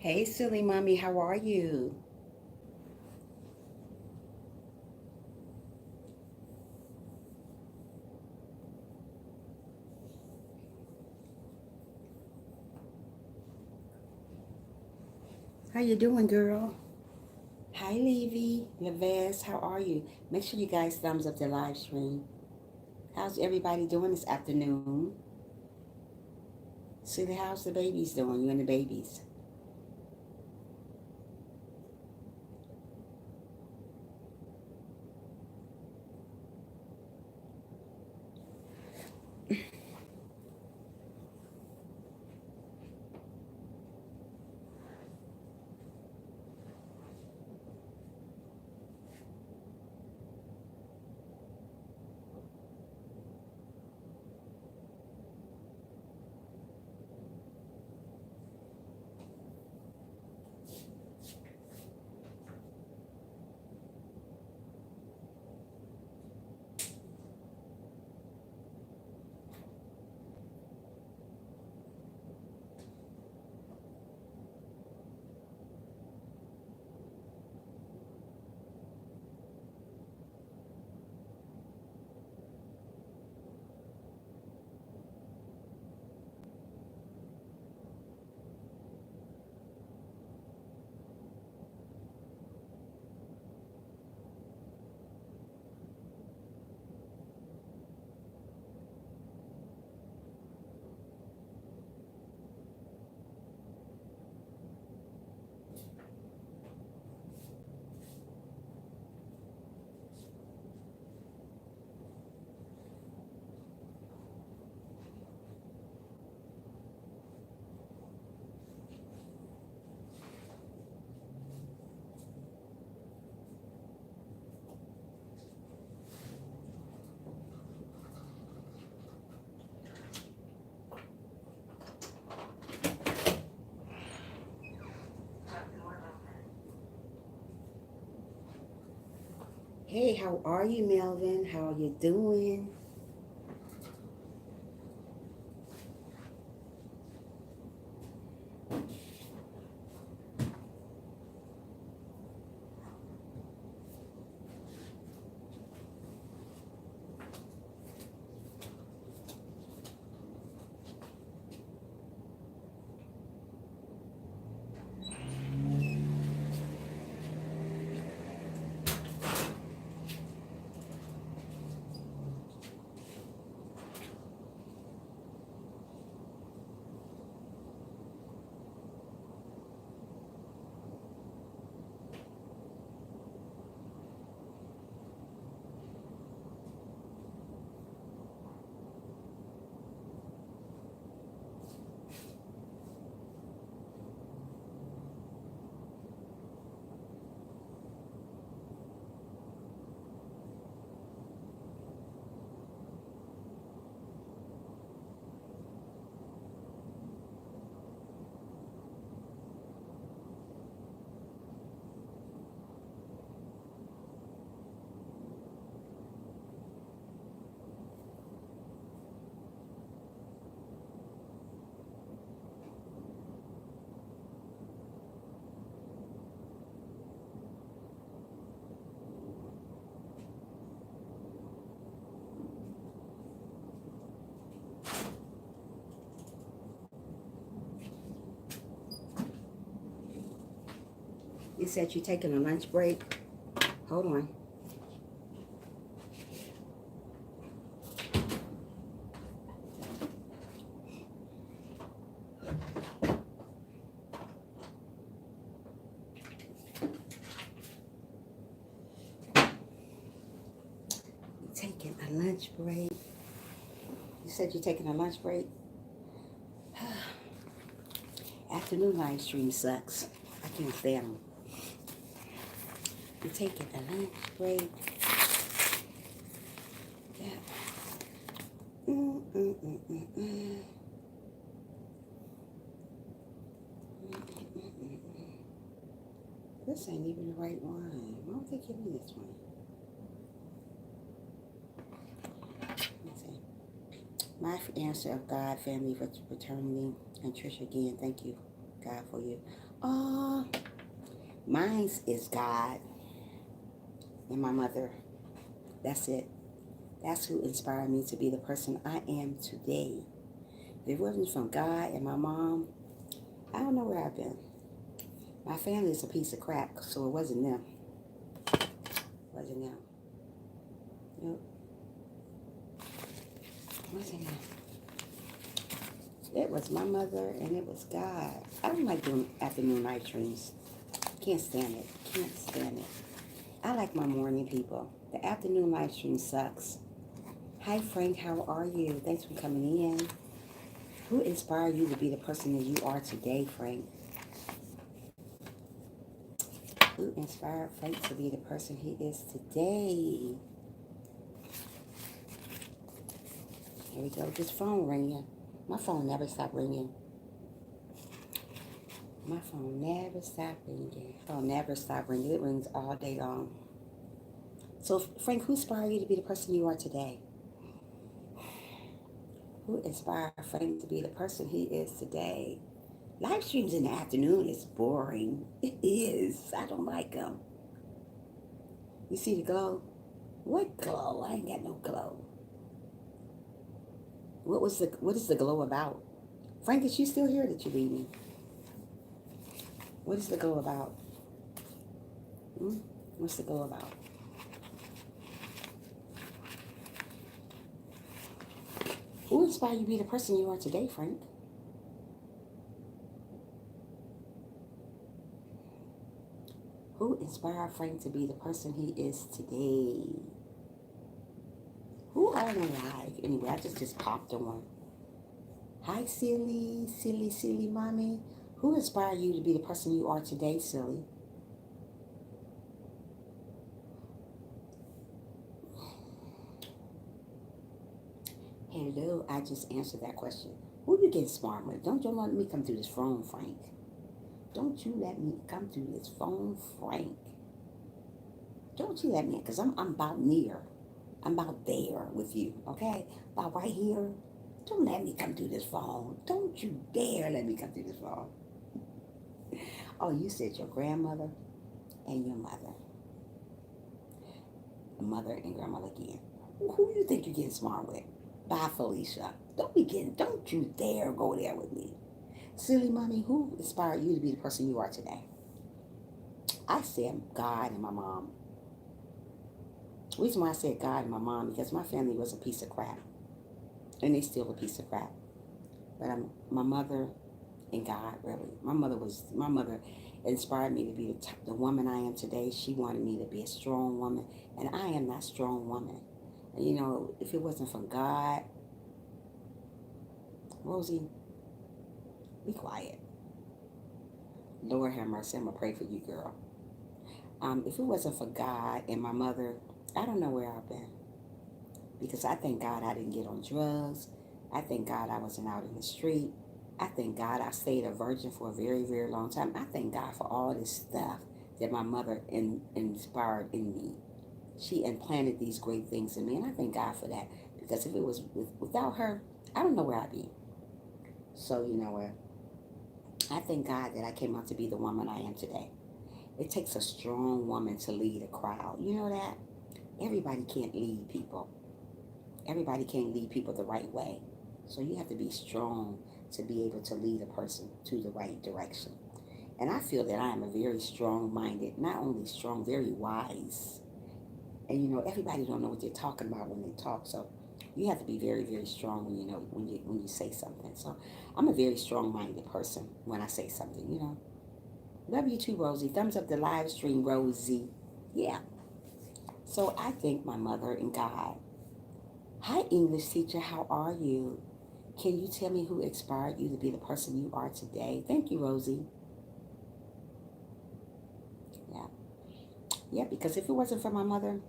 Hey, silly mommy, how are you? How you doing, girl? Hi, Levy, Lavaz, how are you? Make sure you guys thumbs up the live stream. How's everybody doing this afternoon? Silly, how's the babies doing? You and the babies? Hey, how are you, Melvin? How are you doing? You said you're taking a lunch break. Hold on. You're taking a lunch break. You said you're taking a lunch break. Afternoon live stream sucks. I can't stand them. You're taking a lunch break. Yeah. Mm, mm, mm, mm, mm. This ain't even the right one. Why don't they give me this one? Let's see. My answer of God, family, fraternity, and Trisha again. Thank you, God, for you. Uh, Mine's is God and my mother. That's it. That's who inspired me to be the person I am today. If it wasn't from God and my mom, I don't know where I've been. My family is a piece of crap, so it wasn't them. It wasn't them. Nope. It wasn't them. It was my mother and it was God. I don't like doing afternoon live streams. Can't stand it. Can't stand it. I like my morning people. The afternoon live stream sucks. Hi Frank, how are you? Thanks for coming in. Who inspired you to be the person that you are today, Frank? Who inspired Frank to be the person he is today? Here we go. This phone ringing. My phone never stopped ringing. My phone never stopped ringing. Phone never stopped ringing. It rings all day long. So, Frank, who inspired you to be the person you are today? Who inspired Frank to be the person he is today? Live streams in the afternoon is boring. It is. I don't like them. You see the glow? What glow? I ain't got no glow. What is the glow about? Frank, is you still here? Did you leave me? What is the glow about? Hmm? What's the glow about? Who inspired you to be the person you are today, Frank? Who inspired Frank to be the person he is today? Who are on live? Anyway, I just popped on. Hi, silly mommy. Who inspired you to be the person you are today, silly? Hello, I just answered that question. Who you getting smart with? Don't you let me come through this phone, Frank. Don't you let me come through this phone, Frank. Don't you let me, because I'm about near. I'm about there with you, okay? About right here. Don't let me come through this phone. Don't you dare let me come through this phone. Oh, you said your grandmother and your mother. Mother and grandmother again. Who you think you're getting smart with? Bye, Felicia. Don't you dare go there with me. Silly mommy, who inspired you to be the person you are today? I said God and my mom. The reason why I said God and my mom, because my family was a piece of crap. And they still a piece of crap. But my mother and God, really. My mother inspired me to be the woman I am today. She wanted me to be a strong woman. And I am that strong woman. And you know, if it wasn't for God, Rosie, be quiet. Lord have mercy. I'm going to pray for you, girl. If it wasn't for God and my mother, I don't know where I've been. Because I thank God I didn't get on drugs. I thank God I wasn't out in the street. I thank God I stayed a virgin for a very, very long time. I thank God for all this stuff that my mother inspired in me. She implanted these great things in me, and I thank God for that. Because if it was without her, I don't know where I'd be. So, you know what? I thank God that I came out to be the woman I am today. It takes a strong woman to lead a crowd. You know that? Everybody can't lead people. Everybody can't lead people the right way. So you have to be strong to be able to lead a person to the right direction. And I feel that I am a very strong-minded, not only strong, very wise. And you know, everybody don't know what they're talking about when they talk. So you have to be very, very strong when you know when you say something. So I'm a very strong-minded person when I say something, you know. Love you too, Rosie. Thumbs up the live stream, Rosie. Yeah. So I thank my mother and God. Hi, English teacher. How are you? Can you tell me who inspired you to be the person you are today? Thank you, Rosie. Yeah. Yeah, because if it wasn't for my mother,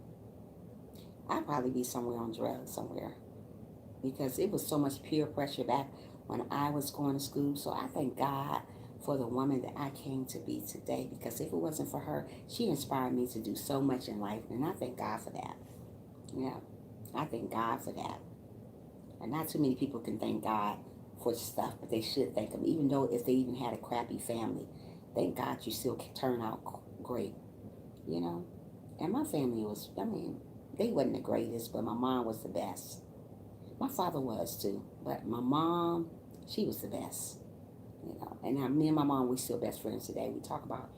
I'd probably be somewhere on drugs somewhere. Because it was so much peer pressure back when I was going to school. So I thank God for the woman that I came to be today. Because if it wasn't for her, she inspired me to do so much in life. And I thank God for that. Yeah. I thank God for that. And not too many people can thank God for stuff, but they should thank him, even though if they even had a crappy family. thank God you still can turn out great, you know. And my family was, I mean, they wasn't the greatest, but my mom was the best. My father was too, but my mom, she was the best, you know. And now me and my mom, we still best friends today. We talk about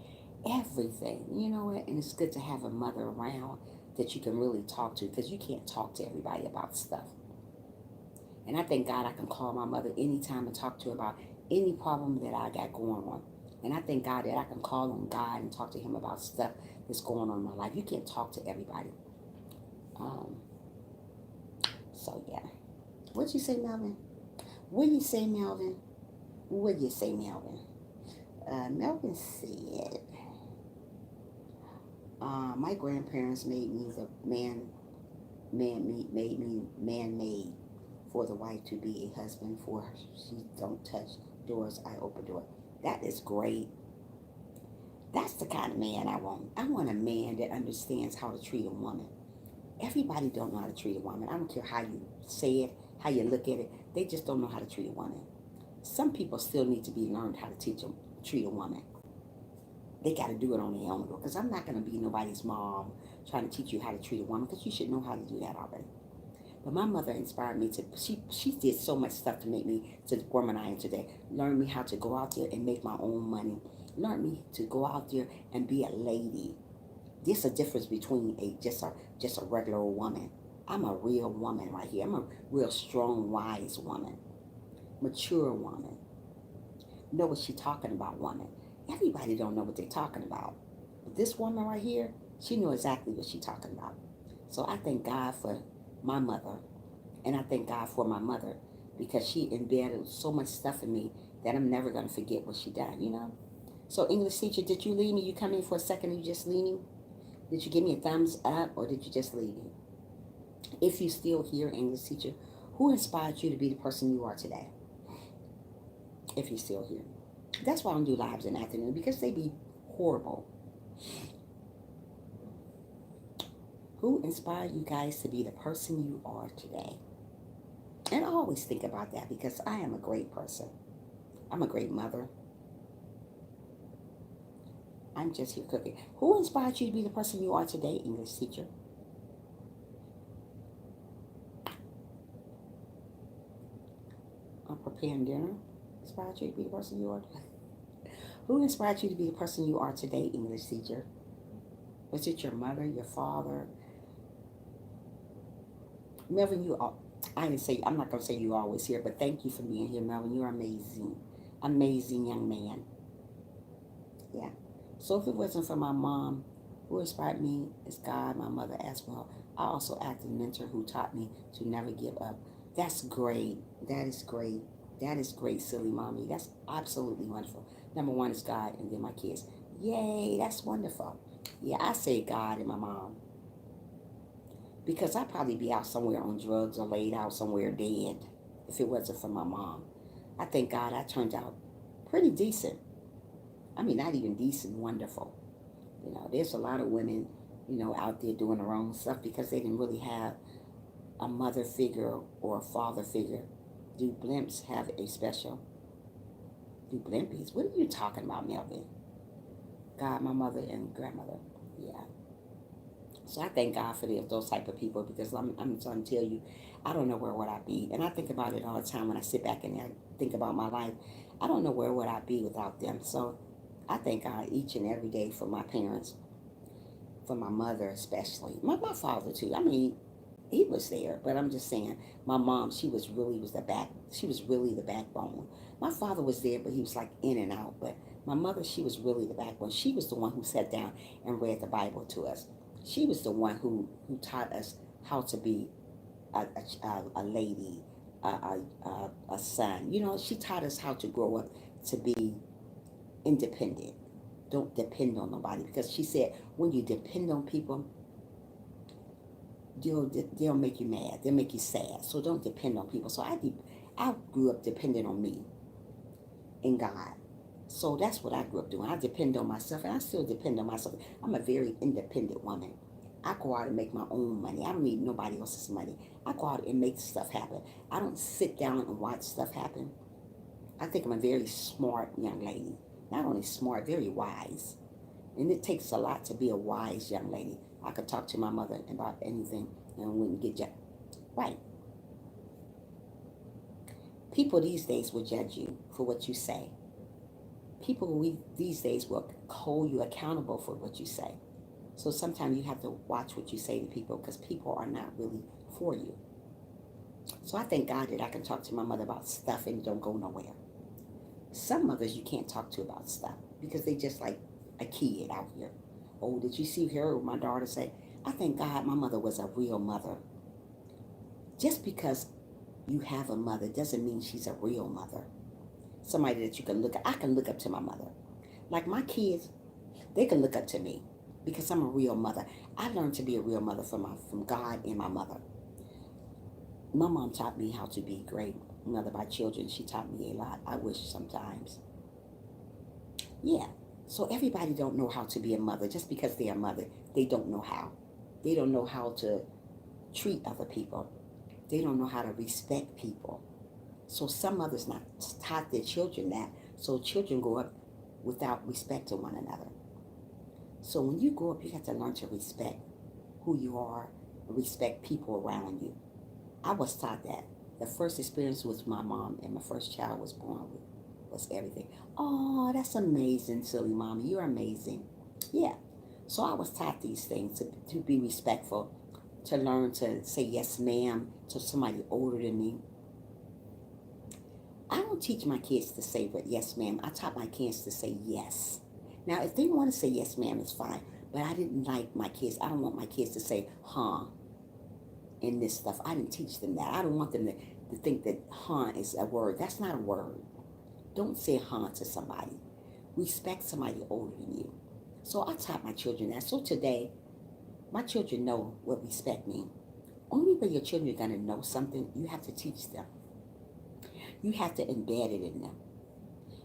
everything, you know what? And it's good to have a mother around that you can really talk to because you can't talk to everybody about stuff. And I thank God I can call my mother anytime and talk to her about any problem that I got going on. And I thank God that I can call on God and talk to Him about stuff that's going on in my life. You can't talk to everybody. Um, so yeah. What'd you say, Melvin? What you say, Melvin? What you say, Melvin? Melvin said, "My grandparents made me the made me man made for the wife to be a husband for her. She don't touch doors. I open door. That is great. That's the kind of man I want. I want a man that understands how to treat a woman. Everybody don't know how to treat a woman. I don't care how you say it, how you look at it. They just don't know how to treat a woman. Some people still need to be learned how to treat a woman. They got to do it on their own, because I'm not going to be nobody's mom trying to teach you how to treat a woman, because you should know how to do that already. But my mother inspired me to, she did so much stuff to make me to the woman I am today. Learn me how to go out there and make my own money. Learn me to go out there and be a lady. There's a difference between just a regular old woman. I'm a real woman right here. I'm a real strong, wise woman. Mature woman. Know what she's talking about, woman. Everybody don't know what they're talking about. But this woman right here, she knew exactly what she's talking about. So I thank God for my mother. And I thank God for my mother, because she embedded so much stuff in me that I'm never going to forget what she done, you know? So English teacher, did you leave me? You come in for a second and you just leave me? Did you give me a thumbs up, or did you just leave me? If you still here, English teacher, who inspired you to be the person you are today? If you're still here. That's why I don't do lives in the afternoon, because they be horrible. Who inspired you guys to be the person you are today? And I always think about that, because I am a great person. I'm a great mother. I'm just here cooking. Who inspired you to be the person you are today, English teacher? I'm preparing dinner. Inspired you to be the person you are today? Who inspired you to be the person you are today, English teacher? Was it your mother, your father? Melvin, I didn't say, I'm not going to say you always here, but thank you for being here, Melvin. You're amazing. Amazing young man. Yeah. So if it wasn't for my mom, who inspired me is God, my mother as well. I also acted a mentor who taught me to never give up. That's great. That is great. That is great, silly mommy. That's absolutely wonderful. Number one is God, and then my kids. Yay, that's wonderful. Yeah, I say God and my mom, because I'd probably be out somewhere on drugs or laid out somewhere dead if it wasn't for my mom. I thank God I turned out pretty decent. I mean, not even decent, wonderful. You know, there's a lot of women, you know, out there doing the wrong stuff because they didn't really have a mother figure or a father figure. Do blimps have a special? Do blimpies? What are you talking about, Melvin? God, my mother, and grandmother. Yeah. So I thank God for those type of people, because I'm trying to tell you, I don't know where would I be. And I think about it all the time when I sit back and I think about my life. I don't know where would I be without them. So I thank God each and every day for my parents, for my mother especially. My father too. I mean, he was there, but I'm just saying, my mom, she was really the backbone. My father was there, but he was like in and out. But my mother, she was really the backbone. She was the one who sat down and read the Bible to us. She was the one who taught us how to be a lady, a son. You know, she taught us how to grow up to be independent. Don't depend on nobody, because she said when you depend on people, they'll make you mad. They'll make you sad. So don't depend on people. So I grew up dependent on me and God. So that's what I grew up doing. I depend on myself, and I still depend on myself. I'm a very independent woman. I go out and make my own money. I don't need nobody else's money. I go out and make stuff happen. I don't sit down and watch stuff happen. I think I'm a very smart young lady, Not only smart, very wise. And it takes a lot to be a wise young lady. I could talk to my mother about anything and wouldn't get judged. Right. People these days will judge you for what you say. These days will hold you accountable for what you say. So sometimes you have to watch what you say to people because people are not really for you. So I thank God that I can talk to my mother about stuff and don't go nowhere. Some mothers you can't talk to about stuff because they just like a kid out here. Oh, did you see her? My daughter say, I thank God my mother was a real mother. Just because you have a mother doesn't mean she's a real mother. Somebody that you can look at. I can look up to my mother. Like my kids, they can look up to me because I'm a real mother. I learned to be a real mother from God and my mother. My mom taught me how to be a great mother by children. She taught me a lot. I wish sometimes. Yeah. So everybody don't know how to be a mother just because they're a mother. They don't know how. They don't know how to treat other people. They don't know how to respect people. So some mothers not taught their children that. So children grow up without respect to one another. So when you grow up, you have to learn to respect who you are, respect people around you. I was taught that. The first experience was my mom, and my first child was born with was everything. Oh, that's amazing, silly mommy. You're amazing. Yeah. So I was taught these things to be respectful, to learn to say yes, ma'am, to somebody older than me. I don't teach my kids to say but yes, ma'am. I taught my kids to say yes. Now, if they want to say yes, ma'am, it's fine. But I didn't like my kids. I don't want my kids to say, huh, in this stuff. I didn't teach them that. I don't want them to think that huh is a word. That's not a word. Don't say huh to somebody. Respect somebody older than you. So I taught my children that. So today, my children know what respect means. Only way your children are going to know something, you have to teach them. You have to embed it in them.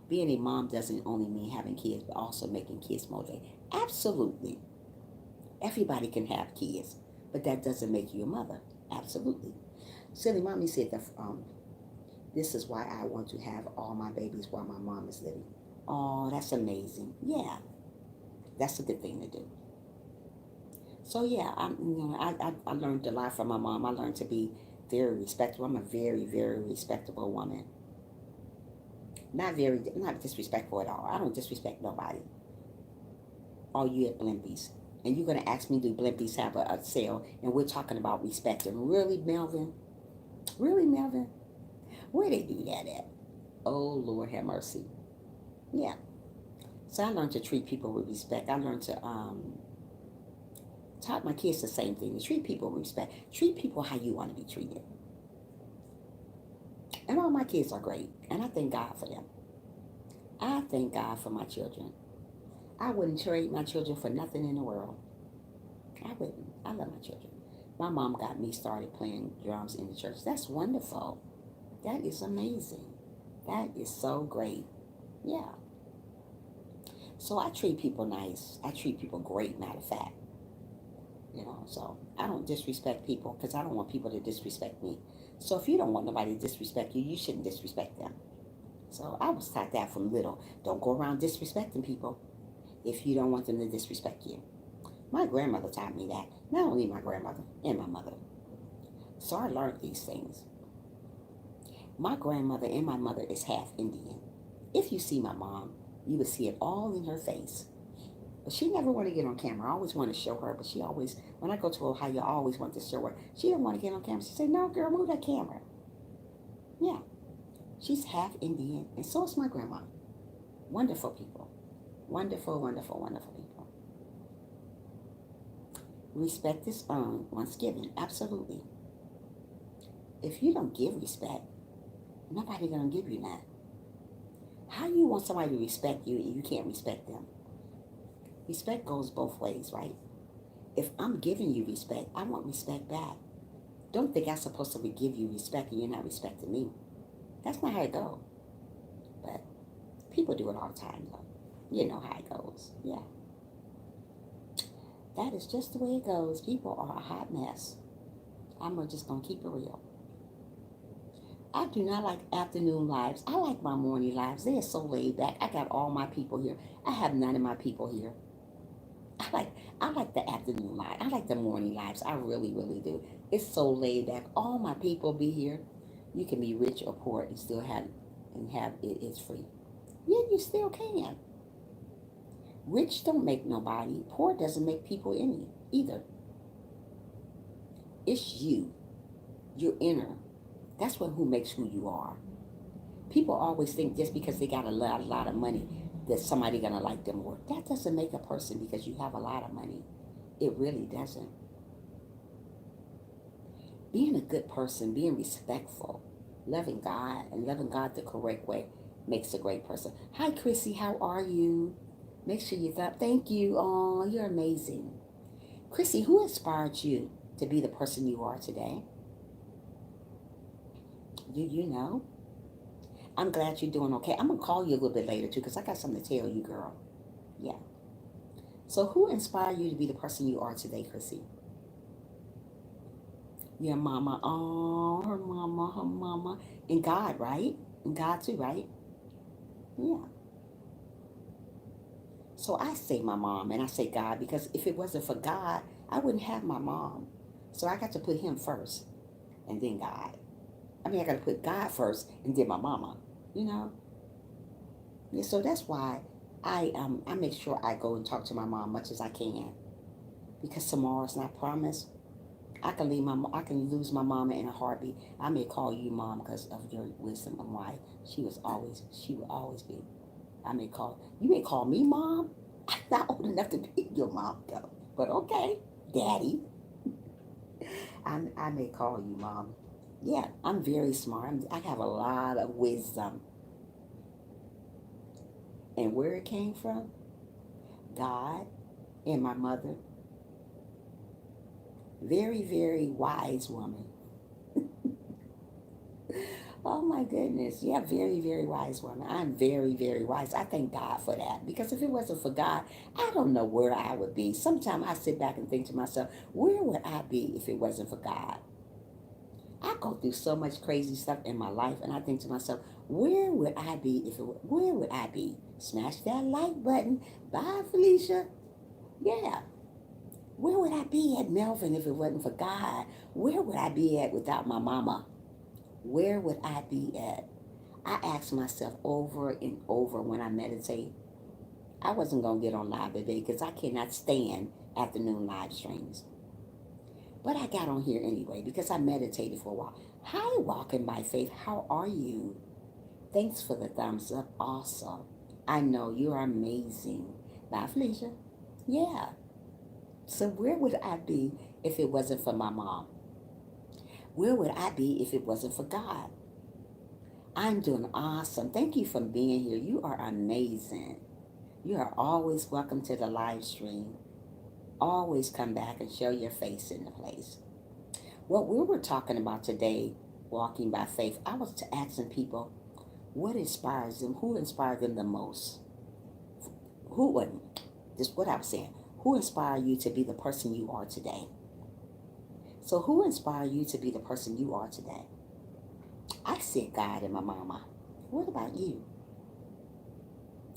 Being a mom doesn't only mean having kids, but also making kids motivate. Absolutely. Everybody can have kids, but that doesn't make you a mother. Absolutely. Silly mommy said that this is why I want to have all my babies while my mom is living. Oh, that's amazing. Yeah, that's a good thing to do. So yeah, I learned a lot from my mom. I learned to be very respectful. I'm a very, very respectable woman. Not disrespectful at all. I don't disrespect nobody. All you at Blimpies. And you're going to ask me, do Blimpies have a sale? And we're talking about respect. And really, Melvin? Really, Melvin? Where they do that at? Oh, Lord have mercy. Yeah. So I learned to treat people with respect. I learned to taught my kids the same thing. To treat people with respect. Treat people how you want to be treated. And all my kids are great. And I thank God for them. I thank God for my children. I wouldn't trade my children for nothing in the world. I wouldn't. I love my children. My mom got me started playing drums in the church. That's wonderful. That is amazing. That is so great. Yeah. So I treat people nice. I treat people great, matter of fact. So I don't disrespect people because I don't want people to disrespect me. So if you don't want nobody to disrespect you, you shouldn't disrespect them. So I was taught that from little. Don't go around disrespecting people if you don't want them to disrespect you. My grandmother taught me that. Not only my grandmother and my mother. So I learned these things. My grandmother and my mother is half Indian. If you see my mom, you would see it all in her face. But she never wanted to get on camera. I always want to show her, but she always, when I go to Ohio, I always want to show her. She didn't want to get on camera. She said, no, girl, move that camera. Yeah, she's half Indian, and so is my grandma. Wonderful people. Wonderful, wonderful, wonderful people. Respect is earned once given. Absolutely. If you don't give respect, nobody gonna give you that. How you want somebody to respect you and you can't respect them? Respect goes both ways, right? If I'm giving you respect, I want respect back. Don't think I'm supposed to give you respect and you're not respecting me. That's not how it goes. But people do it all the time, though. You know how it goes. Yeah. That is just the way it goes. People are a hot mess. I'm just going to keep it real. I do not like afternoon lives. I like my morning lives. They are so laid back. I got all my people here. I have none of my people here. I like I like the afternoon live. I like the morning lives. I really, really do. It's so laid back. All my people be here. You can be rich or poor and still have it is free. Yeah, you still can. Rich don't make nobody. Poor doesn't make people any either. It's you. Your inner. That's what who makes who you are. People always think just because they got a lot of money that somebody gonna like them more. That doesn't make a person because you have a lot of money. It really doesn't. Being a good person, being respectful, loving God the correct way makes a great person. Hi, Chrissy, how are you? Make sure you thank you. Oh, you're amazing. Chrissy, who inspired you to be the person you are today? Do you know? I'm glad you're doing okay. I'm going to call you a little bit later too because I got something to tell you, girl. Yeah. So, who inspired you to be the person you are today, Chrissy? Your mama. Oh, her mama, her mama. And God, right? And God too, right? Yeah. So I say my mom and I say God because if it wasn't for God, I wouldn't have my mom. So I got to put him first and then God. I mean, I got to put God first and then my mama, you know? Yeah, so that's why I make sure I go and talk to my mom much as I can because tomorrow's not promised. I can lose my mama in a heartbeat. I may call you mom because of your wisdom and why she will always be. You may call me mom. I'm not old enough to be your mom though. But okay, daddy, I may call you mom. Yeah, I'm very smart. I have a lot of wisdom. And where it came from, God and my mother, very, very wise woman. Oh my goodness. Yeah, very, very wise woman. I'm very, very wise. I thank God for that. Because if it wasn't for God, I don't know where I would be. Sometimes I sit back and think to myself, where would I be if it wasn't for God? I go through so much crazy stuff in my life, and I think to myself, where would I be? Smash that like button. Bye, Felicia. Yeah. Where would I be at Melvin if it wasn't for God? Where would I be at without my mama? Where would I be at? I ask myself over and over when I meditate. I wasn't going to get on live today because I cannot stand afternoon live streams. But I got on here anyway because I meditated for a while. Hi, Walking by Faith. How are you? Thanks for the thumbs up. Awesome. I know you are amazing. Bye, Felicia. Yeah. So where would I be if it wasn't for my mom? Where would I be if it wasn't for God? I'm doing awesome. Thank you for being here. You are amazing. You are always welcome to the live stream. Always come back and show your face in the place. What we were talking about today, walking by faith, I was asking people what inspires them, who inspired them the most. Who wouldn't? Just what I was saying. Who inspired you to be the person you are today? So who inspired you to be the person you are today? I said God and my mama. What about you?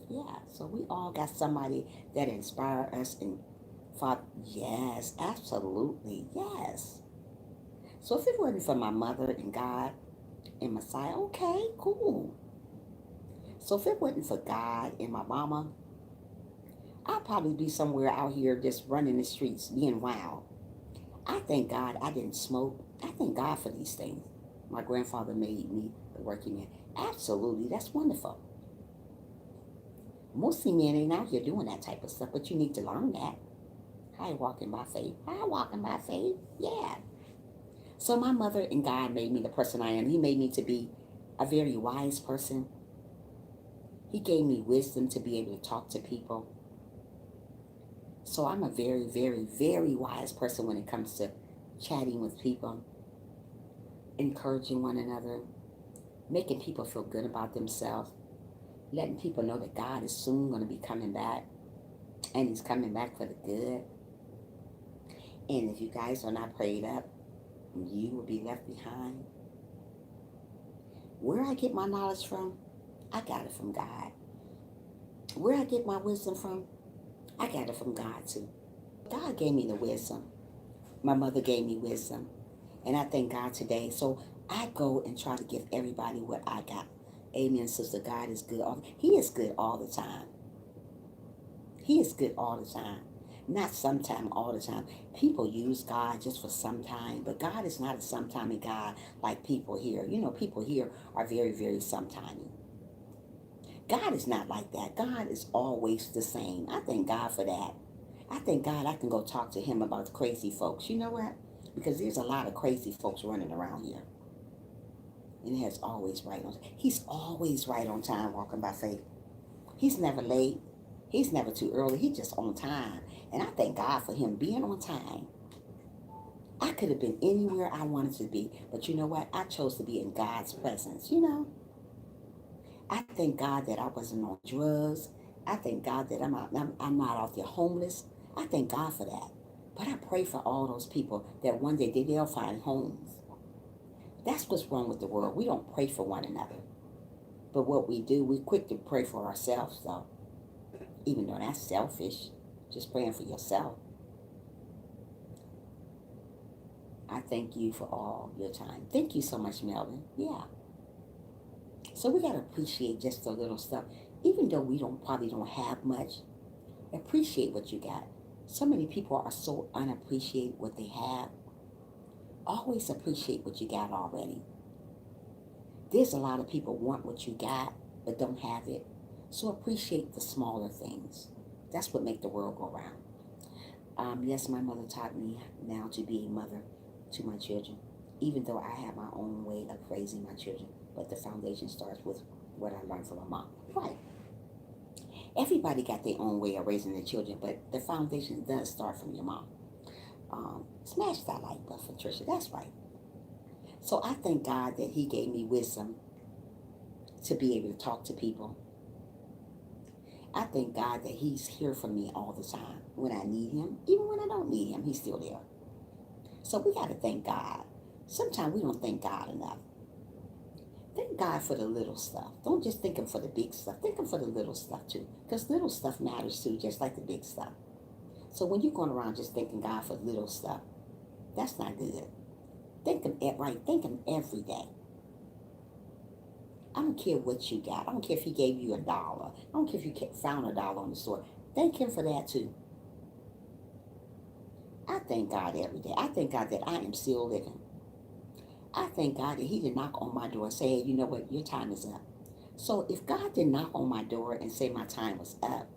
Yeah, so we all got somebody that inspired us and thought, yes, absolutely, yes. So if it wasn't for my mother and God and Messiah, okay, cool. So if it wasn't for God and my mama, I'd probably be somewhere out here just running the streets, being wild. I thank God I didn't smoke. I thank God for these things. My grandfather made me the working man. Absolutely, that's wonderful. Mostly men ain't out here doing that type of stuff, but you need to learn that. Hi, walking by faith. Hi, walking by faith. Yeah. So my mother and God made me the person I am. He made me to be a very wise person. He gave me wisdom to be able to talk to people. So I'm a very, very, very wise person when it comes to chatting with people, encouraging one another, making people feel good about themselves, letting people know that God is soon going to be coming back, and he's coming back for the good. And if you guys are not prayed up, you will be left behind. Where I get my knowledge from, I got it from God. Where I get my wisdom from, I got it from God too. God gave me the wisdom. My mother gave me wisdom. And I thank God today. So I go and try to give everybody what I got. Amen, sister. God is good. He is good all the time. He is good all the time. Not sometime, all the time. People use God just for some time, but God is not a sometimey God like people here. You know, people here are very, very sometimey. God is not like that. God is always the same. I thank God for that. I thank God I can go talk to him about the crazy folks. You know what? Because there's a lot of crazy folks running around here. And he has always right on. He's always right on time walking by faith. He's never late. He's never too early. He's just on time. And I thank God for him being on time. I could have been anywhere I wanted to be. But you know what? I chose to be in God's presence, you know. I thank God that I wasn't on drugs. I thank God that I'm not out there homeless. I thank God for that. But I pray for all those people that one day they'll find homes. That's what's wrong with the world. We don't pray for one another. But what we do, we quick to pray for ourselves, though. Even though that's selfish, just praying for yourself. I thank you for all your time. Thank you so much, Melvin. Yeah. So we got to appreciate just the little stuff. Even though we probably don't have much, appreciate what you got. So many people are so unappreciated what they have. Always appreciate what you got already. There's a lot of people want what you got but don't have it. So appreciate the smaller things. That's what make the world go round. Yes, my mother taught me now to be a mother to my children, even though I have my own way of raising my children. But the foundation starts with what I learned from my mom. Right. Everybody got their own way of raising their children, but the foundation does start from your mom. Smash that like button for Trisha. That's right. So I thank God that he gave me wisdom to be able to talk to people. I thank God that he's here for me all the time. When I need him, even when I don't need him, he's still there. So we got to thank God. Sometimes we don't thank God enough. Thank God for the little stuff. Don't just thank him for the big stuff. Thank him for the little stuff too. Because little stuff matters too, just like the big stuff. So when you're going around just thanking God for little stuff, that's not good. Thank him Thank him every day. I don't care what you got. I don't care if he gave you $1. I don't care if you found $1 on the store. Thank him for that too. I thank God every day. I thank God that I am still living. I thank God that he didn't knock on my door and say, hey, you know what, your time is up. So if God didn't knock on my door and say my time was up,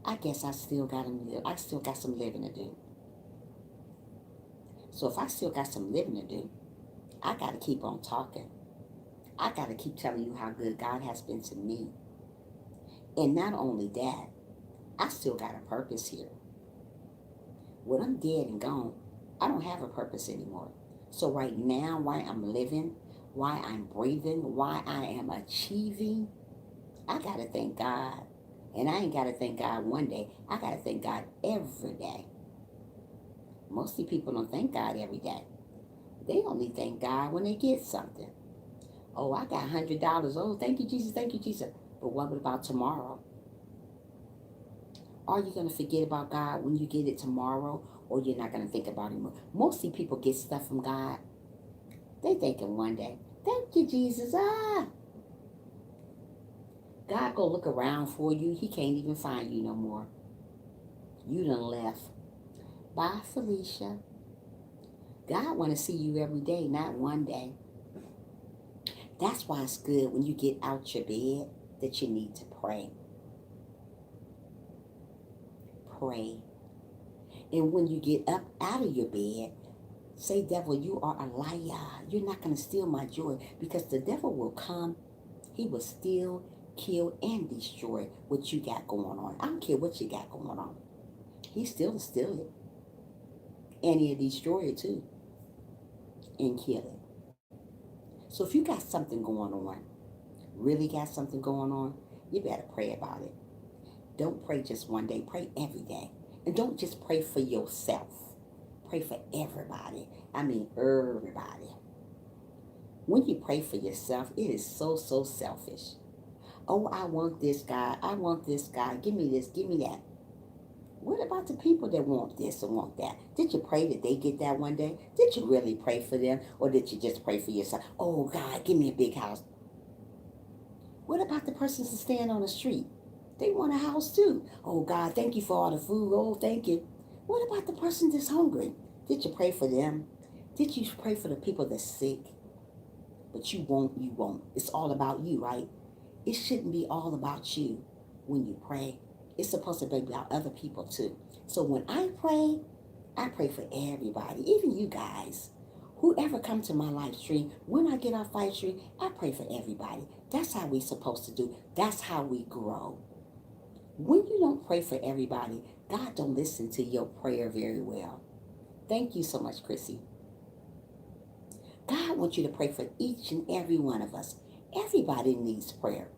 I guess I still got some living to do. So if I still got some living to do, I got to keep on talking. I got to keep telling you how good God has been to me. And not only that, I still got a purpose here. When I'm dead and gone, I don't have a purpose anymore. So right now, why I'm living, why I'm breathing, why I am achieving, I got to thank God. And I ain't got to thank God one day. I got to thank God every day. Most people don't thank God every day. They only thank God when they get something. Oh, I got $100. Oh, thank you, Jesus. Thank you, Jesus. But what about tomorrow? Are you going to forget about God when you get it tomorrow? Or you're not going to think about him? Mostly people get stuff from God. They thinking one day, thank you, Jesus. God go look around for you. He can't even find you no more. You done left. Bye, Felicia. God want to see you every day, not one day. That's why it's good when you get out your bed that you need to pray. Pray. And when you get up out of your bed, say, devil, you are a liar. You're not going to steal my joy, because the devil will come. He will steal, kill, and destroy what you got going on. I don't care what you got going on. He's still to steal it. And he'll destroy it too. And kill it. So if you got something going on, really got something going on, you better pray about it. Don't pray just one day. Pray every day. And don't just pray for yourself. Pray for everybody. I mean, everybody. When you pray for yourself, it is so, so selfish. Oh, I want this guy. I want this guy. Give me this. Give me that. What about the people that want this and want that? Did you pray that they get that one day? Did you really pray for them? Or did you just pray for yourself? Oh, God, give me a big house. What about the persons that stand on the street? They want a house too. Oh, God, thank you for all the food. Oh, thank you. What about the person that's hungry? Did you pray for them? Did you pray for the people that's sick? But you won't. It's all about you, right? It shouldn't be all about you when you pray. It's supposed to be about other people too. So when I pray for everybody, even you guys. Whoever come to my live stream, when I get off live stream, I pray for everybody. That's how we supposed to do. That's how we grow. When you don't pray for everybody, God don't listen to your prayer very well. Thank you so much, Chrissy. God wants you to pray for each and every one of us. Everybody needs prayer.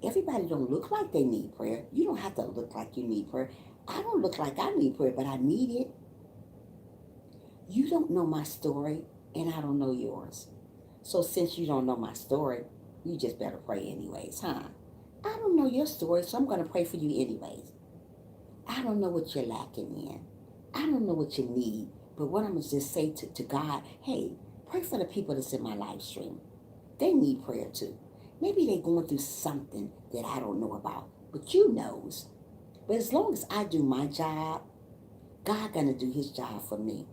Everybody don't look like they need prayer. You don't have to look like you need prayer. I don't look like I need prayer, but I need it. You don't know my story, and I don't know yours. So since you don't know my story, you just better pray anyways, huh? I don't know your story, so I'm going to pray for you anyways. I don't know what you're lacking in. I don't know what you need. But what I'm going to just say to God, hey, pray for the people that's in my live stream. They need prayer too. Maybe they're going through something that I don't know about, but you knows. But as long as I do my job, God gonna do his job for me.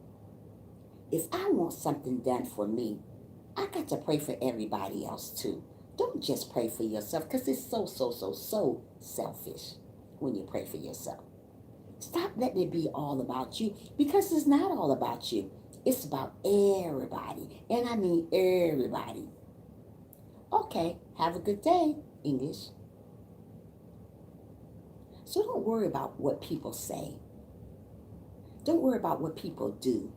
If I want something done for me, I got to pray for everybody else too. Don't just pray for yourself because it's so, so, so, so selfish when you pray for yourself. Stop letting it be all about you because it's not all about you. It's about everybody. And I mean everybody. Okay, have a good day, English. So don't worry about what people say. Don't worry about what people do.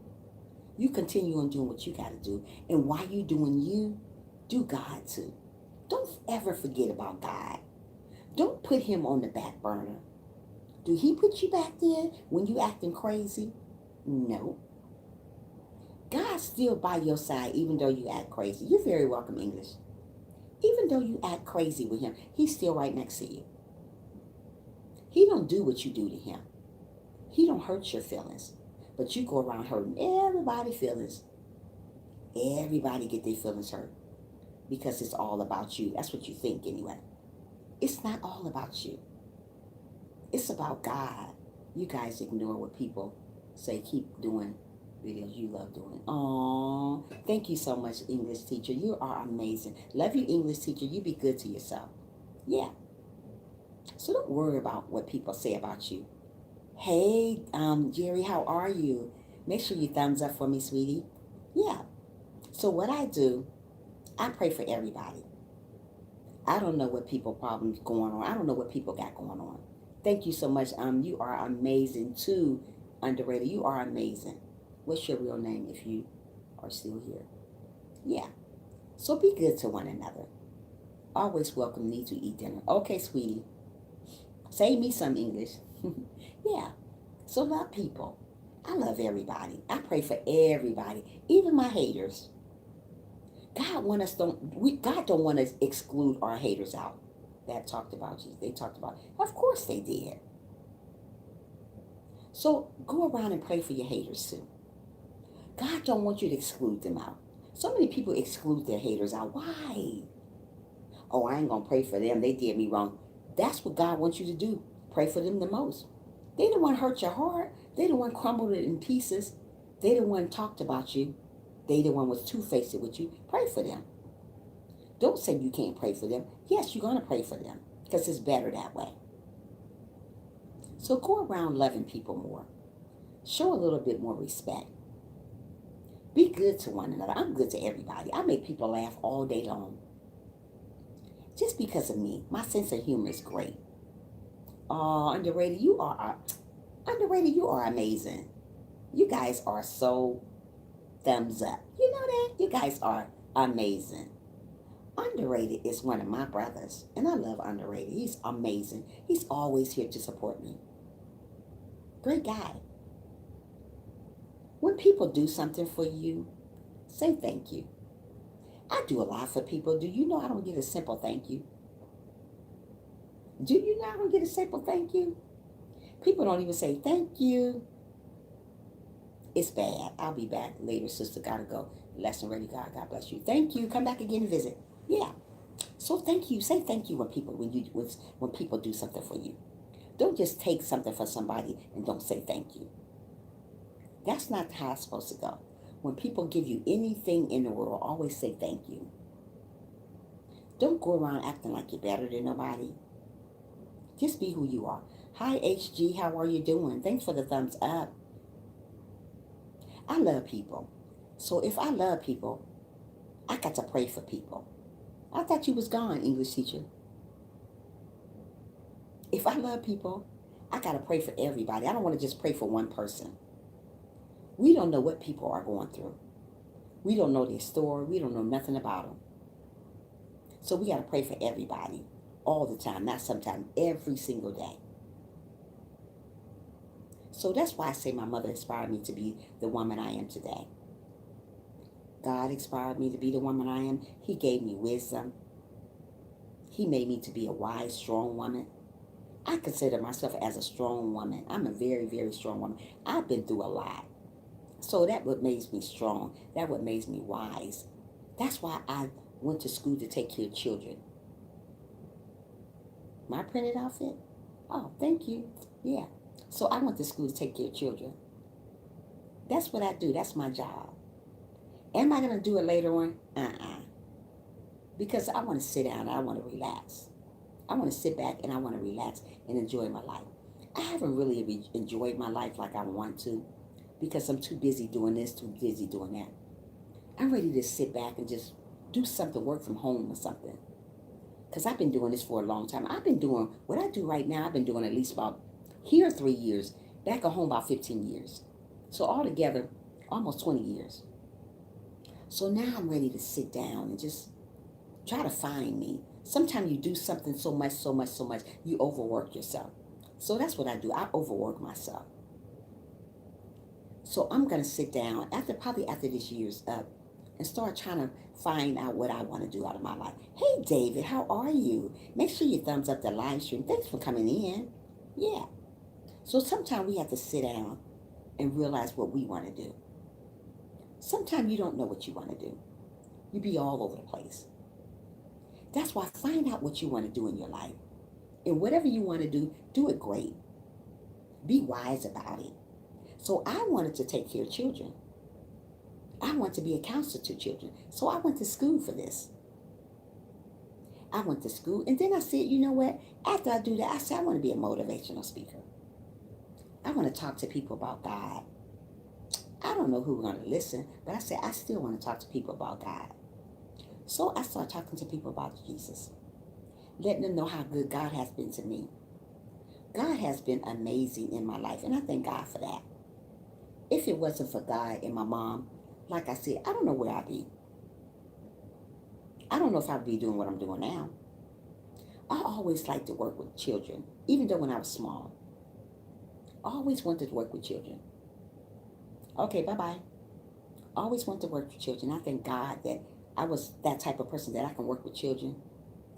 You continue on doing what you got to do. And while you doing you, do God too. Don't ever forget about God. Don't put him on the back burner. Do he put you back there when you acting crazy? No. God's still by your side even though you act crazy. You're very welcome, English. Even though you act crazy with him, he's still right next to you. He don't do what you do to him. He don't hurt your feelings. But you go around hurting everybody's feelings. Everybody get their feelings hurt. Because it's all about you. That's what you think anyway. It's not all about you. It's about God. You guys ignore what people say. Keep doing videos you love doing. Aww. Thank you so much, English teacher. You are amazing. Love you, English teacher. You be good to yourself. Yeah. So don't worry about what people say about you. Hey, Jerry, how are you? Make sure you thumbs up for me, sweetie. Yeah. So what I do, I pray for everybody. I don't know what people problems going on. I don't know what people got going on. Thank you so much. You are amazing too, Underrated. You are amazing. What's your real name if you are still here? Yeah. So be good to one another. Always welcome me to eat dinner. Okay, sweetie. Say me some English. Yeah. So love people. I love everybody. I pray for everybody, even my haters. God don't want us exclude our haters out. That talked about you. They talked about. Of course they did. So go around and pray for your haters too. God don't want you to exclude them out. So many people exclude their haters out. Why? Oh, I ain't gonna pray for them. They did me wrong. That's what God wants you to do. Pray for them the most. They don't want to hurt your heart. They don't want crumbled it in pieces. They don't want talked about you. They the one was two-faced with you. Pray for them. Don't say you can't pray for them. Yes, you're gonna pray for them because it's better that way. So go around loving people more. Show a little bit more respect. Be good to one another. I'm good to everybody. I make people laugh all day long. Just because of me. My sense of humor is great. Oh, Underrated, you are amazing. You guys are so thumbs up. You know that? You guys are amazing. Underrated is one of my brothers, and I love Underrated. He's amazing. He's always here to support me. Great guy. When people do something for you, say thank you. I do a lot for people. Do you know I don't get a simple thank you? Do you know I don't get a simple thank you? People don't even say thank you. It's bad. I'll be back later, sister. Gotta go. Lesson ready, God. God bless you. Thank you. Come back again and visit. Yeah. So thank you. Say thank you when people do something for you. Don't just take something for somebody and don't say thank you. That's not how it's supposed to go. When people give you anything in the world, always say thank you. Don't go around acting like you're better than nobody. Just be who you are. Hi, HG. How are you doing? Thanks for the thumbs up. I love people. So if I love people, I got to pray for people. I thought you was gone, English teacher. If I love people, I got to pray for everybody. I don't want to just pray for one person. We don't know what people are going through. We don't know their story. We don't know nothing about them. So we got to pray for everybody all the time, not sometimes, every single day. So that's why I say my mother inspired me to be the woman I am today. God inspired me to be the woman I am. He gave me wisdom. He made me to be a wise, strong woman. I consider myself as a strong woman. I'm a very, very strong woman. I've been through a lot. So that what makes me strong. That what makes me wise. That's why I went to school to take care of children. My printed outfit? Oh, thank you. Yeah. So I went to school to take care of children. That's what I do. That's my job. Am I going to do it later on? Because I want to sit down and I want to relax. I want to sit back and I want to relax and enjoy my life. I haven't really enjoyed my life like I want to because I'm too busy doing this, too busy doing that. I'm ready to sit back and just do something, work from home or something. Because I've been doing this for a long time. I've been doing what I do right now. I've been doing at least about here 3 years, back at home about 15 years. So altogether, almost 20 years. So now I'm ready to sit down and just try to find me. Sometimes you do something so much, you overwork yourself. So that's what I do. I overwork myself. So I'm going to sit down probably after this year's up and start trying to find out what I want to do out of my life. Hey, David, how are you? Make sure you thumbs up the live stream. Thanks for coming in. Yeah. So sometimes we have to sit down and realize what we want to do. Sometimes you don't know what you want to do. You be all over the place. That's why find out what you want to do in your life. And whatever you want to do it great. Be wise about it. So I wanted to take care of children. I want to be a counselor to children. So I went to school for this. I went to school and then I said, you know what? After I do that, I said, I want to be a motivational speaker. I want to talk to people about God. I don't know who's going to listen, but I said, I still want to talk to people about God. So I started talking to people about Jesus, letting them know how good God has been to me. God has been amazing in my life, and I thank God for that. If it wasn't for God and my mom, like I said, I don't know where I'd be. I don't know if I'd be doing what I'm doing now. I always liked to work with children, even though when I was small. I always wanted to work with children. Okay, bye-bye. I always wanted to work with children. I thank God that I was that type of person that I can work with children,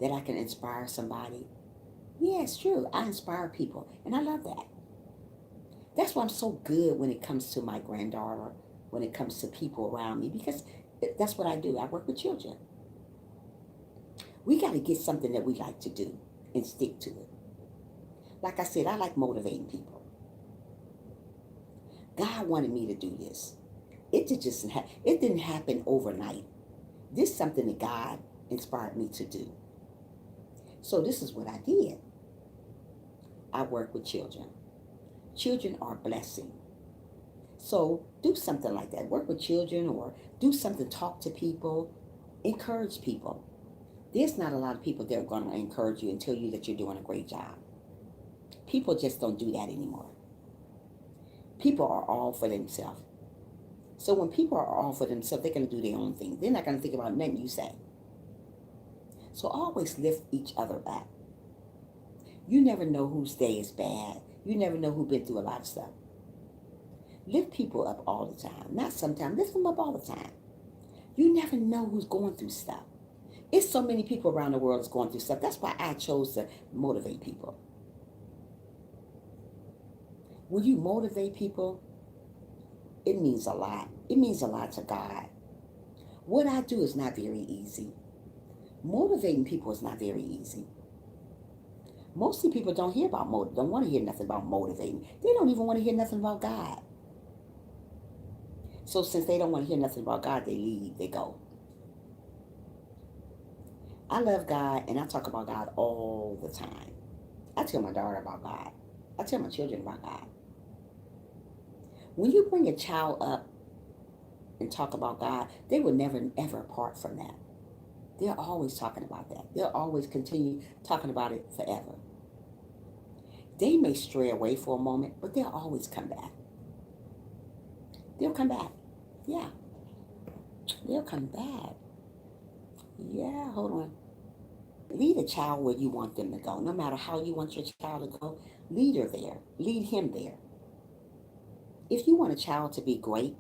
that I can inspire somebody. Yeah, it's true. I inspire people, and I love that. That's why I'm so good when it comes to my granddaughter, when it comes to people around me, because that's what I do. I work with children. We got to get something that we like to do and stick to it. Like I said, I like motivating people. God wanted me to do this. It didn't happen overnight. This is something that God inspired me to do. So this is what I did. I work with children. Children are a blessing. So do something like that. Work with children or do something, talk to people, encourage people. There's not a lot of people that are going to encourage you and tell you that you're doing a great job. People just don't do that anymore. People are all for themselves. So when people are all for themselves, they're going to do their own thing. They're not going to think about nothing you say. So always lift each other up. You never know whose day is bad. You never know who's been through a lot of stuff. Lift people up all the time. Not sometimes. Lift them up all the time. You never know who's going through stuff. It's so many people around the world that's going through stuff. That's why I chose to motivate people. When you motivate people, it means a lot. It means a lot to God. What I do is not very easy. Motivating people is not very easy. Mostly people don't hear about don't want to hear nothing about motivating. They don't even want to hear nothing about God. So since they don't want to hear nothing about God, they leave, they go. I love God and I talk about God all the time. I tell my daughter about God. I tell my children about God. When you bring a child up and talk about God, they will never ever part from that. They're always talking about that. They'll always continue talking about it forever. They may stray away for a moment, but they'll always come back. They'll come back. Yeah. They'll come back. Yeah, hold on. Lead a child where you want them to go. No matter how you want your child to go, lead her there. Lead him there. If you want a child to be great,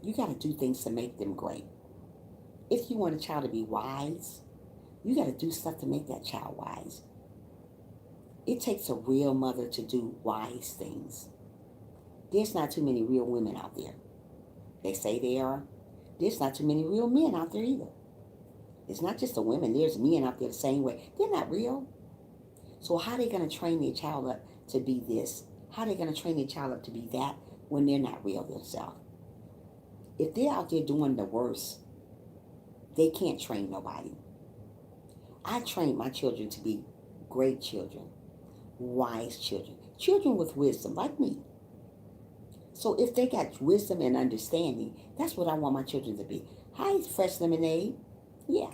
you got to do things to make them great. If you want a child to be wise, you got to do stuff to make that child wise. It takes a real mother to do wise things. There's not too many real women out there. They say they are. There's not too many real men out there either. It's not just the women. There's men out there the same way. They're not real. So how are they going to train their child up to be this? How are they going to train their child up to be that when they're not real themselves? If they're out there doing the worst, they can't train nobody. I train my children to be great children, wise children, children with wisdom like me. So if they got wisdom and understanding, that's what I want my children to be. Hi, Fresh Lemonade. Yeah.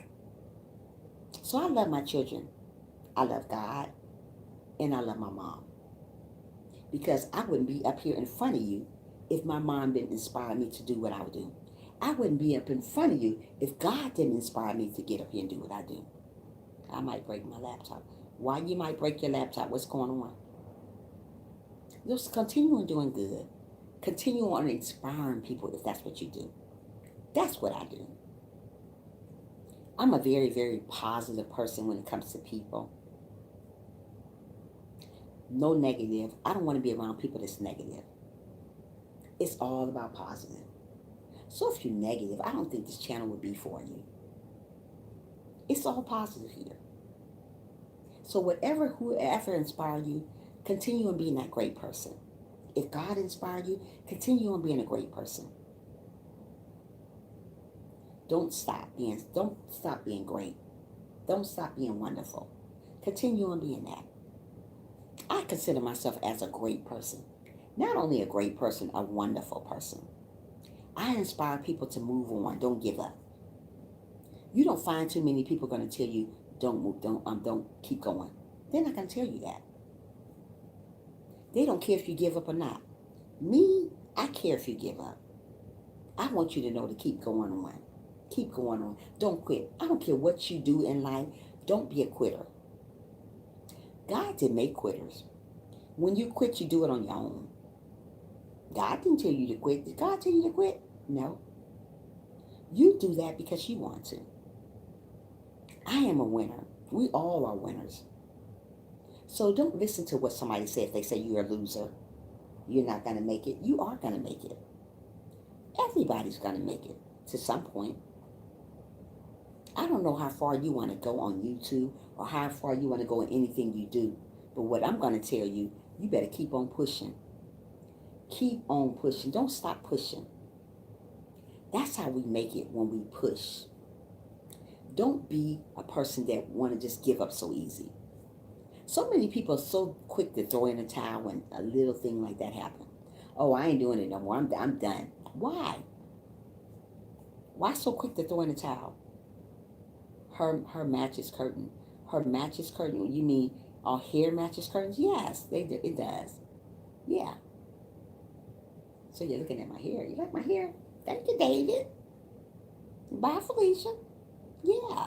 So I love my children. I love God and I love my mom. Because I wouldn't be up here in front of you if my mom didn't inspire me to do what I would do. I wouldn't be up in front of you if God didn't inspire me to get up here and do what I do. I might break my laptop. Why you might break your laptop? What's going on? Just continue on doing good. Continue on inspiring people if that's what you do. That's what I do. I'm a very, very positive person when it comes to people. No negative. I don't want to be around people that's negative. It's all about positive. So if you're negative, I don't think this channel would be for you. It's all positive here. So whoever inspired you, continue on being that great person. If God inspired you, continue on being a great person. Don't stop being great. Don't stop being wonderful. Continue on being that. I consider myself as a great person. Not only a great person, a wonderful person. I inspire people to move on. Don't give up. You don't find too many people going to tell you, don't move, don't keep going. They're not going to tell you that. They don't care if you give up or not. Me, I care if you give up. I want you to know to keep going on. Keep going on. Don't quit. I don't care what you do in life. Don't be a quitter. God didn't make quitters. When you quit, you do it on your own. God didn't tell you to quit. Did God tell you to quit? No. You do that because you want to. I am a winner. We all are winners. So don't listen to what somebody says. If they say you're a loser, you're not going to make it. You are going to make it. Everybody's going to make it to some point. I don't know how far you want to go on YouTube or how far you want to go in anything you do. But what I'm going to tell you, you better keep on pushing. Keep on pushing. Don't stop pushing. That's how we make it, when we push. Don't be a person that want to just give up so easy. So many people are so quick to throw in a towel when a little thing like that happens. Oh, I ain't doing it no more. I'm done. Why? Why so quick to throw in a towel? Her mattress curtain. Her mattress curtain. You mean our hair mattress curtains? Yes, it does. Yeah. So you're looking at my hair. You like my hair? Thank you, David. Bye, Felicia. Yeah.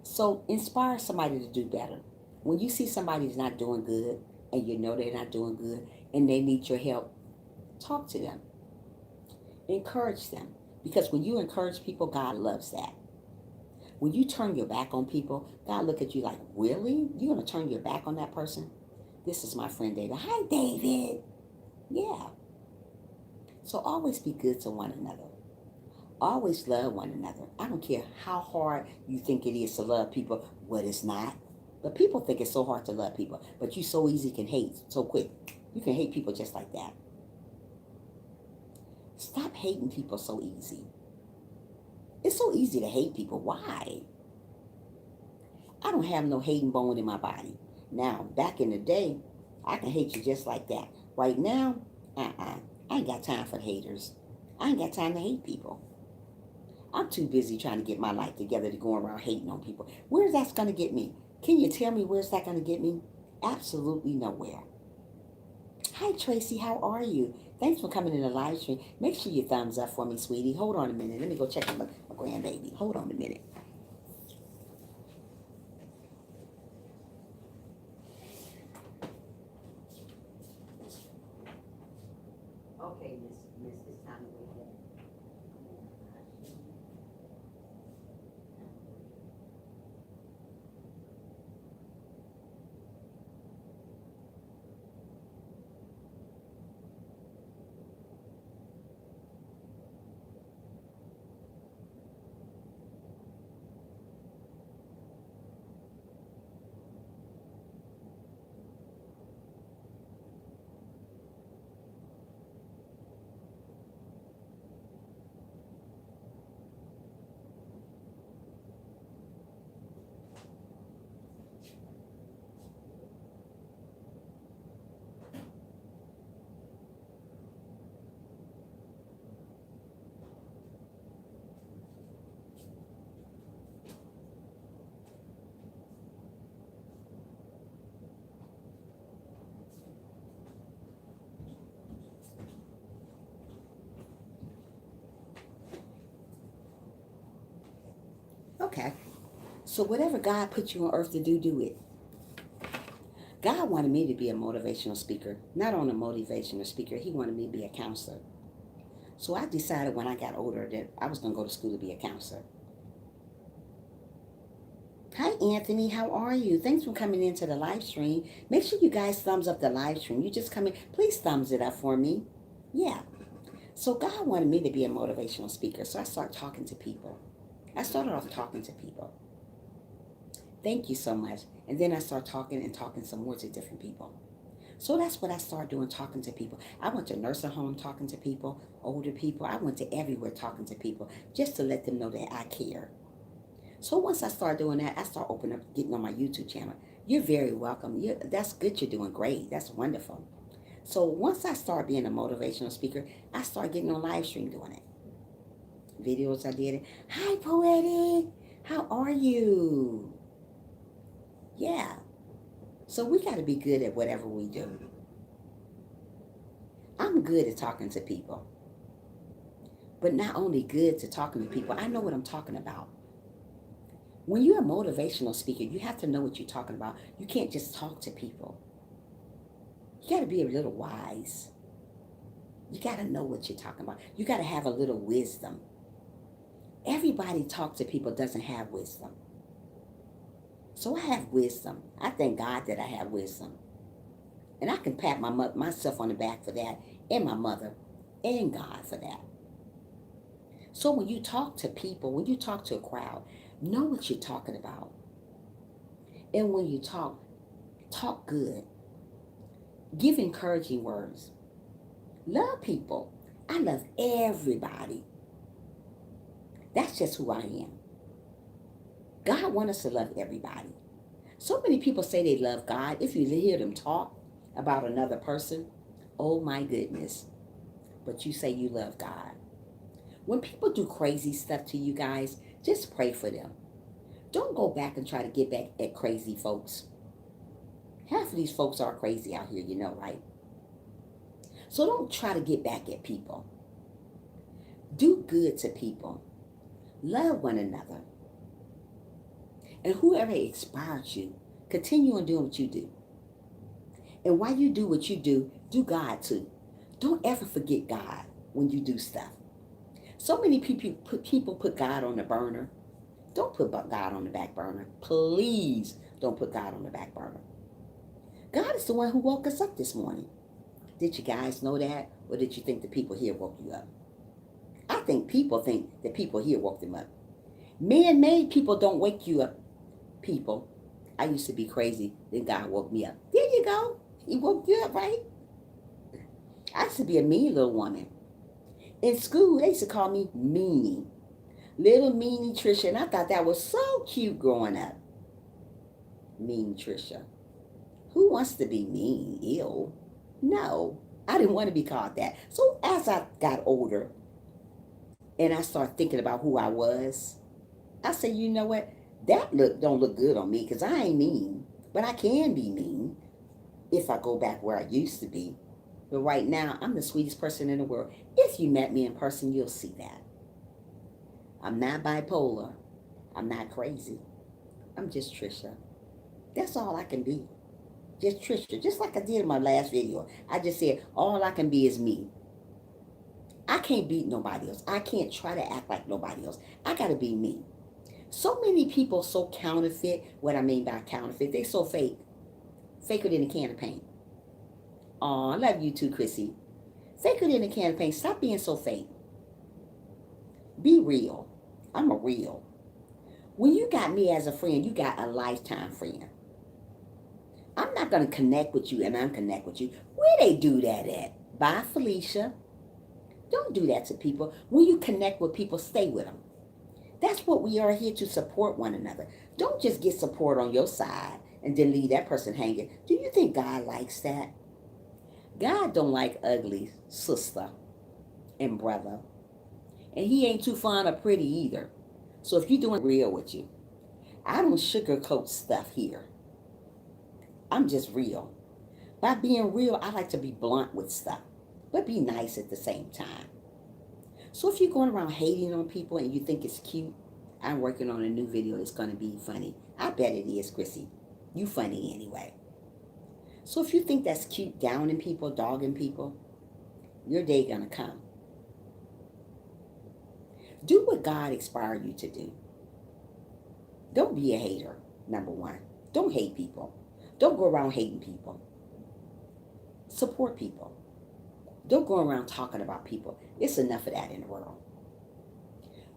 So inspire somebody to do better. When you see somebody's not doing good and you know they're not doing good and they need your help, talk to them. Encourage them. Because when you encourage people, God loves that. When you turn your back on people, God look at you like, really? You're going to turn your back on that person? This is my friend David. Hi, David. Yeah. So always be good to one another. Always love one another. I don't care how hard you think it is to love people. What it's not. But people think it's so hard to love people. But you so easy can hate so quick. You can hate people just like that. Stop hating people so easy. It's so easy to hate people. Why? I don't have no hating bone in my body. Now, back in the day, I can hate you just like that. Right now, I ain't got time for haters. I ain't got time to hate people. I'm too busy trying to get my life together to go around hating on people. Where's that going to get me? Can you tell me where's that going to get me? Absolutely nowhere. Hi, Tracy. How are you? Thanks for coming in the live stream. Make sure you thumbs up for me, sweetie. Hold on a minute. Let me go check on my grandbaby. Hold on a minute. Okay, miss, it's time to wake up. Okay. So whatever God put you on earth to do, do it. God wanted me to be a motivational speaker. Not only a motivational speaker, he wanted me to be a counselor. So I decided when I got older that I was going to go to school to be a counselor. Hi, Anthony. How are you? Thanks for coming into the live stream. Make sure you guys thumbs up the live stream. You just come in. Please thumbs it up for me. Yeah. So God wanted me to be a motivational speaker. So I started talking to people. I started off talking to people. Thank you so much. And then I started talking and talking some more to different people. So that's what I started doing, talking to people. I went to nursing home talking to people, older people. I went to everywhere talking to people just to let them know that I care. So once I started doing that, I started opening up, getting on my YouTube channel. You're very welcome. That's good. You're doing great. That's wonderful. So once I started being a motivational speaker, I started getting on live stream doing it. Videos I did it. Hi, Poetic. How are you? Yeah. So we got to be good at whatever we do. I'm good at talking to people. But not only good to talking to people, I know what I'm talking about. When you're a motivational speaker, you have to know what you're talking about. You can't just talk to people. You got to be a little wise. You got to know what you're talking about. You got to have a little wisdom. Everybody talk to people doesn't have wisdom. So I have wisdom. I thank God that I have wisdom. And I can pat myself on the back for that, and my mother, and God for that. So when you talk to people, when you talk to a crowd, know what you're talking about. And when you talk good. Give encouraging words. Love people. I love everybody. That's just who I am. God wants us to love everybody. So many people say they love God. If you hear them talk about another person, oh my goodness. But you say you love God. When people do crazy stuff to you guys, just pray for them. Don't go back and try to get back at crazy folks. Half of these folks are crazy out here, you know, right? So don't try to get back at people. Do good to people. Love one another. And whoever inspired you, continue on doing what you do. And while you do what you do God too. Don't ever forget God when you do stuff. So many people put God on the burner. Don't put God on the back burner. Please don't put God on the back burner. God is the one who woke us up this morning. Did you guys know that? Or did you think the people here woke you up? I think the people here woke them up. Man-made people don't wake you up, people. I used to be crazy, then God woke me up. There you go. He woke you up, right? I used to be a mean little woman. In school, they used to call me Meanie. Little Meanie Trisha, and I thought that was so cute growing up. Mean Trisha. Who wants to be mean? Ew. No, I didn't want to be called that. So as I got older and I started thinking about who I was, I said, you know what? That look don't look good on me because I ain't mean. But I can be mean if I go back where I used to be. But right now, I'm the sweetest person in the world. If you met me in person, you'll see that. I'm not bipolar. I'm not crazy. I'm just Trisha. That's all I can be. Just Trisha. Just like I did in my last video. I just said, all I can be is me. I can't beat nobody else. I can't try to act like nobody else. I got to be me. So many people so counterfeit. What I mean by counterfeit, they so fake. Faker than a can of paint. Aw, I love you too, Chrissy. Faker than a can of paint. Stop being so fake. Be real. I'm a real. When you got me as a friend, you got a lifetime friend. I'm not going to connect with you and unconnect with you. Where they do that at? Bye, Felicia. Don't do that to people. When you connect with people, stay with them. That's what we are here to support one another. Don't just get support on your side and then leave that person hanging. Do you think God likes that? God don't like ugly sister and brother. And he ain't too fond of pretty either. So if you're doing real with you, I don't sugarcoat stuff here. I'm just real. By being real, I like to be blunt with stuff, but be nice at the same time. So if you're going around hating on people and you think it's cute, I'm working on a new video that's going to be funny. I bet it is, Chrissy. You funny anyway. So if you think that's cute, downing people, dogging people, your day gonna come. Do what God inspired you to do. Don't be a hater, number one. Don't hate people. Don't go around hating people. Support people. Don't go around talking about people. It's enough of that in the world.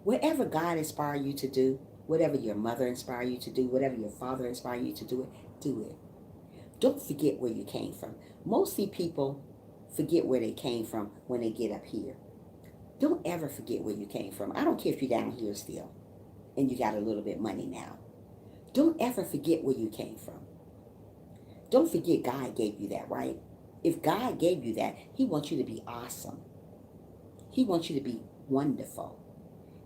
Whatever God inspired you to do, whatever your mother inspired you to do, whatever your father inspired you to do it, do it. Don't forget where you came from. Mostly people forget where they came from when they get up here. Don't ever forget where you came from. I don't care if you're down here still and you got a little bit of money now. Don't ever forget where you came from. Don't forget God gave you that, right? If God gave you that, he wants you to be awesome. He wants you to be wonderful.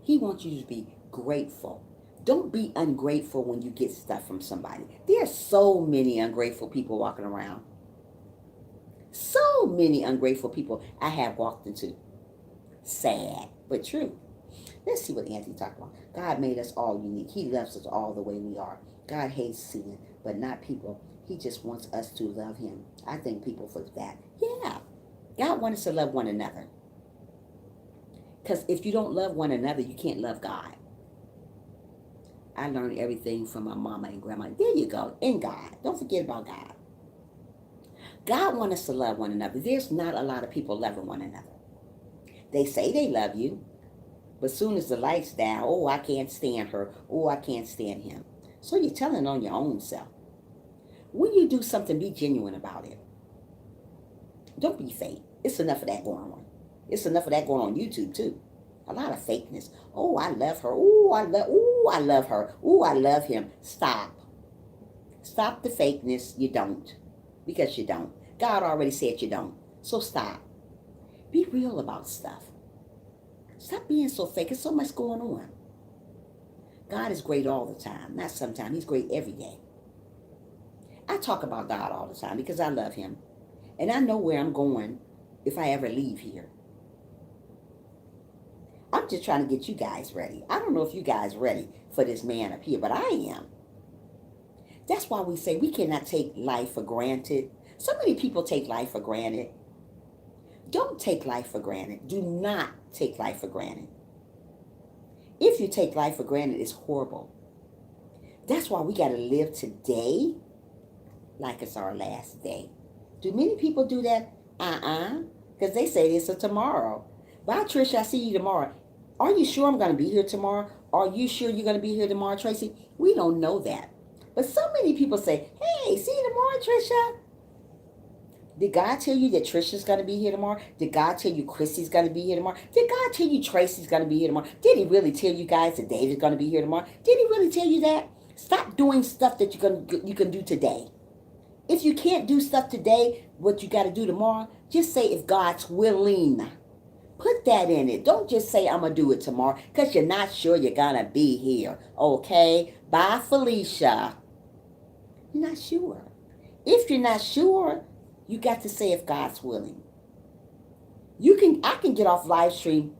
He wants you to be grateful. Don't be ungrateful when you get stuff from somebody. There are so many ungrateful people walking around. So many ungrateful people I have walked into. Sad, but true. Let's see what Anthony talked about. God made us all unique. He loves us all the way we are. God hates sin, but not people. He just wants us to love him. I thank people for that. Yeah. God wants us to love one another. Because if you don't love one another, you can't love God. I learned everything from my mama and grandma. There you go. In God. Don't forget about God. God wants us to love one another. There's not a lot of people loving one another. They say they love you, but as soon as the lights down, oh, I can't stand her. Oh, I can't stand him. So you're telling on your own self. When you do something, be genuine about it. Don't be fake. It's enough of that going on. It's enough of that going on YouTube too. A lot of fakeness. Oh, I love her. Oh, I love her. Oh, I love him. Stop. Stop the fakeness. You don't. Because you don't. God already said you don't. So stop. Be real about stuff. Stop being so fake. There's so much going on. God is great all the time. Not sometimes. He's great every day. I talk about God all the time because I love him. And I know where I'm going if I ever leave here. I'm just trying to get you guys ready. I don't know if you guys ready for this man up here, but I am. That's why we say we cannot take life for granted. So many people take life for granted. Don't take life for granted. Do not take life for granted. If you take life for granted, it's horrible. That's why we got to live today like it's our last day. Do many people do that? Because they say this is tomorrow. Bye, Trisha. I see you tomorrow. Are you sure I'm going to be here tomorrow? Are you sure you're going to be here tomorrow, Tracy? We don't know that. But so many people say, hey, see you tomorrow, Trisha. Did God tell you that Trisha's going to be here tomorrow? Did God tell you Chrissy's going to be here tomorrow? Did God tell you Tracy's going to be here tomorrow? Did he really tell you guys that David's going to be here tomorrow? Did he really tell you that? Stop doing stuff that you can do today. If you can't do stuff today, what you got to do tomorrow, just say if God's willing. Put that in it. Don't just say I'm going to do it tomorrow because you're not sure you're going to be here. Okay? Bye, Felicia. You're not sure. If you're not sure, you got to say if God's willing. I can get off live stream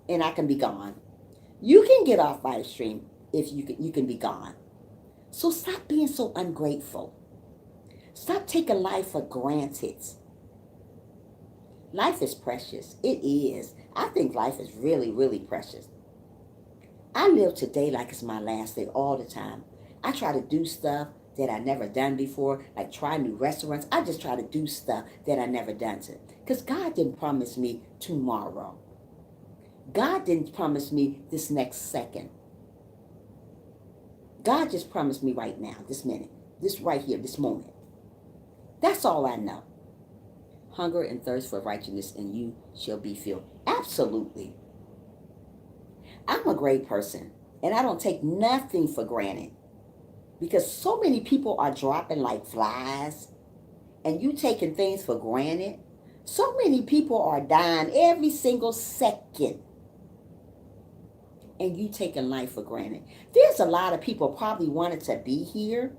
and I can be gone. You can get off live stream if you can be gone. So stop being so ungrateful. Stop taking life for granted. Life is precious. It is. I think life is really, really precious. I live today like it's my last day all the time. I try to do stuff that I never done before, like try new restaurants. I just try to do stuff that I never done to. Because God didn't promise me tomorrow. God didn't promise me this next second. God just promised me right now, this minute, this right here, this moment. That's all I know. Hunger and thirst for righteousness, and you shall be filled. Absolutely. I'm a great person, and I don't take nothing for granted. Because so many people are dropping like flies, and you taking things for granted. So many people are dying every single second, and you taking life for granted. There's a lot of people probably wanted to be here.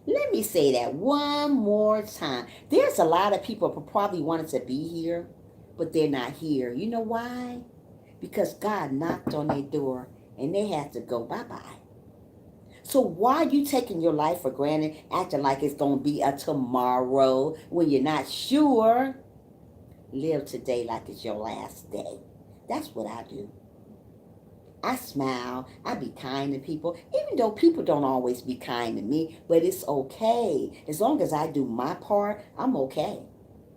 Let me say that one more time. There's a lot of people who probably wanted to be here, but they're not here. You know why? Because God knocked on their door and they had to go bye-bye. So why are you taking your life for granted, acting like it's going to be a tomorrow when you're not sure? Live today like it's your last day. That's what I do. I smile. I be kind to people, even though people don't always be kind to me, but it's okay. As long as I do my part, I'm okay.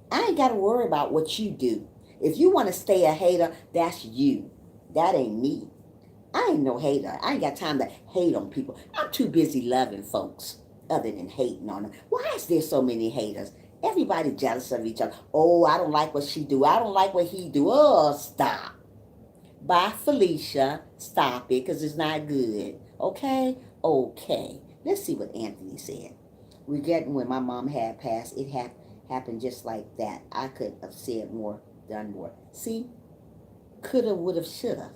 I ain't got to worry about what you do. If you want to stay a hater, that's you. That ain't me. I ain't no hater. I ain't got time to hate on people. I'm too busy loving folks other than hating on them. Why is there so many haters? Everybody jealous of each other. Oh, I don't like what she do. I don't like what he do. Oh, stop. Bye, Felicia. Stop it, because it's not good. Okay? Okay. Let's see what Anthony said. Regretting when my mom had passed, it happened just like that. I could have said more, done more. See? Coulda, woulda, shoulda.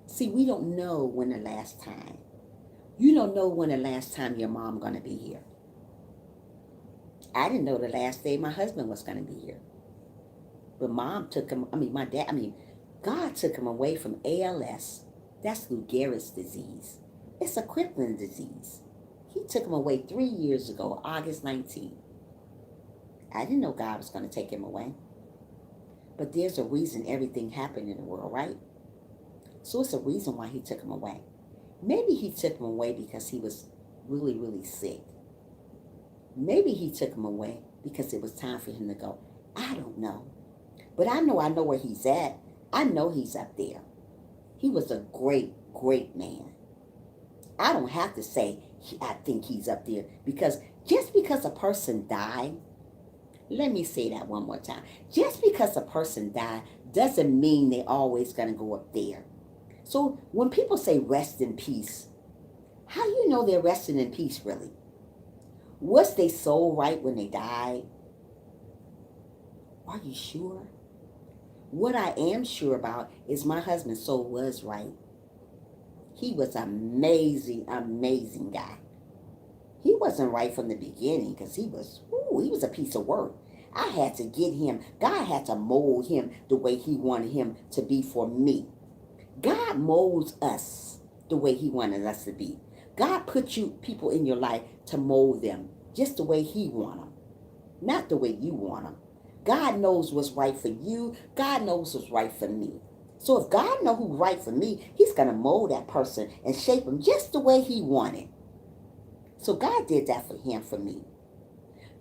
See, we don't know when the last time. You don't know when the last time your mom going to be here. I didn't know the last day my husband was going to be here. But mom took him, God took him away from ALS. That's Lou Gehrig's disease. It's a crippling disease. He took him away 3 years ago, August 19th. I didn't know God was going to take him away. But there's a reason everything happened in the world, right? So it's a reason why he took him away. Maybe he took him away because he was really, really sick. Maybe he took him away because it was time for him to go. I don't know. But I know where he's at. I know he's up there. He was a great, great man. I don't have to say I think he's up there, because just because a person died, let me say that one more time. Just because a person died doesn't mean they're always going to go up there. So when people say rest in peace, how do you know they're resting in peace really? Was their soul right when they died? Are you sure? What I am sure about is my husband's soul was right. He was an amazing, amazing guy. He wasn't right from the beginning because he was a piece of work. I had to get him. God had to mold him the way he wanted him to be for me. God molds us the way he wanted us to be. God put people in your life to mold them just the way he want them, not the way you want them. God knows what's right for you. God knows what's right for me. So if God know who's right for me, he's going to mold that person and shape him just the way he wanted. So God did that for him, for me.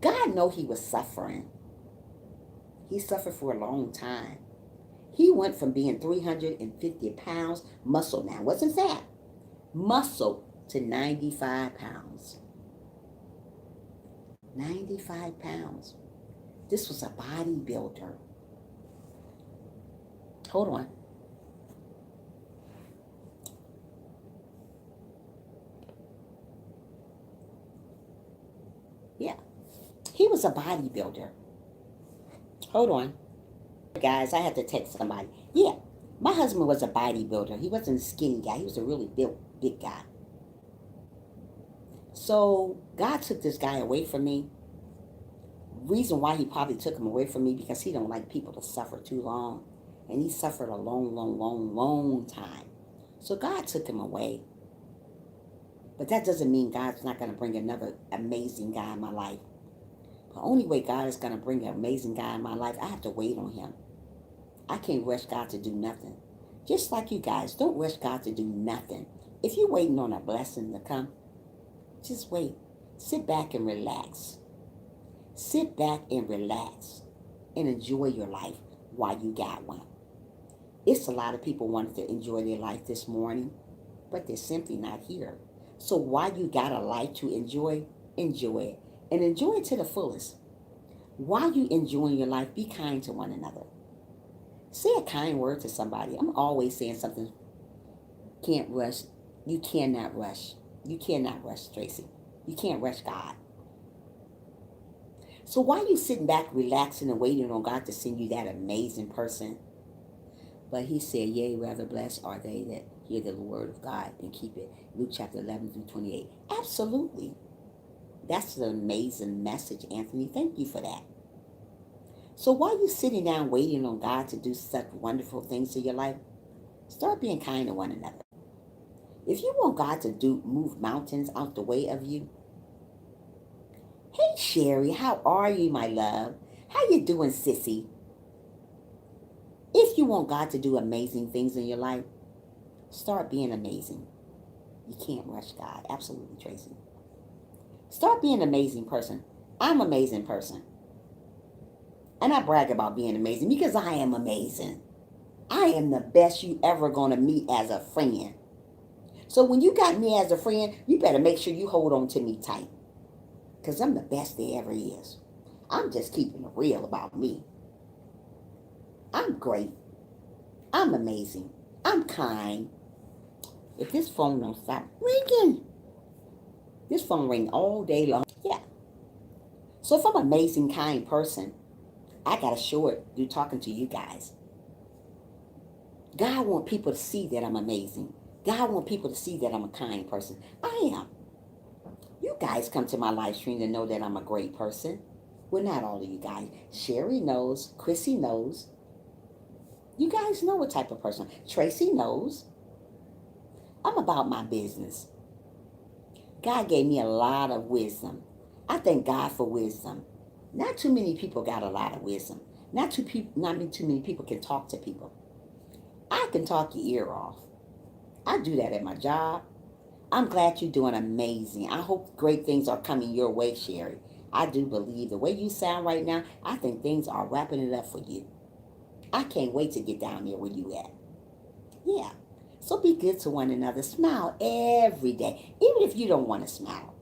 God know he was suffering. He suffered for a long time. He went from being 350 pounds, muscle now, wasn't fat, muscle, to 95 pounds. 95 pounds. This was a bodybuilder. Hold on. Yeah, he was a bodybuilder. Hold on. Guys, I had to text somebody. Yeah, my husband was a bodybuilder. He wasn't a skinny guy. He was a really built, big guy. So God took this guy away from me. Reason why he probably took him away from me, because he don't like people to suffer too long. And he suffered a long, long, long, long time. So God took him away. But that doesn't mean God's not going to bring another amazing guy in my life. The only way God is going to bring an amazing guy in my life, I have to wait on him. I can't rush God to do nothing. Just like you guys, don't rush God to do nothing. If you're waiting on a blessing to come, just wait. Sit back and relax. Sit back and relax and enjoy your life while you got one. It's a lot of people wanting to enjoy their life this morning, but they're simply not here. So while you got a life to enjoy, enjoy it. And enjoy it to the fullest. While you enjoying your life, be kind to one another. Say a kind word to somebody. I'm always saying something. Can't rush. You cannot rush. You cannot rush, Tracy. You can't rush God. So while you sitting back, relaxing and waiting on God to send you that amazing person, but he said, yea, rather blessed are they that hear the word of God and keep it. Luke chapter 11 through 28. Absolutely. That's an amazing message, Anthony. Thank you for that. So while you're sitting down waiting on God to do such wonderful things in your life, start being kind to one another. If you want God to move mountains out the way of you, hey Sherry, how are you, my love? How you doing, sissy? If you want God to do amazing things in your life, start being amazing. You can't rush God. Absolutely, Tracy. Start being an amazing person. I'm an amazing person. And I brag about being amazing because I am amazing. I am the best you ever going to meet as a friend. So when you got me as a friend, you better make sure you hold on to me tight. Because I'm the best there ever is. I'm just keeping it real about me. I'm great. I'm amazing. I'm kind. If this phone don't stop ringing, this phone ring all day long. Yeah. So if I'm an amazing, kind person, I got to show it through talking to you guys. God wants people to see that I'm amazing. God wants people to see that I'm a kind person. I am. You guys come to my live stream to know that I'm a great person. Well, not all of you guys. Sherry knows. Chrissy knows. You guys know what type of person. Tracy knows. I'm about my business. God gave me a lot of wisdom. I thank God for wisdom. Not too many people got a lot of wisdom. Not too many people can talk to people. I can talk your ear off. I do that at my job. I'm glad you're doing amazing. I hope great things are coming your way, Sherry. I do believe the way you sound right now, I think things are wrapping it up for you. I can't wait to get down there where you at. Yeah. So be good to one another. Smile every day, even if you don't want to smile.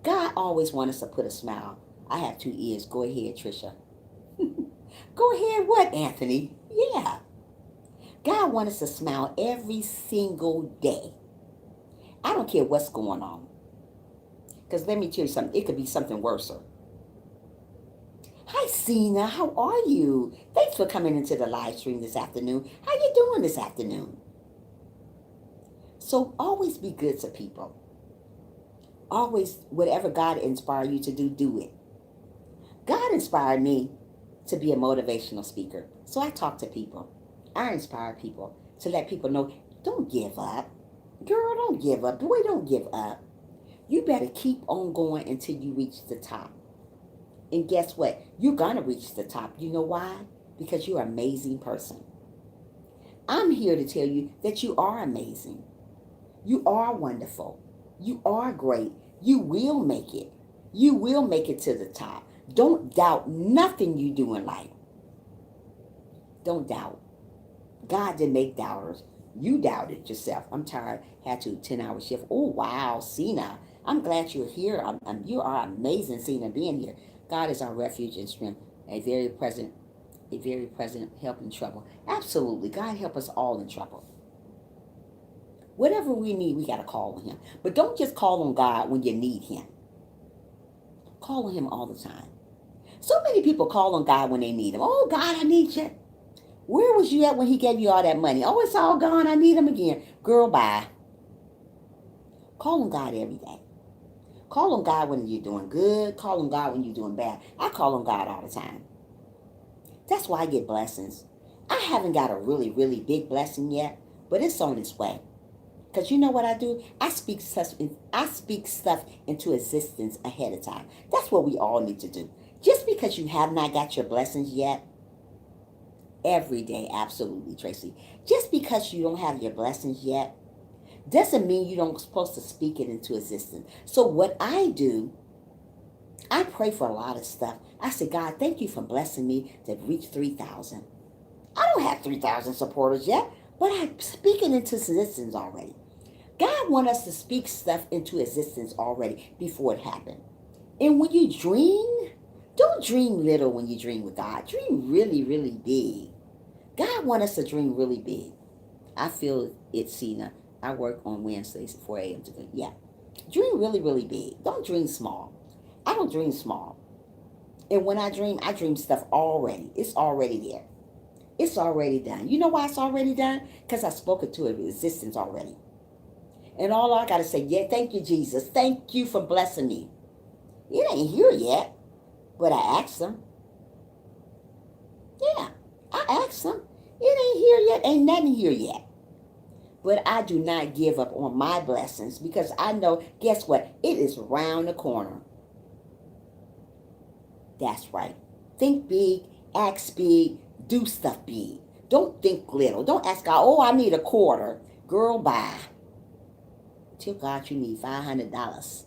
God always wants us to put a smile. I have 2 ears. Go ahead, Trisha. Go ahead, what, Anthony? Yeah. God wants us to smile every single day. I don't care what's going on. Because let me tell you something. It could be something worse. Hi, Cena. How are you? Thanks for coming into the live stream this afternoon. How you doing this afternoon? So always be good to people. Always, whatever God inspired you to do, do it. God inspired me to be a motivational speaker. So I talk to people. I inspire people to let people know, don't give up. Girl, don't give up. Boy, don't give up. You better keep on going until you reach the top. And guess what? You're going to reach the top. You know why? Because you're an amazing person. I'm here to tell you that you are amazing. You are wonderful. You are great. You will make it. You will make it to the top. Don't doubt nothing you do in life. Don't doubt. God didn't make doubters. You doubted yourself. I'm tired. Had to 10-hour shift. Oh, wow, Cena. I'm glad you're here. You are amazing, Cena, being here. God is our refuge and strength, a very present help in trouble. Absolutely. God help us all in trouble. Whatever we need, we got to call on him. But don't just call on God when you need him. Call on him all the time. So many people call on God when they need him. Oh, God, I need you. Where was you at when he gave you all that money? Oh, it's all gone. I need him again. Girl, bye. Call on God every day. Call on God when you're doing good. Call on God when you're doing bad. I call on God all the time. That's why I get blessings. I haven't got a really, really big blessing yet, but it's on its way. Because you know what I do? I speak stuff into existence ahead of time. That's what we all need to do. Just because you have not got your blessings yet, every day, absolutely, Tracy. Just because you don't have your blessings yet, doesn't mean you don't supposed to speak it into existence. So what I do, I pray for a lot of stuff. I say, God, thank you for blessing me to reach 3,000. I don't have 3,000 supporters yet, but I'm speaking into existence already. God wants us to speak stuff into existence already before it happened. And when you dream, don't dream little when you dream with God. Dream really, really big. God wants us to dream really big. I feel it, Cena. I work on Wednesdays at 4 a.m. to do. Yeah. Dream really, really big. Don't dream small. I don't dream small. And when I dream stuff already. It's already there. It's already done. You know why it's already done? Because I spoke it to existence already. And all I got to say, yeah, thank you, Jesus. Thank you for blessing me. It ain't here yet, but I asked him. Yeah, I asked him. It ain't here yet. Ain't nothing here yet. But I do not give up on my blessings because I know, guess what? It is around the corner. That's right. Think big, act big, do stuff big. Don't think little. Don't ask God, oh, I need a quarter. Girl, bye. Tell God you need $500.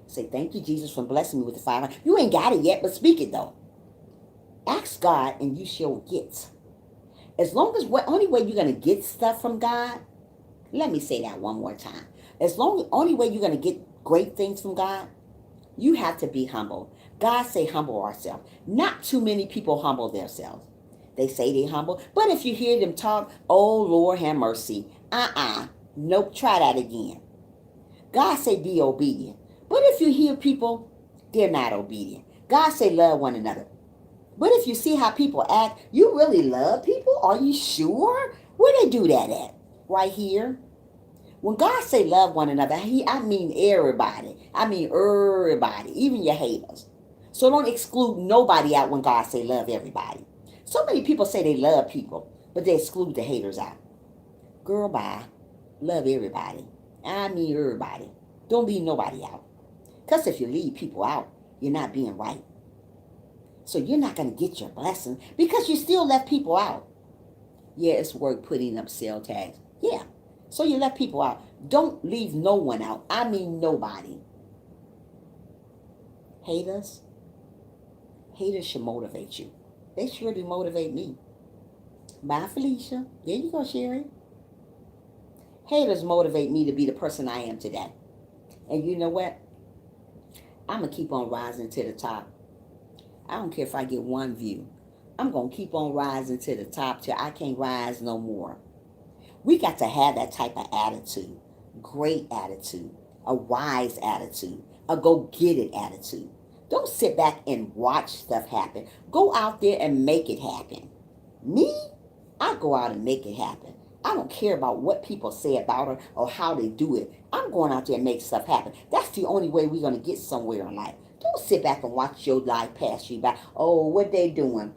Say, thank you, Jesus, for blessing me with the 500. You ain't got it yet, but speak it, though. Ask God, and you shall get. As long as only way you're going to get stuff from God, let me say that one more time. Only way you're going to get great things from God, you have to be humble. God say humble ourselves. Not too many people humble themselves. They say they humble, but if you hear them talk, oh, Lord, have mercy. Nope, try that again. God say be obedient. But if you hear people, they're not obedient. God say love one another. But if you see how people act, you really love people? Are you sure? Where they do that at? Right here. When God say love one another, I mean everybody. I mean everybody, even your haters. So don't exclude nobody out when God say love everybody. So many people say they love people, but they exclude the haters out. Girl, bye. Love everybody. I mean everybody. Don't leave nobody out. Because if you leave people out, you're not being right. So you're not going to get your blessing because you still left people out. Yeah, it's work putting up sale tags. Yeah. So you left people out. Don't leave no one out. I mean nobody. Haters. Haters should motivate you. They sure do motivate me. Bye, Felicia. There you go, Sherry. Haters motivate me to be the person I am today. And you know what? I'm going to keep on rising to the top. I don't care if I get one view. I'm going to keep on rising to the top till I can't rise no more. We got to have that type of attitude. Great attitude. A wise attitude. A go-get-it attitude. Don't sit back and watch stuff happen. Go out there and make it happen. Me? I go out and make it happen. I don't care about what people say about her or how they do it. I'm going out there and make stuff happen. That's the only way we're going to get somewhere in life. Don't sit back and watch your life pass you by. Oh, what they doing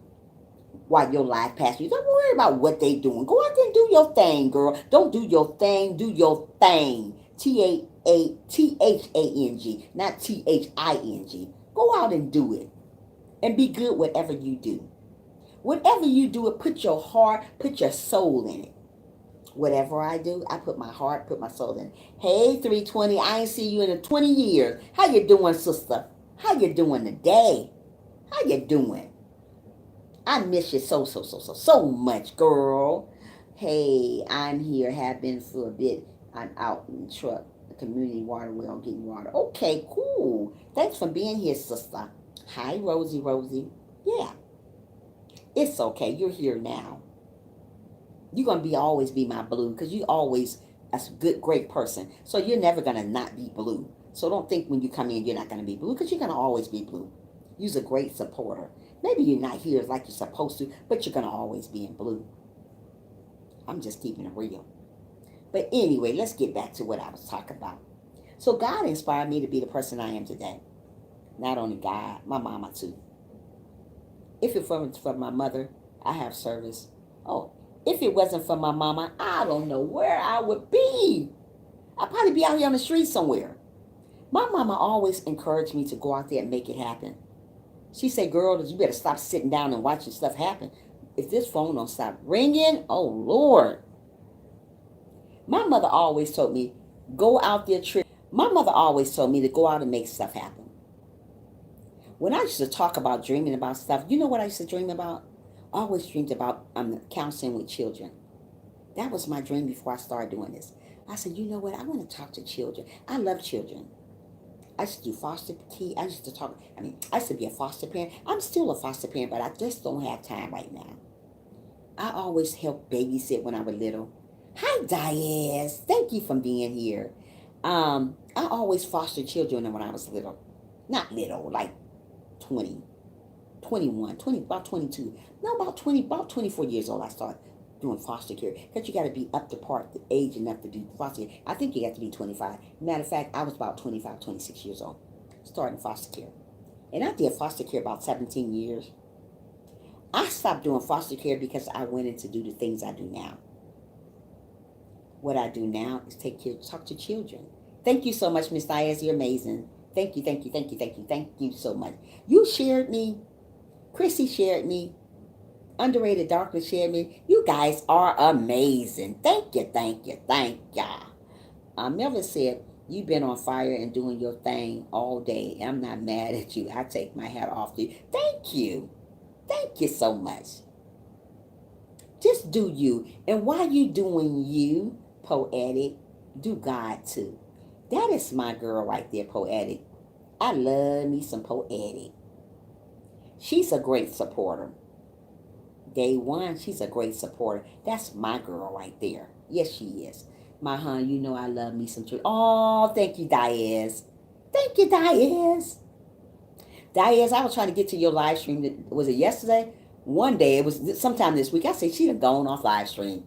while your life passes you. Don't worry about what they doing. Go out there and do your thing, girl. Don't do your thing. Do your thing. Thang, not Thing. Go out and do it. And be good whatever you do. Whatever you do, it put your heart, put your soul in it. Whatever I do, I put my heart, put my soul in it. Hey, 320, I ain't see you in 20 years. How you doing, sister? How you doing today? How you doing? I miss you so much, girl. Hey, I'm here, have been for a bit. I'm out in the truck, the community water well, getting water. Okay, cool. Thanks for being here, sister. Hi, Rosie. Yeah, it's okay. You're here now. You're gonna be always be my blue because you always a good, great person. So you're never gonna not be blue. So don't think when you come in you're not gonna be blue because you're gonna always be blue. You're a great supporter. Maybe you're not here like you're supposed to, but you're gonna always be in blue. I'm just keeping it real. But anyway, let's get back to what I was talking about. So God inspired me to be the person I am today. Not only God, my mama too. If it wasn't for my mother, I have service. Oh, if it wasn't for my mama, I don't know where I would be. I'd probably be out here on the street somewhere. My mama always encouraged me to go out there and make it happen. She said, girl, you better stop sitting down and watching stuff happen. If this phone don't stop ringing, oh Lord. My mother always told me, go out there. My mother always told me to go out and make stuff happen. When I used to talk about dreaming about stuff, you know what I used to dream about? I always dreamed about counseling with children. That was my dream before I started doing this. I said, you know what? I want to talk to children. I love children. I used to do foster care. I used to be a foster parent. I'm still a foster parent, but I just don't have time right now. I always helped babysit when I was little. Hi, Diaz. Thank you for being here. I always fostered children when I was little. Not little, like 20, 21, 20, about 22. No, about 20, about 24 years old I started doing foster care. Because you got to be up to part, the age enough to do foster care. I think you got to be 25. Matter of fact, I was about 25, 26 years old, starting foster care. And I did foster care about 17 years. I stopped doing foster care because I went in to do the things I do now. What I do now is talk to children. Thank you so much, Miss Diaz. You're amazing. Thank you so much. You shared me. Chrissy shared me. Underrated Darkness shared me. You guys are amazing. Thank you. Melvin said, you've been on fire and doing your thing all day. I'm not mad at you. I take my hat off to you. Thank you. Thank you so much. Just do you. And while you doing you, Poetic, do God too. That is my girl right there, Poetic. I love me some Poetic. She's a great supporter. Day one, she's a great supporter. That's my girl right there. Yes, she is. My hun, you know I love me some truth. Oh, thank you, Diaz. Thank you, Diaz. Diaz, I was trying to get to your live stream. Was it yesterday? One day, it was sometime this week. I said, she'd have gone off live stream.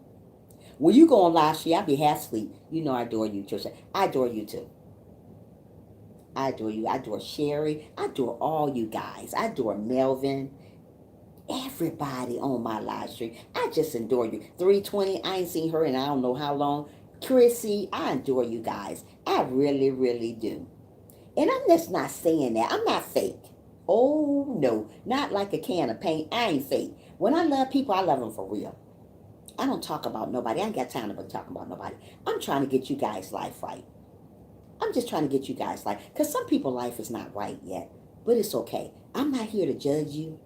When you go on live stream, I'll be half asleep. You know I adore you, Trisha. I adore you too. I adore you. I adore Sherry. I adore all you guys. I adore Melvin. Everybody on my live stream. I just adore you. 320, I ain't seen her in I don't know how long. Chrissy, I adore you guys. I really, really do. And I'm just not saying that. I'm not fake. Oh, no. Not like a can of paint. I ain't fake. When I love people, I love them for real. I don't talk about nobody. I ain't got time to be talking about nobody. I'm trying to get you guys' life right. I'm just trying to get you guys' life. Because some people's life is not right yet. But it's okay. I'm not here to judge you.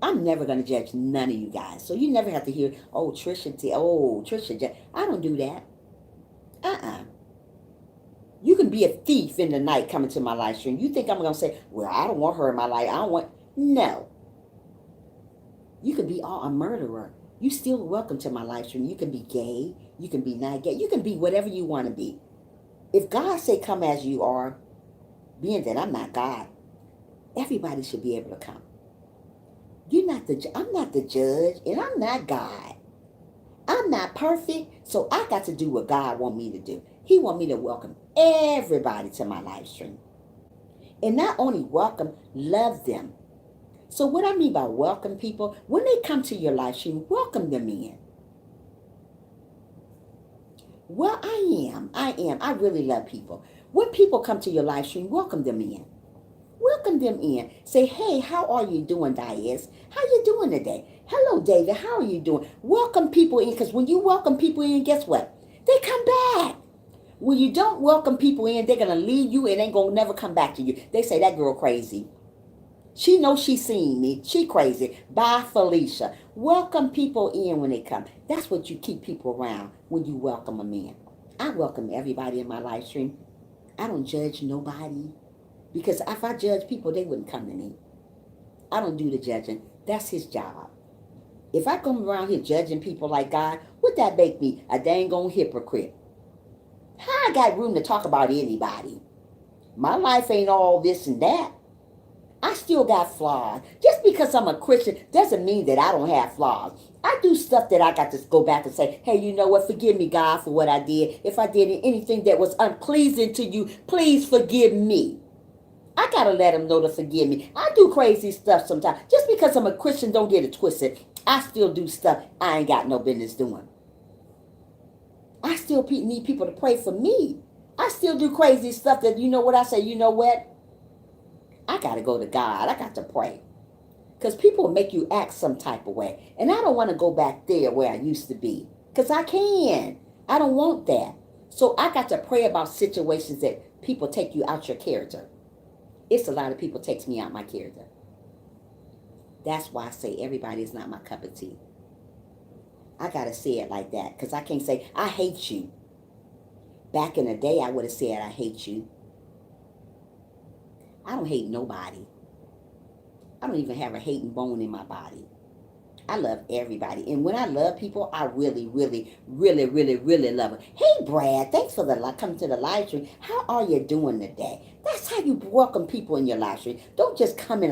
I'm never going to judge none of you guys. So you never have to hear, oh, Trisha, I don't do that. You can be a thief in the night coming to my live stream. You think I'm going to say, well, I don't want her in my life. No. You can be a murderer. You still welcome to my live stream. You can be gay. You can be not gay. You can be whatever you want to be. If God say come as you are, being that I'm not God, everybody should be able to come. I'm not the judge, and I'm not God. I'm not perfect, so I got to do what God want me to do. He want me to welcome everybody to my live stream. And not only welcome, love them. So what I mean by welcome people, when they come to your live stream, welcome them in. Well, I am. I really love people. When people come to your live stream, welcome them in. Welcome them in. Say, hey, how are you doing, Diaz? How you doing today? Hello, David. How are you doing? Welcome people in, because when you welcome people in, guess what? They come back. When you don't welcome people in, they're going to leave you and ain't going to never come back to you. They say, that girl crazy. She knows she seen me. She crazy. Bye, Felicia. Welcome people in when they come. That's what you keep people around when you welcome them in. I welcome everybody in my live stream. I don't judge nobody. Because if I judge people, they wouldn't come to me. I don't do the judging. That's his job. If I come around here judging people like God, would that make me a dang on hypocrite? How I got room to talk about anybody? My life ain't all this and that. I still got flaws. Just because I'm a Christian doesn't mean that I don't have flaws. I do stuff that I got to go back and say, hey, you know what? Forgive me, God, for what I did. If I did anything that was unpleasing to you, please forgive me. I got to let him know to forgive me. I do crazy stuff sometimes. Just because I'm a Christian, don't get it twisted. I still do stuff I ain't got no business doing. I still need people to pray for me. I still do crazy stuff that, you know what I say, you know what? I got to go to God. I got to pray. Because people make you act some type of way. And I don't want to go back there where I used to be. Because I can. I don't want that. So I got to pray about situations that people take you out your character. It's a lot of people takes me out my character. That's why I say everybody is not my cup of tea. I got to say it like that. Because I can't say, I hate you. Back in the day, I would have said, I hate you. I don't hate nobody. I don't even have a hating bone in my body. I love everybody. And when I love people, I really, really, really, really, really love them. Hey, Brad, thanks for coming to the live stream. How are you doing today? That's how you welcome people in your live stream. Don't just come in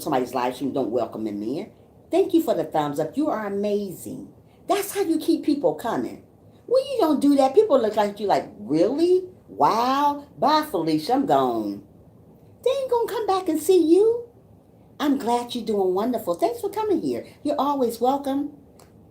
somebody's live stream, don't welcome them in. Thank you for the thumbs up. You are amazing. That's how you keep people coming. When you don't do that, people look like you like, really? Wow. Bye, Felicia. I'm gone. They ain't going to come back and see you. I'm glad you're doing wonderful. Thanks for coming here. You're always welcome.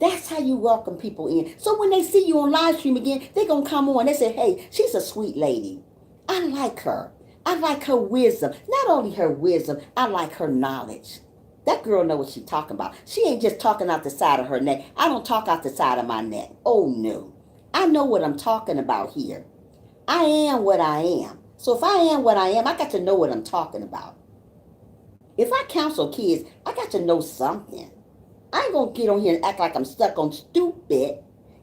That's how you welcome people in. So when they see you on live stream again, they're going to come on. They say, hey, she's a sweet lady. I like her. I like her wisdom. Not only her wisdom, I like her knowledge. That girl knows what she's talking about. She ain't just talking out the side of her neck. I don't talk out the side of my neck. Oh, no. I know what I'm talking about here. I am what I am. So if I am what I am, I got to know what I'm talking about. If I counsel kids, I got to know something. I ain't going to get on here and act like I'm stuck on stupid.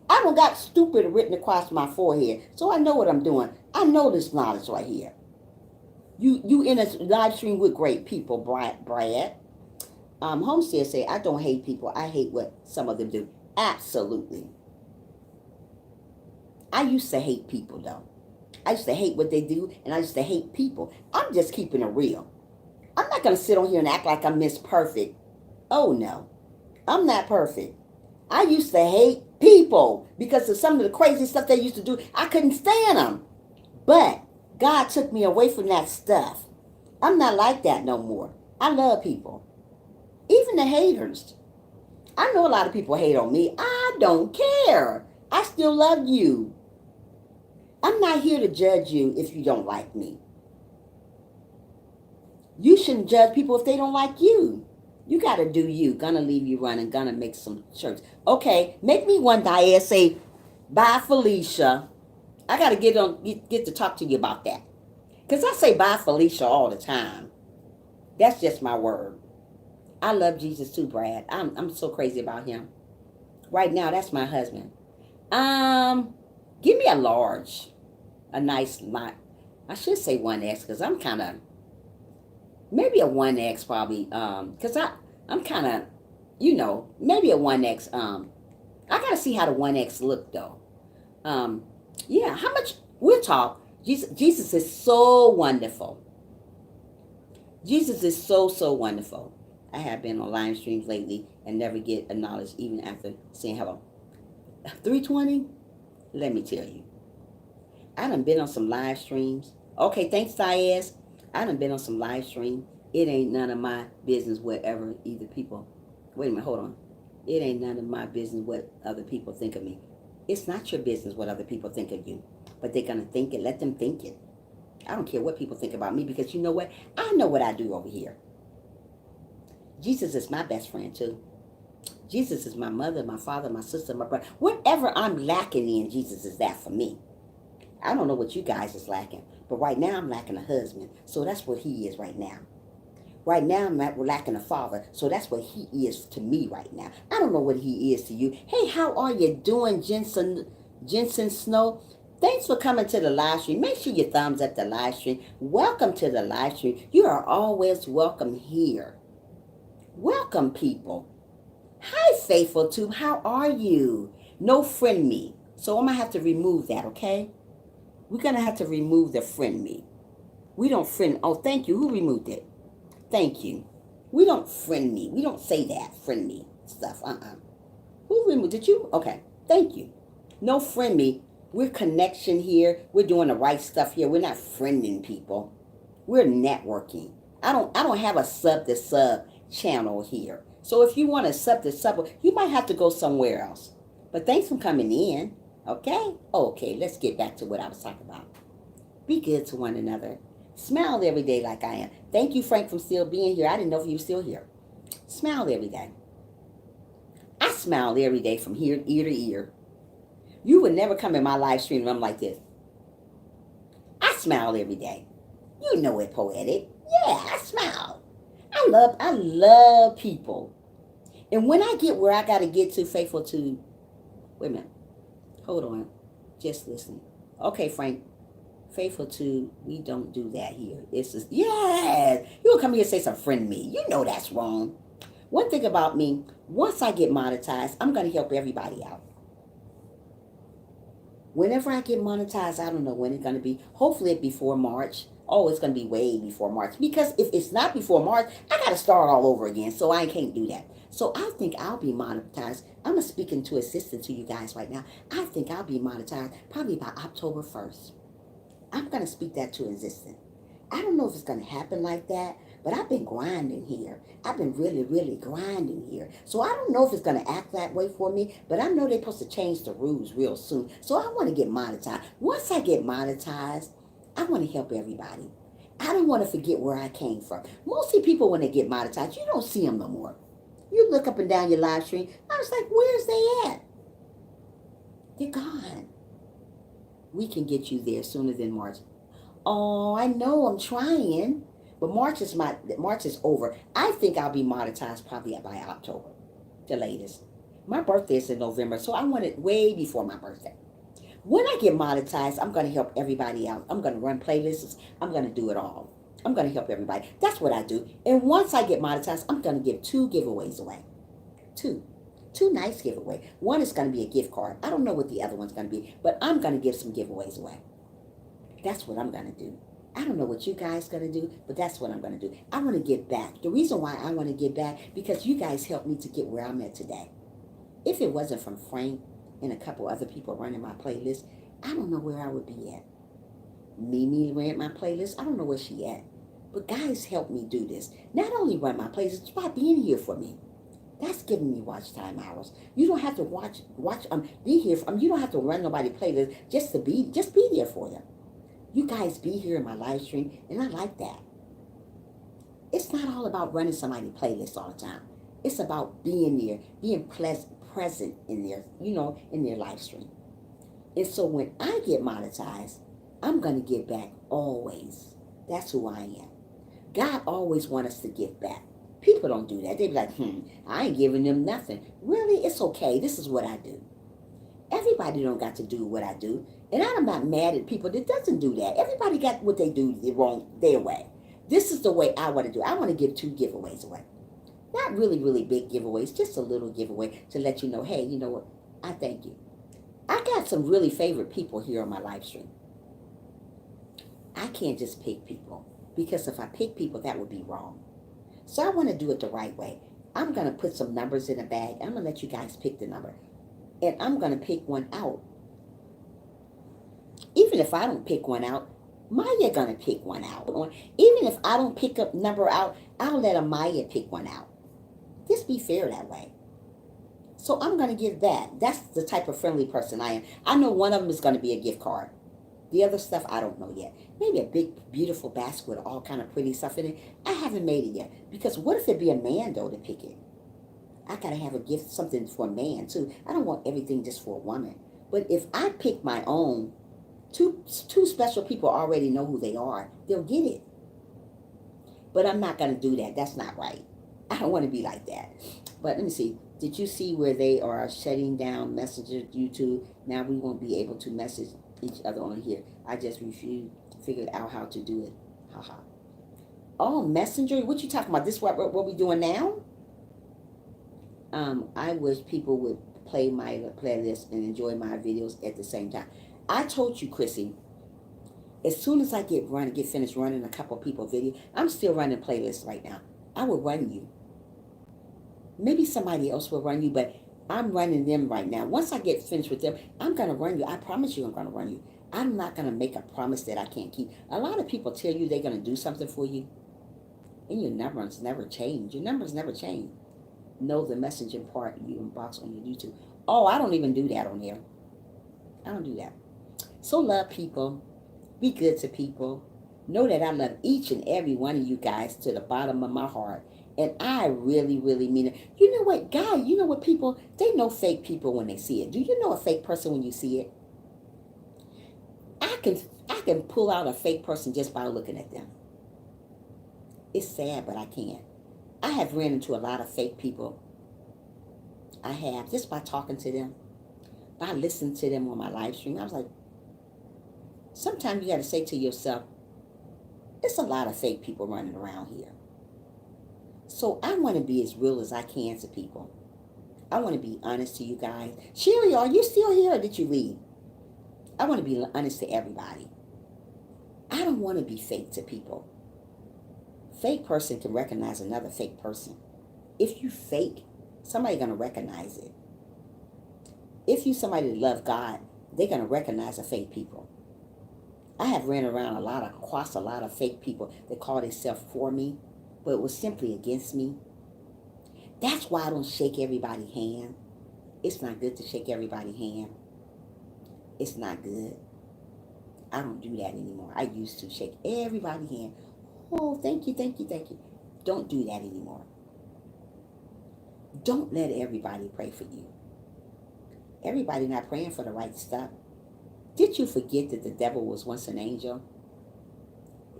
I don't got stupid written across my forehead. So I know what I'm doing. I know this knowledge right here. You in a live stream with great people, Brad. Homestead say, I don't hate people. I hate what some of them do. Absolutely. I used to hate people, though. I used to hate what they do, and I used to hate people. I'm just keeping it real. I'm not going to sit on here and act like I'm Miss Perfect. Oh, no. I'm not perfect. I used to hate people because of some of the crazy stuff they used to do. I couldn't stand them. But God took me away from that stuff. I'm not like that no more. I love people. Even the haters. I know a lot of people hate on me. I don't care. I still love you. I'm not here to judge you if you don't like me. You shouldn't judge people if they don't like you. You got to do you. Gonna leave you running. Gonna make some shirts. Okay, make me one, Diaz. Say, bye, Felicia. I got to get to talk to you about that. Because I say bye, Felicia, all the time. That's just my word. I love Jesus too, Brad. I'm so crazy about him. Right now, that's my husband. Give me a large. A nice lot. I should say 1X because I'm kind of... Maybe a 1X probably. Because I'm kind of, maybe a 1X. I got to see how the 1X look, though. Yeah, how much... We'll talk. Jesus is so wonderful. Jesus is so, so wonderful. I have been on live streams lately and never get acknowledged even after saying hello. 320? Let me tell you. I done been on some live streams. Okay, thanks, Diaz. I done been on some live stream. It ain't none of my business whatever either people... Wait a minute, hold on. It ain't none of my business what other people think of me. It's not your business what other people think of you. But they're going to think it. Let them think it. I don't care what people think about me because you know what? I know what I do over here. Jesus is my best friend too. Jesus is my mother, my father, my sister, my brother. Whatever I'm lacking in, Jesus is that for me. I don't know what you guys is lacking, but right now I'm lacking a husband. So that's what he is right now. Right now I'm lacking a father. So that's what he is to me right now. I don't know what he is to you. Hey, how are you doing, Jensen Snow? Thanks for coming to the live stream. Make sure you thumbs up the live stream. Welcome to the live stream. You are always welcome here. Welcome, people. Hi, Faithful Tube. How are you? No friend me. So I'm going to have to remove that, okay? We're going to have to remove the friend me. We don't friend. Oh, thank you. Who removed it? Thank you. We don't friend me. We don't say that. Friend me stuff. Who removed? Did you? Okay. Thank you. No friend me. We're connection here. We're doing the right stuff here. We're not friending people. We're networking. I don't have a sub to sub channel here. So if you want to sub to sub, you might have to go somewhere else. But thanks for coming in. Okay? Okay, let's get back to what I was talking about. Be good to one another. Smile every day like I am. Thank you, Frank, for still being here. I didn't know if you were still here. Smile every day. I smile every day from ear to ear. You would never come in my live stream and I'm like this. I smile every day. You know it, Poetic. Yeah, I smile. I love people. And when I get where I got to get to, Faithful to, wait a minute. Hold on. Just listen. Okay, Frank. Faithful to, we don't do that here. It's just, yes. You don't come here and say some friend me. You know that's wrong. One thing about me, once I get monetized, I'm going to help everybody out. Whenever I get monetized, I don't know when it's going to be. Hopefully it's before March. Oh, it's going to be way before March. Because if it's not before March, I got to start all over again. So I can't do that. So I think I'll be monetized. I'm speaking to assistant to you guys right now. I think I'll be monetized probably by October 1st. I'm going to speak that to existence. I don't know if it's going to happen like that, but I've been grinding here. I've been really, really grinding here. So I don't know if it's going to act that way for me, but I know they're supposed to change the rules real soon. So I want to get monetized. Once I get monetized, I want to help everybody. I don't want to forget where I came from. Mostly people, when they get monetized, you don't see them no more. You look up and down your live stream, I was like, where's they at? They're gone. We can get you there sooner than March. Oh, I know, I'm trying. But March is over. I think I'll be monetized probably by October, the latest. My birthday is in November, so I want it way before my birthday. When I get monetized, I'm going to help everybody out. I'm going to run playlists. I'm going to do it all. I'm going to help everybody. That's what I do. And once I get monetized, I'm going to give 2 giveaways away. 2 nice giveaways. One is going to be a gift card. I don't know what the other one's going to be, but I'm going to give some giveaways away. That's what I'm going to do. I don't know what you guys going to do, but that's what I'm going to do. I want to give back. The reason why I want to give back, because you guys helped me to get where I'm at today. If it wasn't from Frank and a couple other people running my playlist, I don't know where I would be at. Mimi ran my playlist. I don't know where she at. But guys helped me do this. Not only run my playlist, it's by being here for me. That's giving me watch time hours. You don't have to be here. You don't have to run nobody playlist just be there for them. You guys be here in my live stream, and I like that. It's not all about running somebody's playlist all the time. It's about being there, being present in their, in their live stream. And so when I get monetized, I'm going to give back always. That's who I am. God always wants us to give back. People don't do that. They be like, I ain't giving them nothing. Really? It's okay. This is what I do. Everybody don't got to do what I do. And I'm not mad at people that doesn't do that. Everybody got what they do their way. This is the way I want to do it. I want to give 2 giveaways away. Not really, really big giveaways. Just a little giveaway to let you know, hey, you know what? I thank you. I got some really favorite people here on my live stream. I can't just pick people. Because if I pick people, that would be wrong. So I want to do it the right way. I'm going to put some numbers in a bag. I'm going to let you guys pick the number. And I'm going to pick one out. Even if I don't pick one out, Maya going to pick one out. Even if I don't pick a number out, I'll let Amaya pick one out. Just be fair that way. So I'm going to give that. That's the type of friendly person I am. I know one of them is going to be a gift card. The other stuff, I don't know yet. Maybe a big, beautiful basket with all kind of pretty stuff in it. I haven't made it yet. Because what if it be a man, though, to pick it? I got to have a gift, something for a man, too. I don't want everything just for a woman. But if I pick my own, two special people already know who they are. They'll get it. But I'm not going to do that. That's not right. I don't want to be like that. But let me see. Did you see where they are shutting down Messenger, YouTube? Now we won't be able to message each other on here. I just refused, figured out how to do it. Haha. Oh, Messenger? What you talking about? This what we doing now? I wish people would play my playlist and enjoy my videos at the same time. I told you, Chrissy, as soon as I get finished running a couple people video, I'm still running playlists right now. I will run you. Maybe somebody else will run you, but I'm running them right now. Once I get finished with them, I'm going to run you. I promise you I'm going to run you. I'm not going to make a promise that I can't keep. A lot of people tell you they're going to do something for you, and your numbers never change. Your numbers never change. Know the messaging part you inbox on your YouTube. Oh, I don't even do that on here. I don't do that. So love people. Be good to people. Know that I love each and every one of you guys to the bottom of my heart. And I really, really mean it. You know what, guy, you know what people, they know fake people when they see it. Do you know a fake person when you see it? I can pull out a fake person just by looking at them. It's sad, but I can't. I have ran into a lot of fake people. I have, just by talking to them, by listening to them on my live stream. I was like, sometimes you got to say to yourself, there's a lot of fake people running around here. So I want to be as real as I can to people. I want to be honest to you guys. Sherry, are you still here or did you leave? I want to be honest to everybody. I don't want to be fake to people. Fake person can recognize another fake person. If you fake, somebody's going to recognize it. If you somebody that love God, they're going to recognize the fake people. I have ran around across a lot of fake people that call themselves for me, but it was simply against me. That's why I don't shake everybody's hand. It's not good to shake everybody's hand. It's not good. I don't do that anymore. I used to shake everybody's hand. Oh, thank you, thank you, thank you. Don't do that anymore. Don't let everybody pray for you. Everybody not praying for the right stuff. Did you forget that the devil was once an angel?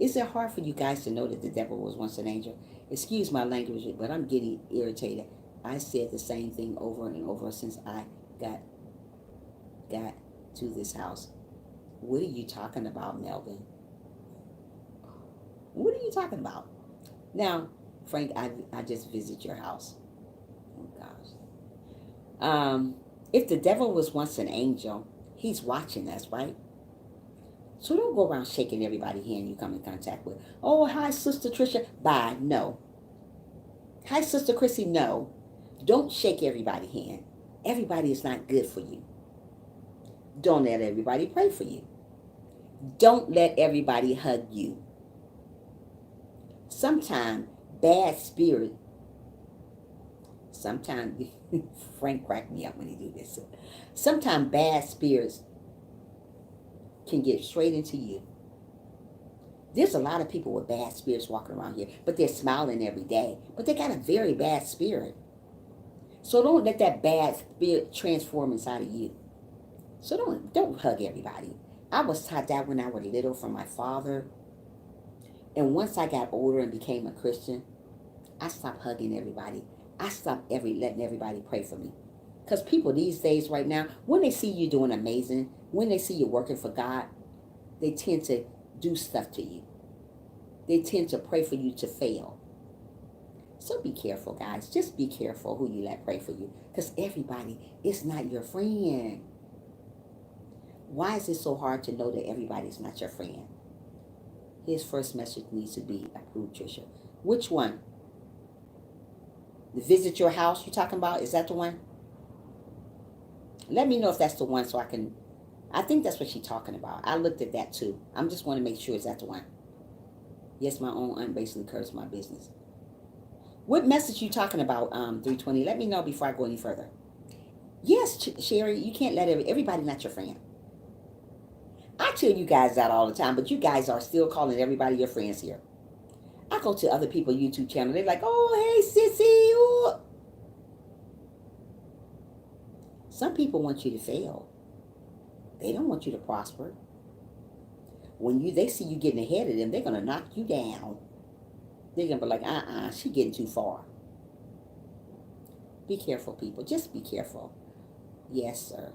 Is it hard for you guys to know that the devil was once an angel? Excuse my language, but I'm getting irritated. I said the same thing over and over since I got to this house. What are you talking about, Melvin? What are you talking about? Now, Frank, I just visit your house. Oh, gosh. If the devil was once an angel, he's watching us, right? So don't go around shaking everybody's hand you come in contact with. Oh, hi, Sister Tricia. Bye. No. Hi, Sister Chrissy. No. Don't shake everybody's hand. Everybody is not good for you. Don't let everybody pray for you. Don't let everybody hug you. Sometimes bad spirit, sometimes, Frank cracked me up when he do this. Sometimes bad spirits can get straight into you. There's a lot of people with bad spirits walking around here, but they're smiling every day. But they got a very bad spirit. So don't let that bad spirit transform inside of you. So don't hug everybody. I was taught that when I was little from my father. And once I got older and became a Christian, I stopped hugging everybody. I stopped letting everybody pray for me. Because people these days right now, when they see you doing amazing, when they see you working for God, they tend to do stuff to you. They tend to pray for you to fail. So be careful, guys. Just be careful who you let pray for you. Because everybody is not your friend. Why is it so hard to know that everybody's not your friend? His first message needs to be approved, Tricia. Which one? The visit your house you're talking about? Is that the one? Let me know if that's the one so I think that's what she's talking about. I looked at that too. I'm just want to make sure is that the one. Yes, my own aunt basically cursed my business. What message you talking about, 320? Let me know before I go any further. Yes, Sherry, you can't let everybody not your friend. I I tell you guys that all the time, but you guys are still calling everybody your friends here. I go to other people's YouTube channel. They're like, oh, hey, sissy. Ooh. Some people want you to fail. They don't want you to prosper. When they see you getting ahead of them, they're going to knock you down. They're going to be like, she getting too far. Be careful, people. Just be careful. Yes, sir.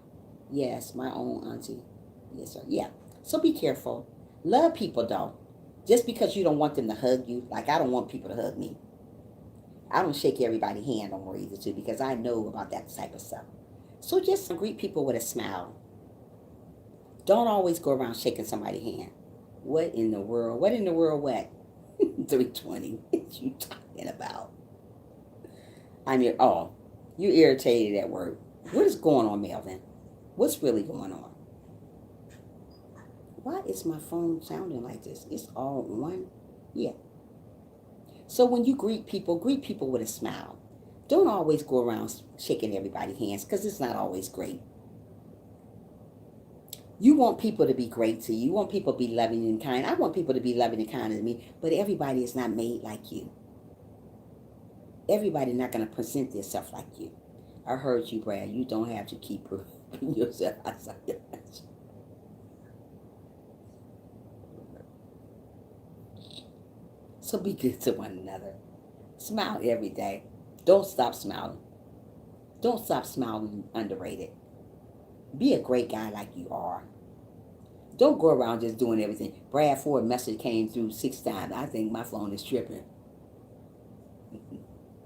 Yes, my own auntie. Yes, sir. Yeah. So be careful. Love people, though. Just because you don't want them to hug you, like I don't want people to hug me. I don't shake everybody's hand on either, too, because I know about that type of stuff. So just greet people with a smile. Don't always go around shaking somebody's hand. What in the world? What in the world what? 320. What you talking about? You irritated at work. What is going on, Melvin? What's really going on? Why is my phone sounding like this? It's all on. Yeah. So when you greet people with a smile. Don't always go around shaking everybody's hands because it's not always great. You want people to be great to you. You want people to be loving and kind. I want people to be loving and kind to me, but everybody is not made like you. Everybody's not going to present themselves like you. I heard you, Brad. You don't have to keep proving yourself outside the house. So be good to one another. Smile every day. Don't stop smiling. Don't stop smiling, underrated. Be a great guy like you are. Don't go around just doing everything. Brad Ford message came through 6 times. I think my phone is tripping.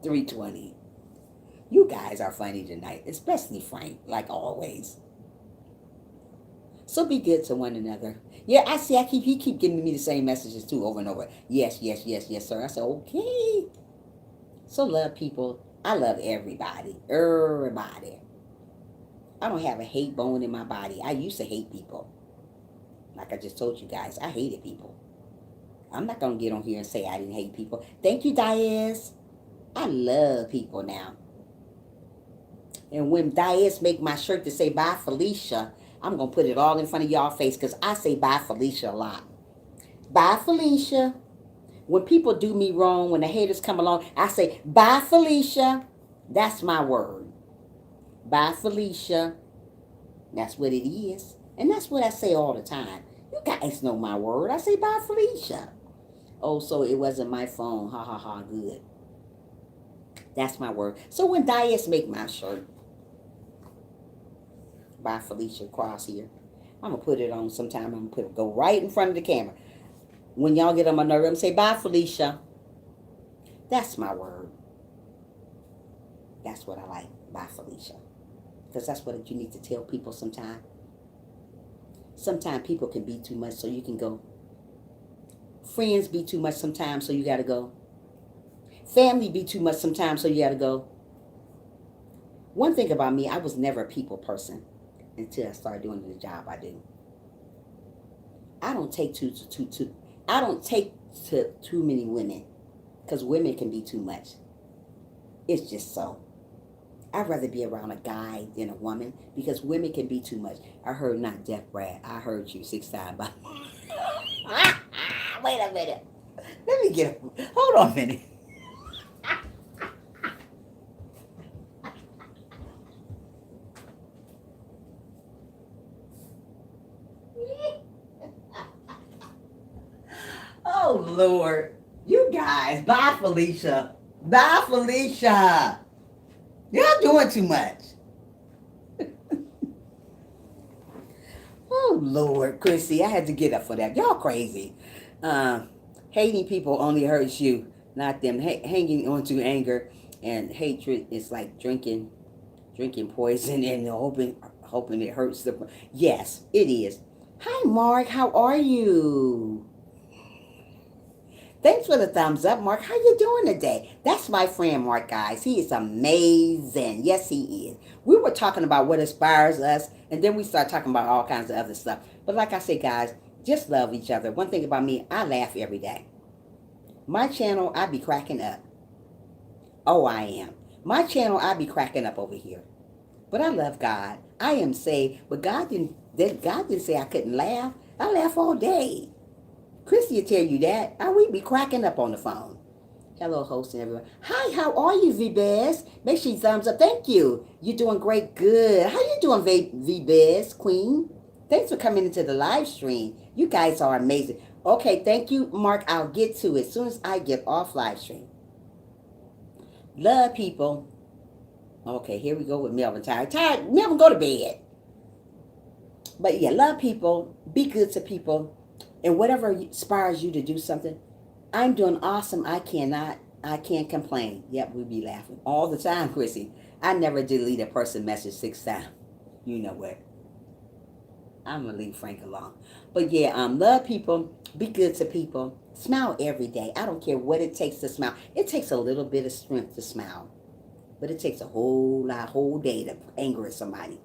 320. You guys are funny tonight, especially Frank, like always. So be good to one another. Yeah, I see. He keep giving me the same messages too, over and over. Yes, yes, yes, yes, sir. I said, okay. So love people. I love everybody. Everybody. I don't have a hate bone in my body. I used to hate people. Like I just told you guys, I hated people. I'm not going to get on here and say I didn't hate people. Thank you, Diaz. I love people now. And when Diaz make my shirt to say bye, Felicia, I'm going to put it all in front of y'all face because I say bye, Felicia, a lot. Bye, Felicia. When people do me wrong, when the haters come along, I say, bye, Felicia. That's my word. Bye, Felicia. That's what it is. And that's what I say all the time. You guys know my word. I say, bye, Felicia. Oh, so it wasn't my phone. Ha, ha, ha, good. That's my word. So when Diaz make my shirt, bye, Felicia, cross here, I'm going to put it on sometime. I'm going to go right in front of the camera. When y'all get on my nerve, I'm going to say, bye, Felicia. That's my word. That's what I like. Bye, Felicia. Because that's what you need to tell people sometimes. Sometimes people can be too much, so you can go. Friends be too much sometimes, so you got to go. Family be too much sometimes, so you got to go. One thing about me, I was never a people person until I started doing the job I do. I don't take to too many women because women can be too much. It's just so. I'd rather be around a guy than a woman because women can be too much. I heard not Deaf Brad. I heard you 6 times. Wait a minute. Let me get him. Hold on a minute. Oh, Lord. You guys. Bye, Felicia. Bye, Felicia. Y'all doing too much. Oh, Lord, Chrissy, I had to get up for that. Y'all crazy. Hating people only hurts you, not them. Hanging on to anger and hatred is like drinking poison and hoping it hurts the... Yes, it is. Hi, Mark. How are you? Thanks for the thumbs up, Mark. How you doing today? That's my friend, Mark, guys. He is amazing. Yes, he is. We were talking about what inspires us, and then we start talking about all kinds of other stuff. But like I say, guys, just love each other. One thing about me, I laugh every day. My channel, I be cracking up. Oh, I am. My channel, I be cracking up over here. But I love God. I am saved. But God didn't say I couldn't laugh. I laugh all day. Christy will tell you that. I we be cracking up on the phone. Hello, host and everyone. Hi, how are you, V-Bez? Make sure you thumbs up. Thank you. You're doing great. Good. How you doing, V-Bez, Queen? Thanks for coming into the live stream. You guys are amazing. Okay, thank you, Mark. I'll get to it as soon as I get off live stream. Love people. Okay, here we go with Melvin. Tired. Melvin, go to bed. But yeah, love people. Be good to people. And whatever inspires you to do something, I'm doing awesome. I can't complain. Yep, we be laughing all the time, Chrissy. I never delete a person message 6 times. You know what? I'm gonna leave Frank alone. But yeah, love people, be good to people, smile every day. I don't care what it takes to smile. It takes a little bit of strength to smile, but it takes a whole day to anger at somebody.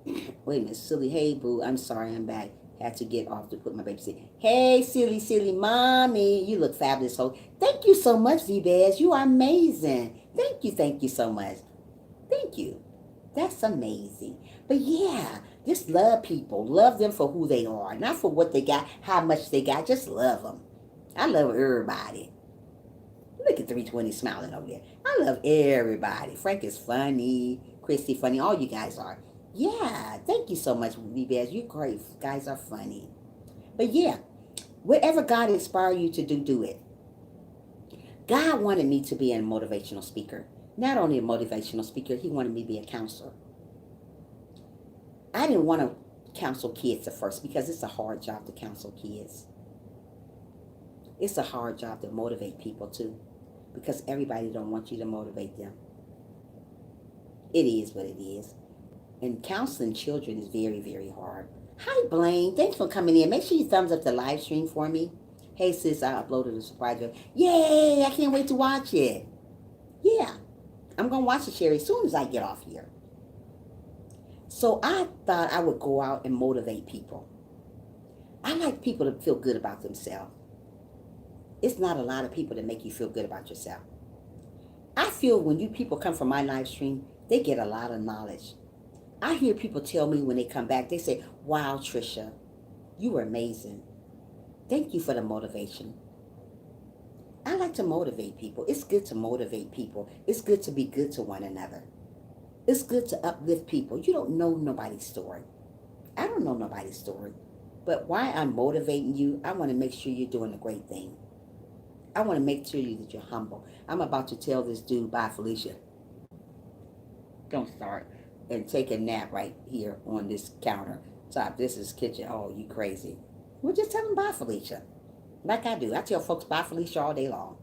Wait a minute, silly. Hey, boo. I'm sorry, I'm back. Had to get off to put my baby to sleep. Hey, silly mommy. You look fabulous, ho. Thank you so much, V-Baz. You are amazing. Thank you so much. Thank you. That's amazing. But yeah, just love people. Love them for who they are, not for what they got, how much they got. Just love them. I love everybody. Look at 320 smiling over there. I love everybody. Frank is funny. Christy funny. All you guys are. Yeah, thank you so much, V-Baz. You're great. Guys are funny. But yeah, whatever God inspired you to do, do it. God wanted me to be a motivational speaker. Not only a motivational speaker, he wanted me to be a counselor. I didn't want to counsel kids at first because it's a hard job to counsel kids. It's a hard job to motivate people too, because everybody don't want you to motivate them. It is what it is. And counseling children is very, very hard. Hi, Blaine. Thanks for coming in. Make sure you thumbs up the live stream for me. Hey, sis, I uploaded a surprise video. Yay! I can't wait to watch it. Yeah, I'm going to watch it, Sherry, as soon as I get off here. So I thought I would go out and motivate people. I like people to feel good about themselves. It's not a lot of people that make you feel good about yourself. I feel when you people come from my live stream, they get a lot of knowledge. I hear people tell me when they come back, they say, wow, Trisha, you were amazing. Thank you for the motivation. I like to motivate people. It's good to motivate people. It's good to be good to one another. It's good to uplift people. You don't know nobody's story. I don't know nobody's story. But while I'm motivating you, I want to make sure you're doing a great thing. I want to make sure that you're humble. I'm about to tell this dude, bye, Felicia. Don't start and take a nap right here on this counter top. This is kitchen. Oh, you crazy. Well, just tell him bye, Felicia. Like I do. I tell folks bye, Felicia, all day long.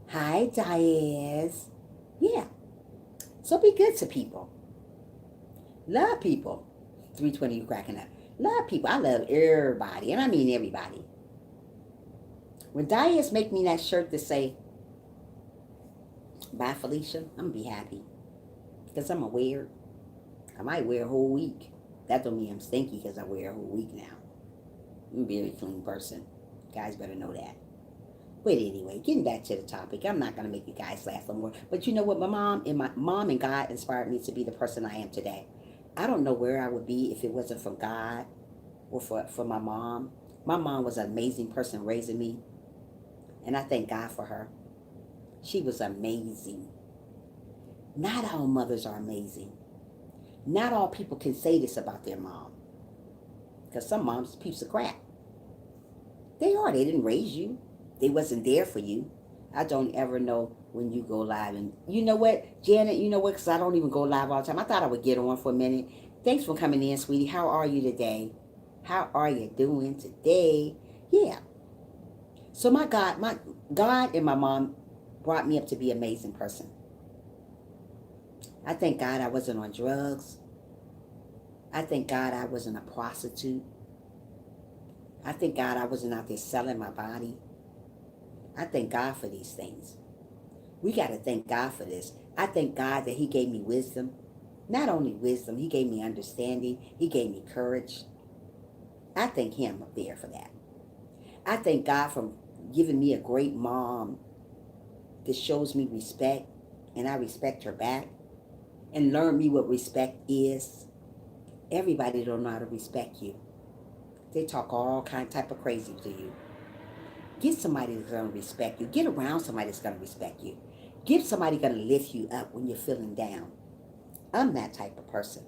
Hi, Diaz. Yeah. So be good to people. Love people. 320, you cracking up. Love people. I love everybody. And I mean everybody. When Diaz make me that shirt to say, bye, Felicia, I'm going to be happy. Because I'm a wear. I might wear a whole week. That don't mean I'm stinky because I wear a whole week now. I'm a very clean person. Guys better know that. But anyway, getting back to the topic, I'm not going to make you guys laugh no more. But you know what? My mom and God inspired me to be the person I am today. I don't know where I would be if it wasn't for God or for my mom. My mom was an amazing person raising me. And I thank God for her. She was amazing. Not all mothers are amazing. Not all people can say this about their mom. Because some moms are pieces of crap. They are. They didn't raise you. They wasn't there for you. I don't ever know when you go live. And you know what, Janet, you know what, because I don't even go live all the time. I thought I would get on for a minute. Thanks for coming in, sweetie. How are you today? How are you doing today? Yeah. So my God and my mom brought me up to be an amazing person. I thank God I wasn't on drugs. I thank God I wasn't a prostitute. I thank God I wasn't out there selling my body. I thank God for these things. We got to thank God for this. I thank God that he gave me wisdom. Not only wisdom, he gave me understanding. He gave me courage. I thank him up there for that. I thank God for giving me a great mom that shows me respect, and I respect her back, and learn me what respect is. Everybody don't know how to respect you. They talk all kind type of crazy to you. Get somebody that's going to respect you. Get around somebody that's going to respect you. Get somebody going to lift you up when you're feeling down. I'm that type of person.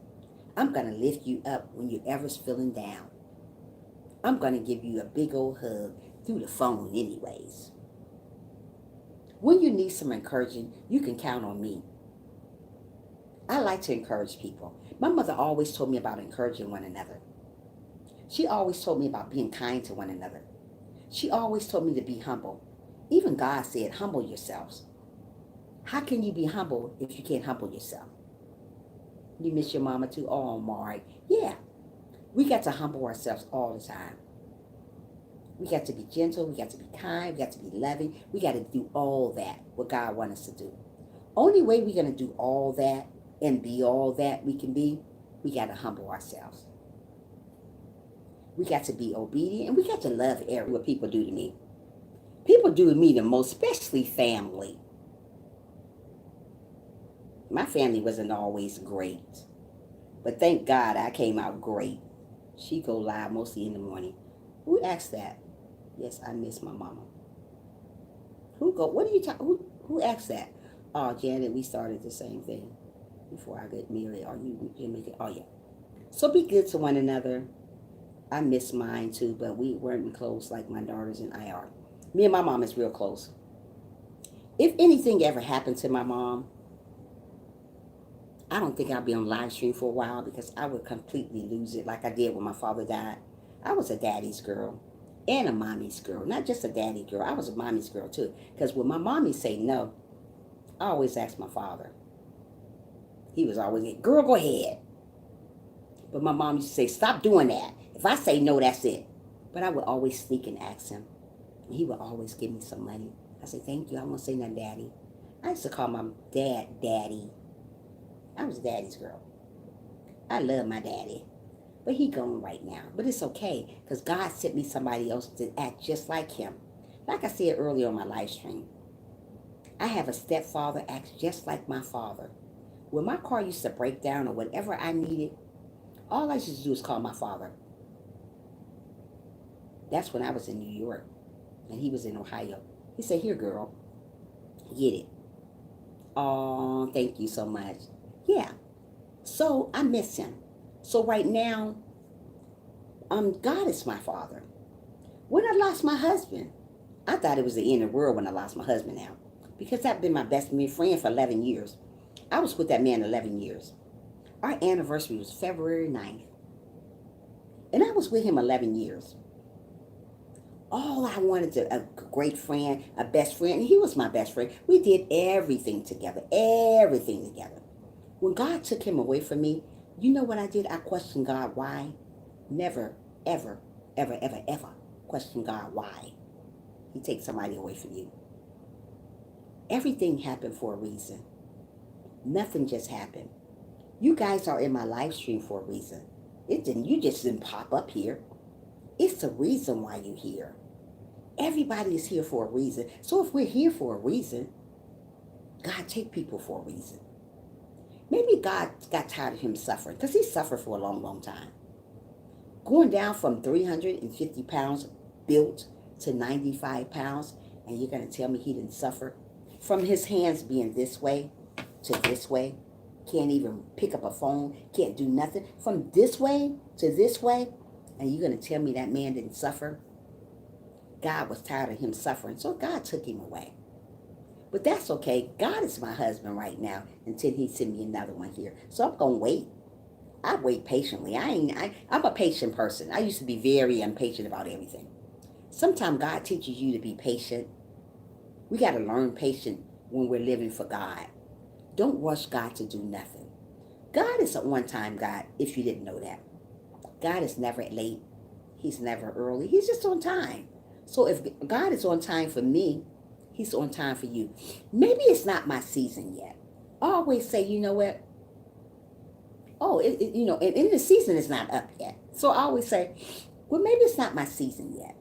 I'm going to lift you up when you're ever feeling down. I'm going to give you a big old hug through the phone anyways. When you need some encouraging, you can count on me. I like to encourage people. My mother always told me about encouraging one another. She always told me about being kind to one another. She always told me to be humble. Even God said, humble yourselves. How can you be humble if you can't humble yourself? You miss your mama too? Oh, Mari. Yeah. We got to humble ourselves all the time. We got to be gentle. We got to be kind. We got to be loving. We got to do all that, what God wants us to do. Only way we're going to do all that and be all that we can be, we got to humble ourselves. We got to be obedient, and we got to love what people do to me. People do to me the most, especially family. My family wasn't always great, but thank God I came out great. She go live mostly in the morning. Who asked that? Yes, I miss my mama. What are you talking? Who asked that? Oh, Janet, we started the same thing before I got married. Are you Jamaican? Oh, yeah. So be good to one another. I miss mine too, but we weren't close like my daughters and I are. Me and my mom is real close. If anything ever happened to my mom, I don't think I'll be on live stream for a while because I would completely lose it like I did when my father died. I was a daddy's girl and a mommy's girl. Not just a daddy girl. I was a mommy's girl too. Because when my mommy say no, I always asked my father. He was always, girl, go ahead. But my mom used to say, stop doing that. If I say no, that's it. But I would always sneak and ask him. And he would always give me some money. I said, thank you. I won't say nothing, Daddy. I used to call my dad Daddy. I was daddy's girl. I love my daddy. But he gone right now. But it's okay. Because God sent me somebody else to act just like him. Like I said earlier on my live stream. I have a stepfather acts just like my father. When my car used to break down or whatever I needed, all I used to do was call my father. That's when I was in New York. And he was in Ohio. He said, here, girl. Get it. Oh, thank you so much. Yeah. So I miss him. So right now, God is my father. When I lost my husband, I thought it was the end of the world when I lost my husband now. Because I've been my best friend for 11 years. I was with that man 11 years. Our anniversary was February 9th. And I was with him 11 years. All I wanted to, a great friend, a best friend, and he was my best friend. We did everything together, everything together. When God took him away from me, you know what I did? I questioned God why. Never, ever, ever, ever, ever question God why he takes somebody away from you. Everything happened for a reason. Nothing just happened. You guys are in my live stream for a reason. You just didn't pop up here. It's the reason why you're here. Everybody is here for a reason. So if we're here for a reason, God take people for a reason. Maybe God got tired of him suffering because he suffered for a long, long time. Going down from 350 pounds built to 95 pounds, and you're going to tell me he didn't suffer? From his hands being this way to this way, can't even pick up a phone, can't do nothing. From this way to this way, and you're going to tell me that man didn't suffer? God was tired of him suffering, so God took him away. But that's okay. God is my husband right now until he send me another one here. So I'm going to wait. I wait patiently. I'm a patient person. I used to be very impatient about everything. Sometimes God teaches you to be patient. We got to learn patience when we're living for God. Don't rush God to do nothing. God is an on-time God, if you didn't know that. God is never late. He's never early. He's just on time. So if God is on time for me, he's on time for you. Maybe it's not my season yet. I always say, you know what? Oh, and the season is not up yet. So I always say, well, maybe it's not my season yet.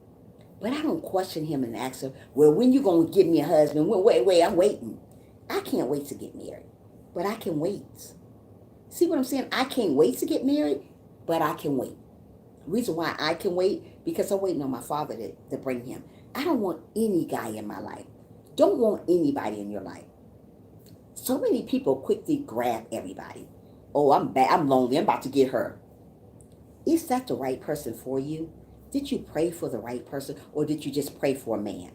But I don't question him and ask him, well, when you going to give me a husband? Wait, I'm waiting. I can't wait to get married. But I can wait. See what I'm saying? I can't wait to get married. but I can wait. Reason why I can wait, because I'm waiting on my Father to bring him. I don't want any guy in my life. Don't want anybody in your life. So many people quickly grab everybody. Oh, I'm bad. I'm lonely. I'm about to get her. Is that the right person for you? Did you pray for the right person, or did you just pray for a man?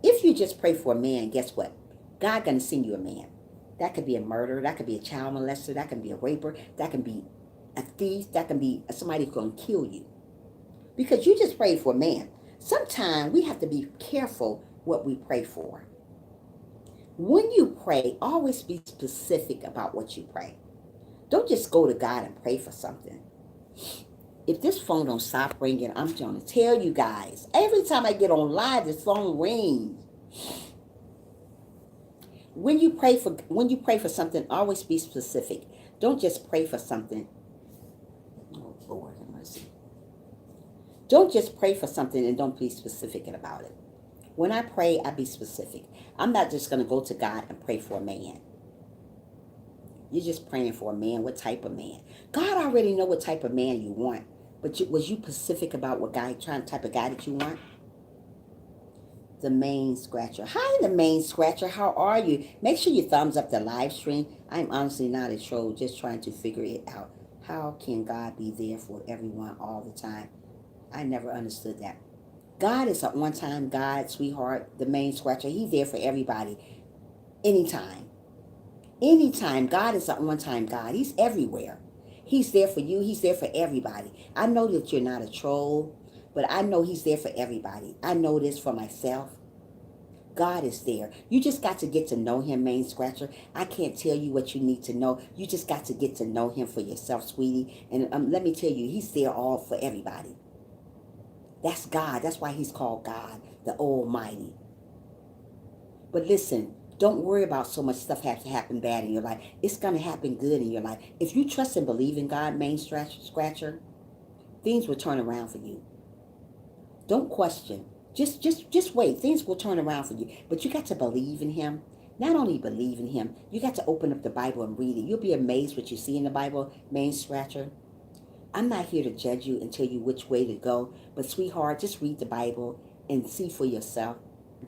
If you just pray for a man, guess what? God gonna send you a man. That could be a murderer. That could be a child molester. That can be a raper. That can be a thief. That can be somebody who's gonna kill you. Because you just prayed for a man. Sometimes we have to be careful what we pray for. When you pray, always be specific about what you pray. Don't just go to God and pray for something. If this phone don't stop ringing, I'm going to tell you guys. Every time I get on live, this phone rings. When you pray for something, always be specific. Don't just pray for something. Oh Lord have mercy. Don't just pray for something and don't be specific about it. When I pray, I be specific. I'm not just going to go to God and pray for a man. You're just praying for a man. What type of man? God already know what type of man you want. But was you specific about what type of guy that you want? The Main Scratcher. Hi, the Main Scratcher. How are you? Make sure you thumbs up the live stream. I'm honestly not a troll, just trying to figure it out. How can God be there for everyone all the time? I never understood that. God is an on-time God, sweetheart, the Main Scratcher. He's there for everybody, anytime. Anytime. God is an on-time God. He's everywhere. He's there for you. He's there for everybody. I know that you're not a troll, but I know he's there for everybody. I know this for myself. God is there. You just got to get to know him, Main Scratcher. I can't tell you what you need to know. You just got to get to know him for yourself, sweetie. And let me tell you, he's there all for everybody. That's God. That's why he's called God, the Almighty. But listen, don't worry about so much stuff has to happen bad in your life. It's going to happen good in your life. If you trust and believe in God, Main Scratcher, things will turn around for you. Don't question. Just wait. Things will turn around for you. But you got to believe in him. Not only believe in him, you got to open up the Bible and read it. You'll be amazed what you see in the Bible, Main Scratcher. I'm not here to judge you and tell you which way to go. But sweetheart, just read the Bible and see for yourself.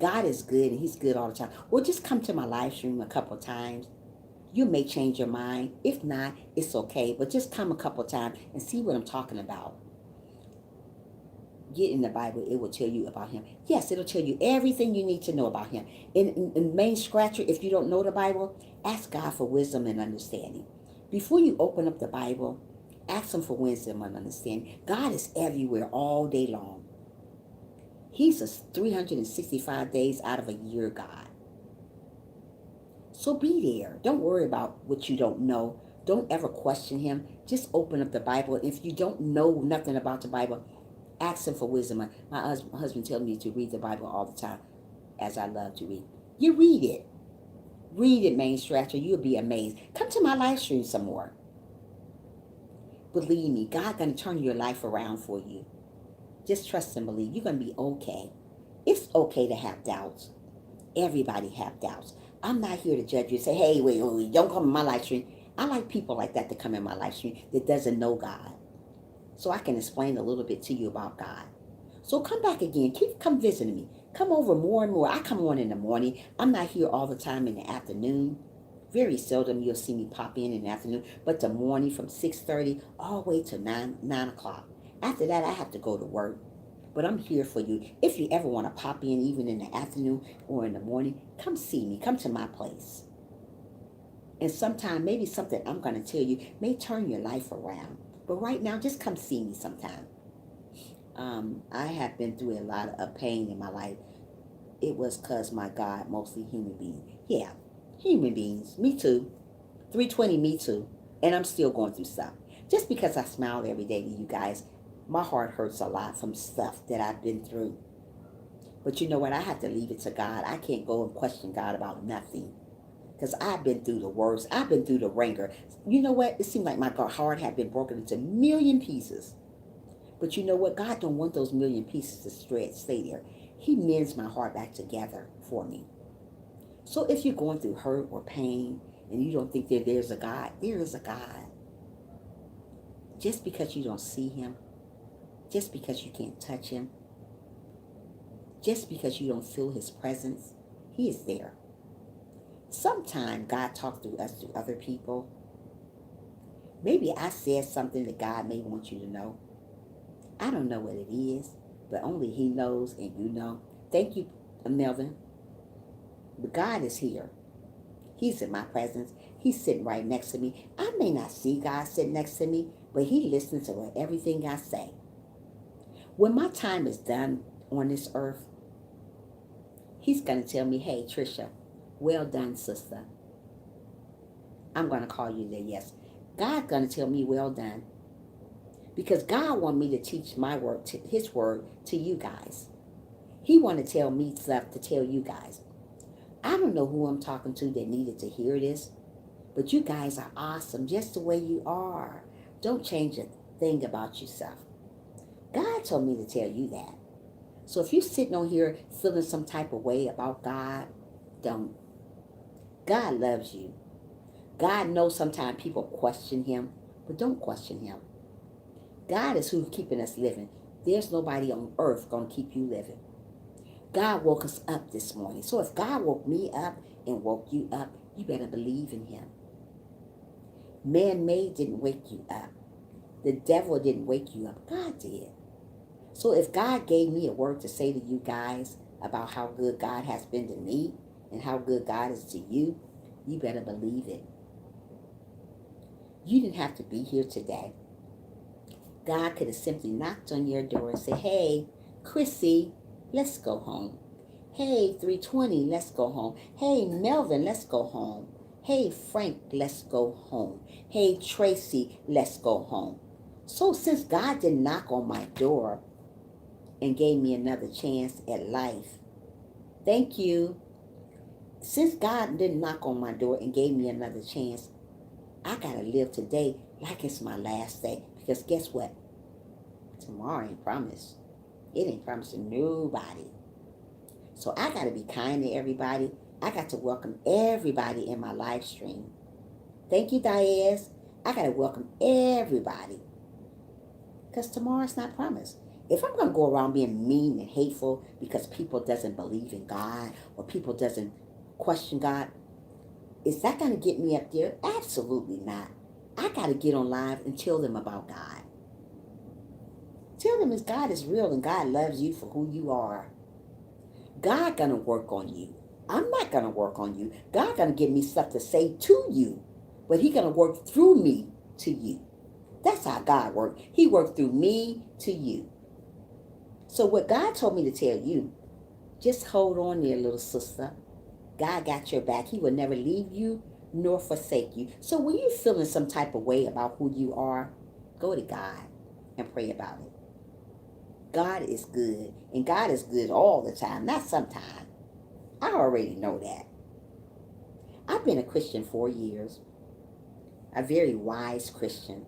God is good and he's good all the time. Or just come to my live stream a couple of times. You may change your mind. If not, it's okay. But just come a couple of times and see what I'm talking about. Get in the Bible. It will tell you about him. Yes, it'll tell you everything you need to know about him. In Main Scratcher, if you don't know the Bible, ask God for wisdom and understanding. Before you open up the Bible, ask him for wisdom and understanding. God is everywhere all day long. He's a 365 days out of a year God. So be there. Don't worry about what you don't know. Don't ever question him. Just open up the Bible. If you don't know nothing about the Bible, ask him for wisdom. My husband tells me to read the Bible all the time, as I love to read. You read it. Read it, Main Scratcher. You'll be amazed. Come to my live stream some more. Believe me, God's going to turn your life around for you. Just trust and believe. You're going to be okay. It's okay to have doubts. Everybody have doubts. I'm not here to judge you and say, hey, wait, don't come in my live stream. I like people like that to come in my live stream that doesn't know God. So I can explain a little bit to you about God. So come back again. Come visiting me. Come over more and more. I come on in the morning. I'm not here all the time in the afternoon. Very seldom you'll see me pop in the afternoon. But the morning from 6:30 all the way to 9 o'clock. After that, I have to go to work. But I'm here for you. If you ever want to pop in, even in the afternoon or in the morning, come see me. Come to my place. And sometime, maybe something I'm going to tell you may turn your life around. But right now, just come see me sometime. I have been through a lot of pain in my life. It was because my God, mostly human beings. Yeah, human beings. Me too. 320, me too. And I'm still going through stuff. Just because I smile every day to you guys, my heart hurts a lot from stuff that I've been through. But you know what? I have to leave it to God. I can't go and question God about nothing. Because I've been through the worst. I've been through the ringer. You know what? It seemed like my heart had been broken into a million pieces. But you know what? God don't want those million pieces to stay there. He mends my heart back together for me. So if you're going through hurt or pain and you don't think that there's a God, there is a God. Just because you don't see him, just because you can't touch him, just because you don't feel his presence, he is there. Sometimes God talks through us to other people. Maybe I said something that God may want you to know. I don't know what it is, but only he knows and you know. Thank you, Melvin. But God is here. He's in my presence. He's sitting right next to me. I may not see God sitting next to me, but he listens to everything I say. When my time is done on this earth, he's going to tell me, hey, Trisha, well done, sister. I'm going to call you there, yes. God's going to tell me, well done. Because God wants me to teach my word, his word to you guys. He want to tell me stuff to tell you guys. I don't know who I'm talking to that needed to hear this, but you guys are awesome just the way you are. Don't change a thing about yourself. God told me to tell you that. So if you're sitting on here feeling some type of way about God, don't. God loves you. God knows sometimes people question him, but don't question him. God is who's keeping us living. There's nobody on earth going to keep you living. God woke us up this morning. So if God woke me up and woke you up, you better believe in him. Man-made didn't wake you up. The devil didn't wake you up. God did. So if God gave me a word to say to you guys about how good God has been to me and how good God is to you, you better believe it. You didn't have to be here today. God could have simply knocked on your door and said, hey, Chrissy, let's go home. Hey, 320, let's go home. Hey, Melvin, let's go home. Hey, Frank, let's go home. Hey, Tracy, let's go home. So since God didn't knock on my door and gave me another chance at life, thank you. Since God didn't knock on my door and gave me another chance, I got to live today like it's my last day. Because guess what? Tomorrow ain't promised. It ain't promised to nobody. So I got to be kind to everybody. I got to welcome everybody in my live stream. Thank you, Diaz. I got to welcome everybody. Because tomorrow's not promised. If I'm going to go around being mean and hateful because people doesn't believe in God or people doesn't question God, is that going to get me up there? Absolutely not. I got to get on live and tell them about God. Tell them that God is real and God loves you for who you are. God gonna work on you. I'm not gonna work on you. God gonna give me stuff to say to you, but he gonna work through me to you. That's how God works. He worked through me to you. So what God told me to tell you, just hold on there, little sister. God got your back. He will never leave you nor forsake you. So when you're feeling some type of way about who you are, go to God and pray about it. God is good, and God is good all the time, not sometimes. I already know that. I've been a Christian 4 years, a very wise Christian,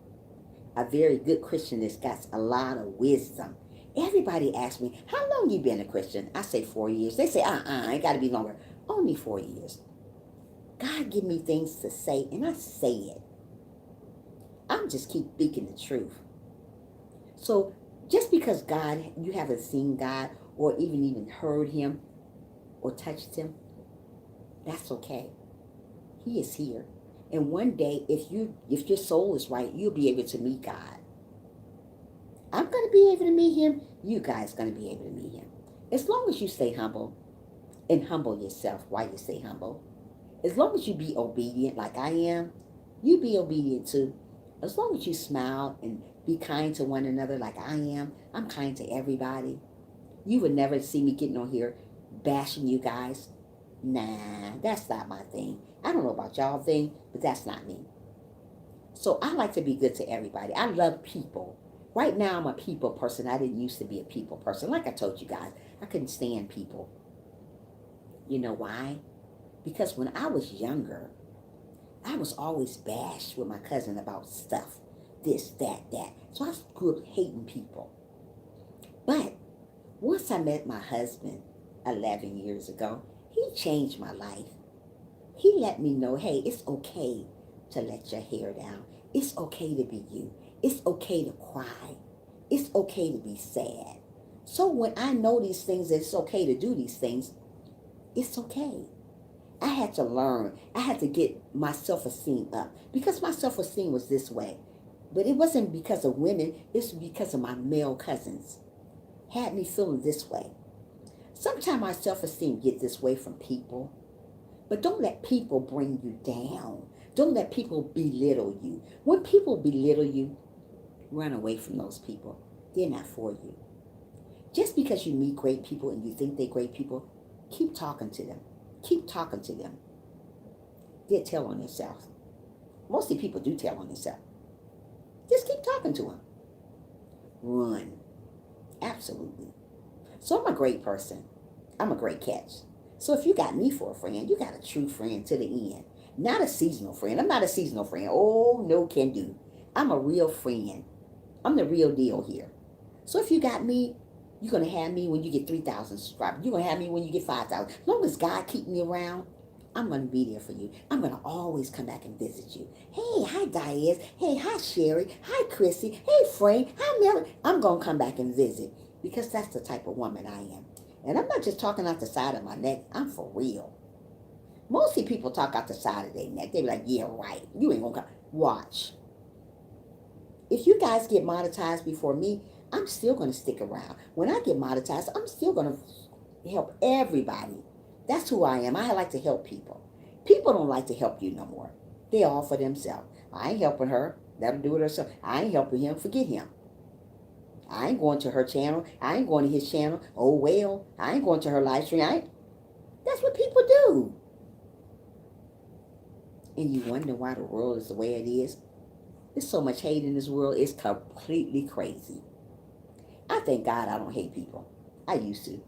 a very good Christian that's got a lot of wisdom. Everybody asks me, how long you been a Christian? I say 4 years. They say, it got to be longer. Only 4 years. God give me things to say, and I say it. I'm just keep speaking the truth. So just because God, you haven't seen God or even heard him or touched him, that's okay. He is here. And one day, if your soul is right, you'll be able to meet God. I'm going to be able to meet him. You guys are going to be able to meet him. As long as you stay humble and humble yourself while you stay humble. As long as you be obedient like I am, you be obedient too. As long as you smile and be kind to one another like I am, I'm kind to everybody. You would never see me getting on here bashing you guys. Nah, that's not my thing. I don't know about y'all thing, but that's not me. So I like to be good to everybody. I love people. Right now I'm a people person. I didn't used to be a people person. Like I told you guys, I couldn't stand people. You know why? Because when I was younger, I was always bashed with my cousin about stuff. This, that, that. So I grew up hating people. But once I met my husband 11 years ago, he changed my life. He let me know, hey, it's okay to let your hair down. It's okay to be you. It's okay to cry. It's okay to be sad. So when I know these things, it's okay to do these things, it's okay. I had to learn. I had to get my self-esteem up because my self-esteem was this way. But it wasn't because of women. It's because of my male cousins. Had me feeling this way. Sometimes my self-esteem get this way from people. But don't let people bring you down. Don't let people belittle you. When people belittle you, run away from those people. They're not for you. Just because you meet great people and you think they're great people, keep talking to them. Keep talking to them. They'll tell on themselves. Mostly people do tell on themselves. Just keep talking to them. Run. Absolutely. So I'm a great person. I'm a great catch. So if you got me for a friend, you got a true friend to the end. Not a seasonal friend. I'm not a seasonal friend. Oh, no can do. I'm a real friend. I'm the real deal here. So if you got me, you're going to have me when you get 3,000 subscribers. You're going to have me when you get 5,000. As long as God keep me around, I'm going to be there for you. I'm going to always come back and visit you. Hey, hi, Diaz. Hey, hi, Sherry. Hi, Chrissy. Hey, Frank. Hi, Melanie. I'm going to come back and visit because that's the type of woman I am. And I'm not just talking out the side of my neck. I'm for real. Mostly people talk out the side of their neck. They be like, yeah, right. You ain't going to come. Watch. If you guys get monetized before me, I'm still going to stick around. When I get monetized, I'm still going to help everybody. That's who I am. I like to help people. People don't like to help you no more. They all for themselves. I ain't helping her. Let her do it herself. I ain't helping him. Forget him. I ain't going to her channel. I ain't going to his channel. Oh, well, I ain't going to her live stream. That's what people do. And you wonder why the world is the way it is. There's so much hate in this world. It's completely crazy. I thank God I don't hate people. I used to.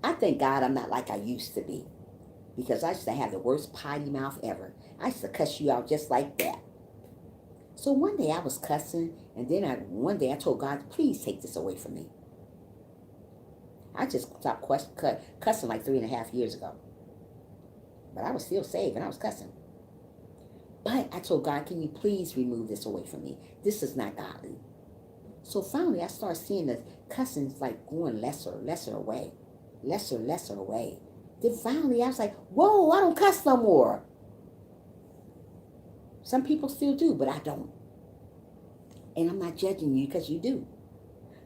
I thank God I'm not like I used to be. Because I used to have the worst potty mouth ever. I used to cuss you out just like that. So one day I was cussing, and then one day I told God, please take this away from me. I just stopped cussing like 3.5 years ago. But I was still saved and I was cussing. But I told God, can you please remove this away from me? This is not godly. So finally I started seeing the cussings like going lesser away. Lesser away. Then finally I was like, whoa, I don't cuss no more. Some people still do, but I don't. And I'm not judging you because you do.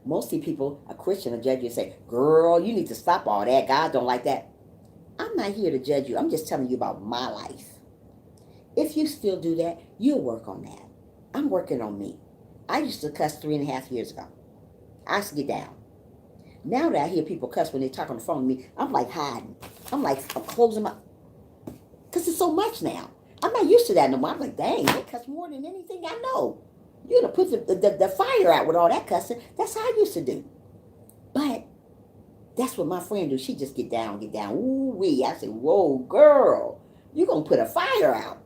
Mostly people, a Christian, will judge you and say, girl, you need to stop all that. God don't like that. I'm not here to judge you. I'm just telling you about my life. If you still do that, you'll work on that. I'm working on me. I used to cuss 3.5 years ago. I used to get down. Now that I hear people cuss when they talk on the phone to me, I'm like hiding. I'm closing my... Because it's so much now. I'm not used to that no more. I'm like, dang, they cuss more than anything I know. You're going to put the fire out with all that cussing. That's how I used to do. But that's what my friend do. She just get down. Ooh wee. I say, whoa, girl, you're going to put a fire out.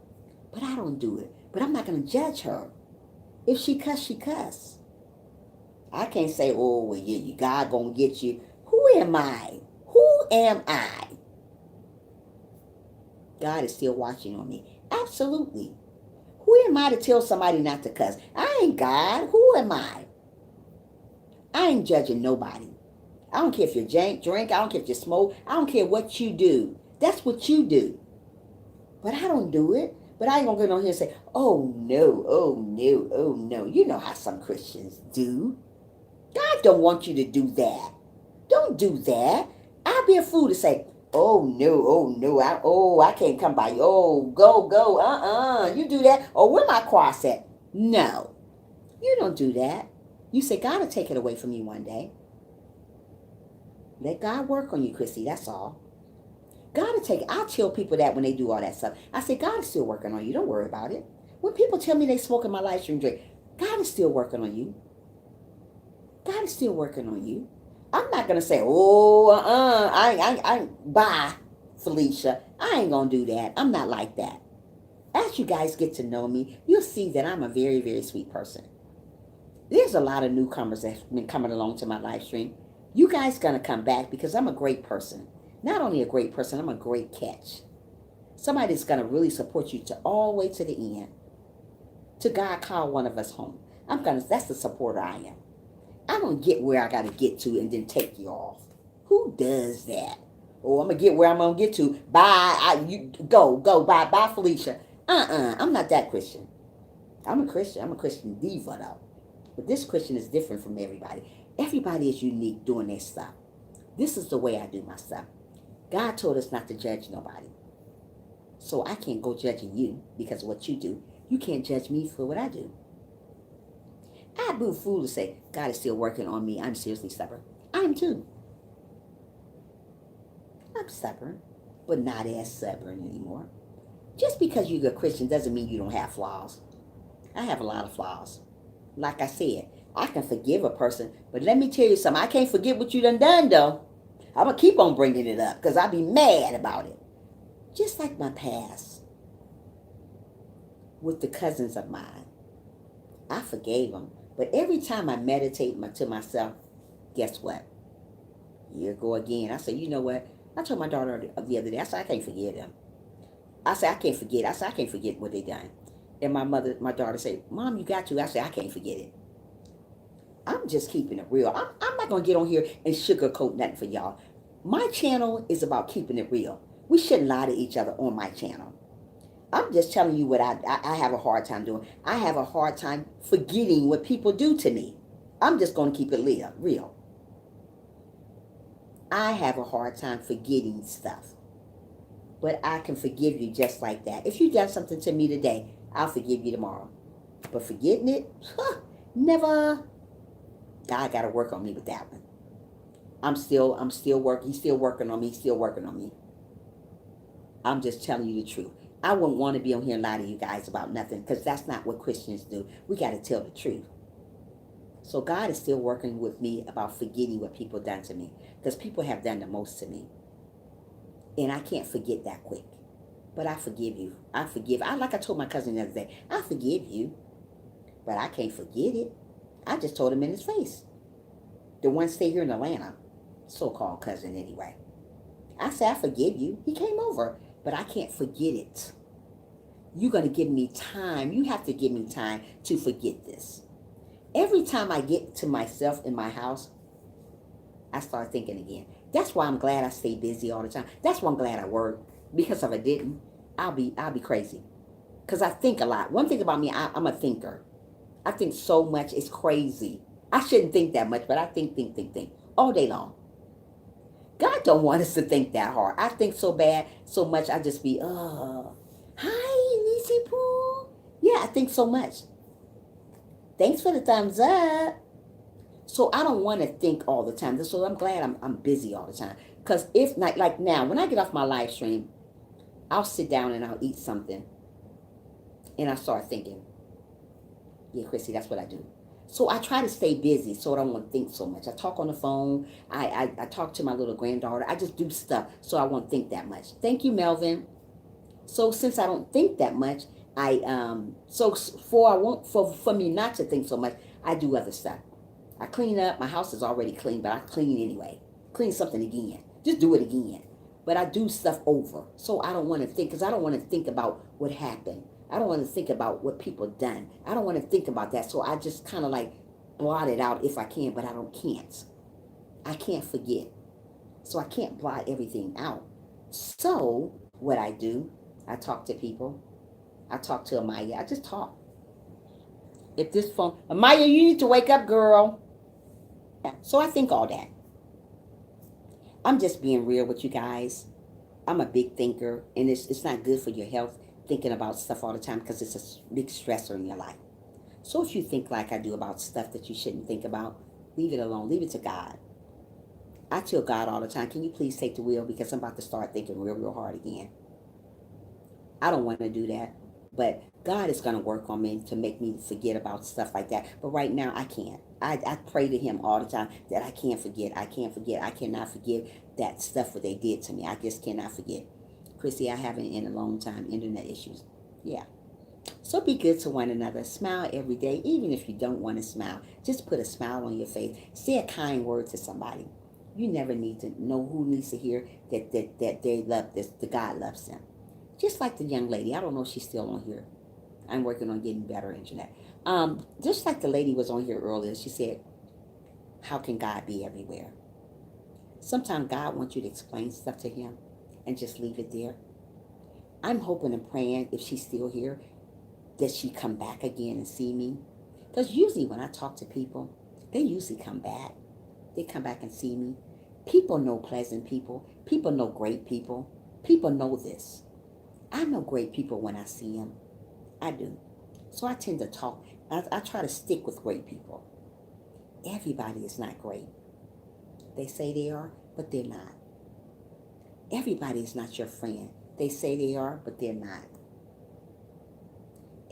But I don't do it. But I'm not going to judge her. If she cuss, she cuss. I can't say, oh, well, yeah, God going to get you. Who am I? Who am I? God is still watching on me. Absolutely. Who am I to tell somebody not to cuss? I ain't God. Who am I? I ain't judging nobody. I don't care if you drink. I don't care if you smoke. I don't care what you do. That's what you do. But I don't do it. But I ain't going to get on here and say, oh, no, oh, no, oh, no. You know how some Christians do. God don't want you to do that. Don't do that. I'll be a fool to say, oh, no, I can't come by you. Oh, go, you do that. Oh, where my cross at? No, you don't do that. You say, God will take it away from you one day. Let God work on you, Chrissy, that's all. God will take it. I tell people that when they do all that stuff. I say, God is still working on you. Don't worry about it. When people tell me they smoke in my live stream drink, God is still working on you. God is still working on you. I'm not going to say, bye, Felicia. I ain't going to do that. I'm not like that. As you guys get to know me, you'll see that I'm a very, very sweet person. There's a lot of newcomers that's been coming along to my live stream. You guys going to come back because I'm a great person. Not only a great person, I'm a great catch. Somebody that's going to really support you to all the way to the end. To God call one of us home. That's the supporter I am. I don't get where I got to get to and then take you off. Who does that? Oh, I'm gonna get where I'm gonna get to. Bye. You go. Bye. Bye, Felicia. I'm not that Christian. I'm a Christian. I'm a Christian diva though. But this Christian is different from everybody. Everybody is unique doing their stuff. This is the way I do my stuff. God told us not to judge nobody. So I can't go judging you because of what you do. You can't judge me for what I do. I'd be a fool to say, God is still working on me. I'm seriously stubborn. I am too. I'm stubborn, but not as stubborn anymore. Just because you're a Christian doesn't mean you don't have flaws. I have a lot of flaws. Like I said, I can forgive a person, but let me tell you something. I can't forget what you done though. I'm going to keep on bringing it up because I'll be mad about it. Just like my past with the cousins of mine. I forgave them. But every time I meditate to myself, guess what? Here go again. I said, you know what? I told my daughter the other day, I said, I can't forget them. I said, I can't forget. I said, I can't forget what they done. And my daughter said, Mom, you got to. I said, I can't forget it. I'm just keeping it real. I'm not going to get on here and sugarcoat nothing for y'all. My channel is about keeping it real. We shouldn't lie to each other on my channel. I'm just telling you what I have a hard time doing. I have a hard time forgetting what people do to me. I'm just going to keep it real. I have a hard time forgetting stuff. But I can forgive you just like that. If you done something to me today, I'll forgive you tomorrow. But forgetting it, never. God got to work on me with that one. I'm still working. He's still working on me. He's still working on me. I'm just telling you the truth. I wouldn't want to be on here and lie to you guys about nothing because that's not what Christians do. We got to tell the truth. So God is still working with me about forgetting what people done to me because people have done the most to me. And I can't forget that quick. But I forgive you. Like I told my cousin the other day, I forgive you, but I can't forget it. I just told him in his face. The one stay here in Atlanta, so-called cousin anyway. I said, I forgive you. He came over, but I can't forget it. You're going to give me time. You have to give me time to forget this. Every time I get to myself in my house, I start thinking again. That's why I'm glad I stay busy all the time. That's why I'm glad I work. Because if I didn't, I'll be crazy. Because I think a lot. One thing about me, I'm a thinker. I think so much. It's crazy. I shouldn't think that much, but I think all day long. God don't want us to think that hard. I think so bad, so much. I just be, hi, Nisi Poo. Yeah, I think so much. Thanks for the thumbs up. So I don't want to think all the time. So I'm glad I'm busy all the time. Because if not, like now, when I get off my live stream, I'll sit down and I'll eat something. And I start thinking, yeah, Chrissy, that's what I do. So I try to stay busy so I don't want to think so much. I talk on the phone. I talk to my little granddaughter. I just do stuff so I won't think that much. Thank you, Melvin. So since I don't think that much, for me not to think so much, I do other stuff. I clean up. My house is already clean, but I clean anyway. Clean something again. Just do it again. But I do stuff over. So I don't want to think, because I don't want to think about what happened. I don't want to think about what people done. I don't want to think about that. So I just kind of like blot it out if I can, but can't. I can't forget. So I can't blot everything out. So what I do, I talk to people. I talk to Amaya. I just talk. If this phone, Amaya, you need to wake up, girl. Yeah. So I think all that. I'm just being real with you guys. I'm a big thinker, and it's not good for your health thinking about stuff all the time because it's a big stressor in your life. So if you think like I do about stuff that you shouldn't think about, leave it alone. Leave it to God. I tell God all the time, can you please take the wheel because I'm about to start thinking real hard again. I don't want to do that. But God is going to work on me to make me forget about stuff like that. But right now, I can't. I pray to him all the time that I can't forget. I cannot forget that stuff what they did to me. I just cannot forget. Chrissy, I haven't in a long time. Internet issues. Yeah. So be good to one another. Smile every day. Even if you don't want to smile, just put a smile on your face. Say a kind word to somebody. You never need to know who needs to hear that they love this. The God loves them. Just like the young lady. I don't know if she's still on here. I'm working on getting better internet. Just like the lady was on here earlier, she said, how can God be everywhere? Sometimes God wants you to explain stuff to him and just leave it there. I'm hoping and praying, if she's still here, that she come back again and see me. Because usually when I talk to people, they usually come back. They come back and see me. People know pleasant people. People know great people. People know this. I know great people when I see them. I do. So I tend to talk. I try to stick with great people. Everybody is not great. They say they are, but they're not. Everybody is not your friend. They say they are, but they're not.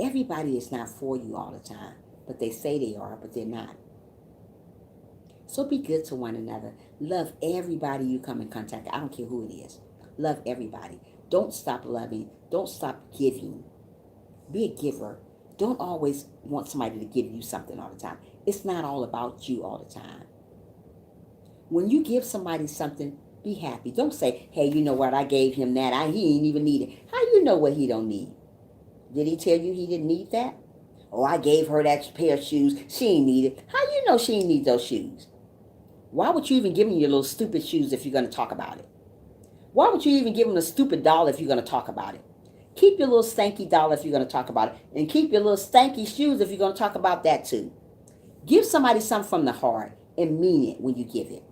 Everybody is not for you all the time, but they say they are, but they're not. So be good to one another. Love everybody you come in contact with. I don't care who it is. Love everybody. Don't stop loving. Don't stop giving. Be a giver. Don't always want somebody to give you something all the time. It's not all about you all the time. When you give somebody something, be happy. Don't say, hey, you know what, I gave him that. He ain't even need it. How you know what he don't need? Did he tell you he didn't need that? Oh, I gave her that pair of shoes. She ain't need it. How you know she ain't need those shoes? Why would you even give him your little stupid shoes if you're going to talk about it? Why would you even give him a stupid dollar if you're going to talk about it? Keep your little stanky dollar if you're going to talk about it. And keep your little stanky shoes if you're going to talk about that too. Give somebody something from the heart and mean it when you give it.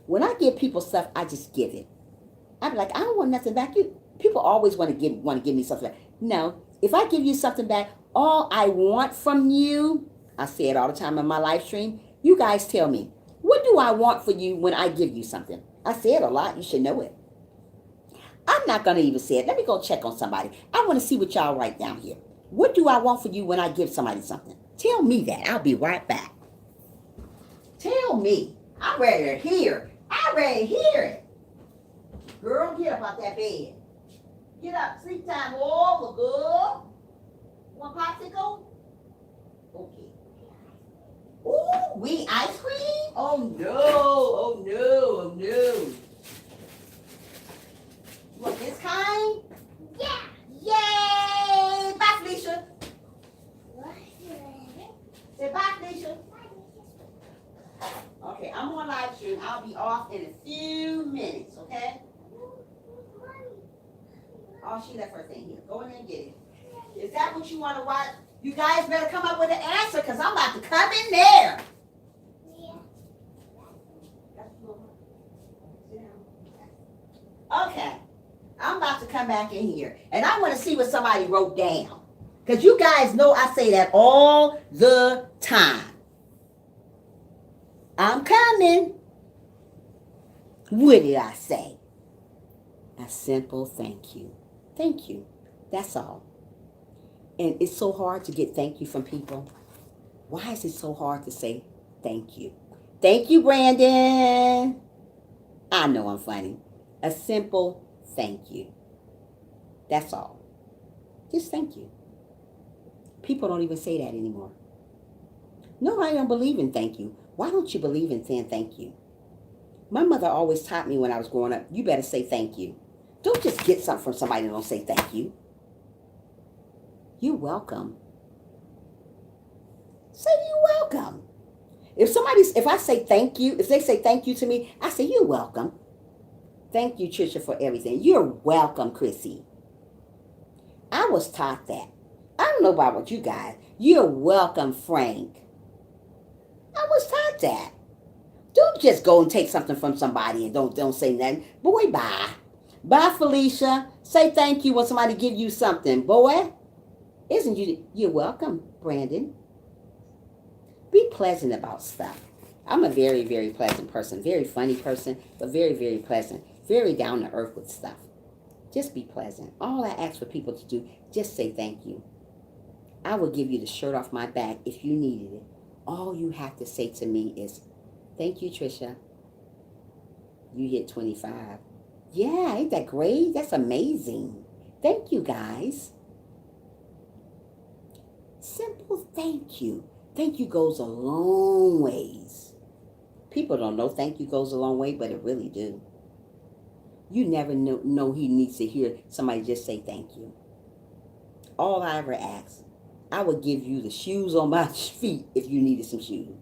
When I give people stuff, I just give it. I be like, I don't want nothing back. People always want to give me something back. No, if I give you something back, all I want from you, I say it all the time in my live stream, you guys tell me, what do I want for you when I give you something? I say it a lot. You should know it. I'm not going to even say it. Let me go check on somebody. I want to see what y'all write down here. What do I want for you when I give somebody something? Tell me that. I'll be right back. Tell me. I'm ready to hear. I'm ready to hear it. Girl, get up out that bed. Get up. Sleep time over, girl. Want popsicle? Okay. Ooh, we ice cream? Oh no. Oh no. Oh no. You want this kind? Yeah. Yay! Bye, Felicia. Say bye, Felicia. Okay, I'm on live stream. I'll be off in a few minutes, okay? Oh, she left her thing here. Go in there and get it. Is that what you want to watch? You guys better come up with an answer because I'm about to come in there. Okay. I'm about to come back in here. And I want to see what somebody wrote down. Because you guys know I say that all the time. I'm coming. What did I say? A simple thank you. Thank you. That's all. And it's so hard to get thank you from people. Why is it so hard to say thank you? Thank you, Brandon. I know I'm funny. A simple thank you. That's all. Just thank you. People don't even say that anymore. No, I don't believe in thank you. Why don't you believe in saying thank you? My mother always taught me when I was growing up, you better say thank you. Don't just get something from somebody and don't say thank you. You're welcome. Say you're welcome. If I say thank you, if they say thank you to me, I say you're welcome. Thank you, Trisha, for everything. You're welcome, Chrissy. I was taught that. I don't know about what you guys. You're welcome, Frank. I was taught that. Don't just go and take something from somebody and don't say nothing. Boy, bye. Bye, Felicia. Say thank you when somebody give you something. Boy, isn't you? You're welcome, Brandon. Be pleasant about stuff. I'm a very, very pleasant person. Very funny person, but very, very pleasant. Very down to earth with stuff. Just be pleasant. All I ask for people to do, just say thank you. I will give you the shirt off my back if you needed it. All you have to say to me is, thank you, Trisha. You hit 25. Yeah, ain't that great? That's amazing. Thank you, guys. Simple thank you. Thank you goes a long ways. People don't know thank you goes a long way, but it really do. You never know he needs to hear somebody just say thank you. All I ever ask, I would give you the shoes on my feet if you needed some shoes.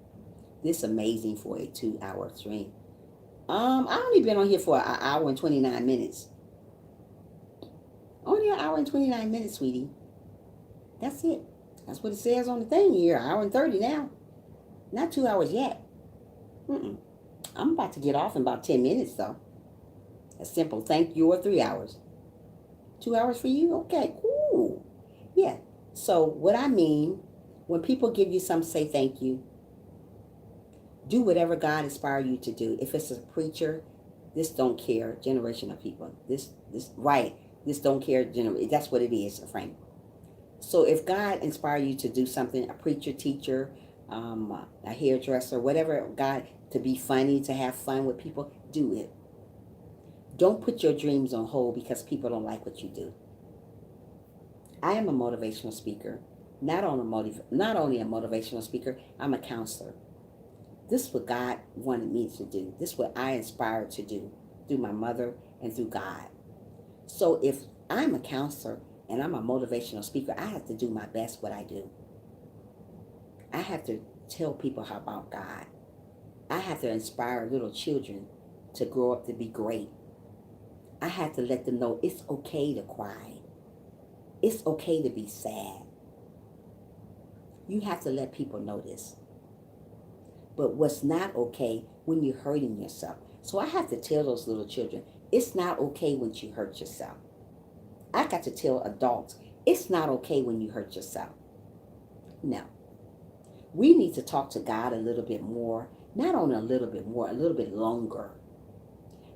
This is amazing for a 2-hour stream. I only been on here for an hour and 29 minutes. Only an hour and 29 minutes, sweetie. That's it. That's what it says on the thing here. An hour and 30 now. Not 2 hours yet. I'm about to get off in about 10 minutes, though. A simple thank you, or 3 hours. 2 hours for you? Okay, cool. Yeah. So what I mean, when people give you something, say thank you. Do whatever God inspired you to do. If it's a preacher, this don't care generation of people. This right. This don't care generation. That's what it is, Frank. So if God inspired you to do something, a preacher, teacher, a hairdresser, whatever, God, to be funny, to have fun with people, do it. Don't put your dreams on hold because people don't like what you do. I am a motivational speaker. Not only a motivational speaker, I'm a counselor. This is what God wanted me to do. This is what I inspired to do through my mother and through God. So if I'm a counselor and I'm a motivational speaker, I have to do my best what I do. I have to tell people about God. I have to inspire little children to grow up to be great. I have to let them know it's okay to cry. It's okay to be sad. You have to let people know this. But what's not okay when you're hurting yourself. So I have to tell those little children, it's not okay when you hurt yourself. I got to tell adults, it's not okay when you hurt yourself. No. We need to talk to God a little bit more. Not only a little bit more, a little bit longer.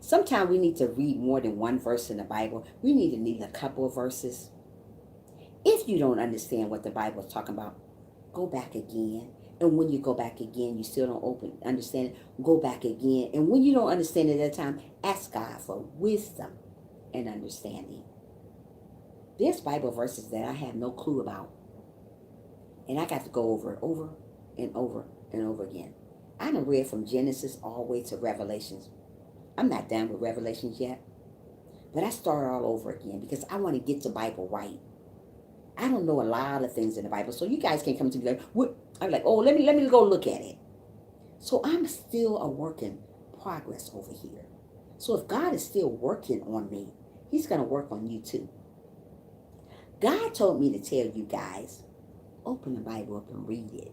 Sometimes we need to read more than one verse in the Bible. We need to read a couple of verses. If you don't understand what the Bible is talking about, go back again. And when you go back again, you still don't understand it, go back again. And when you don't understand it at that time, ask God for wisdom and understanding. There's Bible verses that I have no clue about. And I got to go over it over and over and over again. I done read from Genesis all the way to Revelations. I'm not done with Revelations yet. But I start all over again because I want to get the Bible right. I don't know a lot of things in the Bible. So you guys can come to me like, what? I'm like, oh, let me go look at it. So I'm still a work in progress over here. So if God is still working on me, he's going to work on you too. God told me to tell you guys, open the Bible up and read it.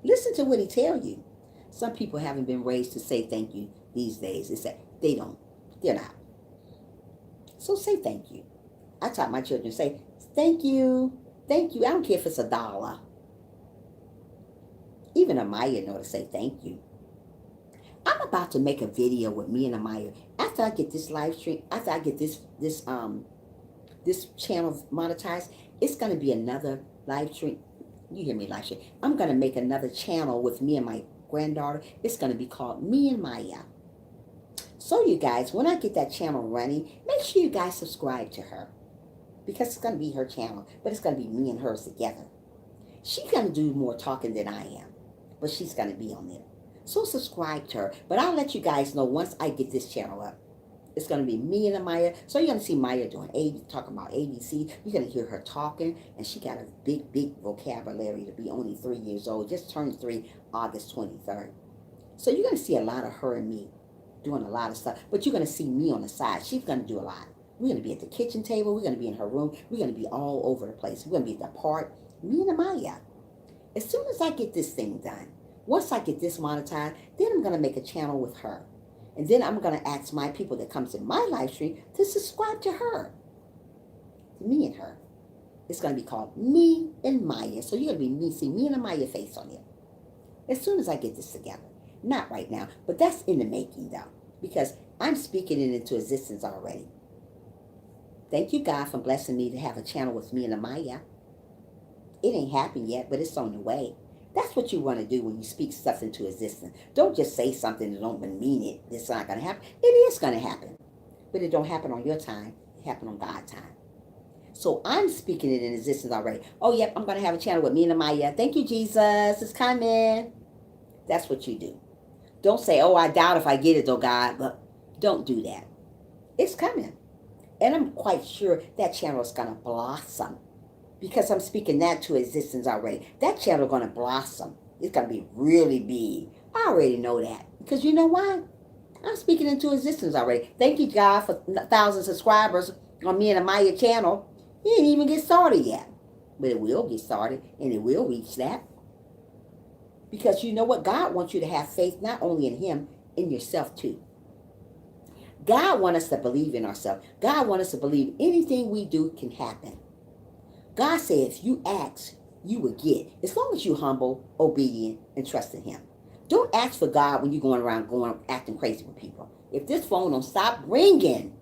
Listen to what he tells you. Some people haven't been raised to say thank you these days. They're not. So say thank you. I taught my children to say, thank you. Thank you. I don't care if it's $1. Even Amaya know to say thank you. I'm about to make a video with me and Amaya. After I get this live stream, after I get this channel monetized, it's going to be another live stream. You hear me, live stream. I'm going to make another channel with me and my granddaughter. It's going to be called Me and Maya. So you guys, when I get that channel running, make sure you guys subscribe to her. Because it's going to be her channel, but it's going to be me and hers together. She's going to do more talking than I am, but she's going to be on there. So subscribe to her. But I'll let you guys know once I get this channel up. It's going to be me and Maya. So you're going to see Maya talking about ABC. You're going to hear her talking, and she got a big vocabulary to be only 3 years old. Just turned 3 August 23rd. So you're going to see a lot of her and me doing a lot of stuff. But you're going to see me on the side. She's going to do a lot. We're going to be at the kitchen table. We're going to be in her room. We're going to be all over the place. We're going to be at the park. Me and Amaya. As soon as I get this thing done, once I get this monetized, then I'm going to make a channel with her. And then I'm going to ask my people that comes in my live stream to subscribe to her. Me and her. It's going to be called Me and Maya. So you're going to be see me and Amaya face on it. As soon as I get this together. Not right now, but that's in the making though. Because I'm speaking it into existence already. Thank you, God, for blessing me to have a channel with me and Amaya. It ain't happened yet, but it's on the way. That's what you want to do when you speak stuff into existence. Don't just say something that don't mean it. It's not going to happen. It is going to happen. But it don't happen on your time. It happen on God's time. So I'm speaking it in existence already. Oh, yep, I'm going to have a channel with me and Amaya. Thank you, Jesus. It's coming. That's what you do. Don't say, oh, I doubt if I get it, though, God. But don't do that. It's coming. And I'm quite sure that channel is going to blossom. because I'm speaking that to existence already. That channel going to blossom. It's going to be really big. I already know that. Because you know why? I'm speaking into existence already. Thank you, God, for 1,000 subscribers on me and Amaya channel. It didn't even get started yet. But it will get started, and it will reach that. Because you know what? God wants you to have faith not only in Him, in yourself too. God wants us to believe in ourselves. God wants us to believe anything we do can happen. God said if you ask, you will get. As long as you're humble, obedient, and trust in Him. Don't ask for God when you're going around acting crazy with people. If this phone don't stop ringing,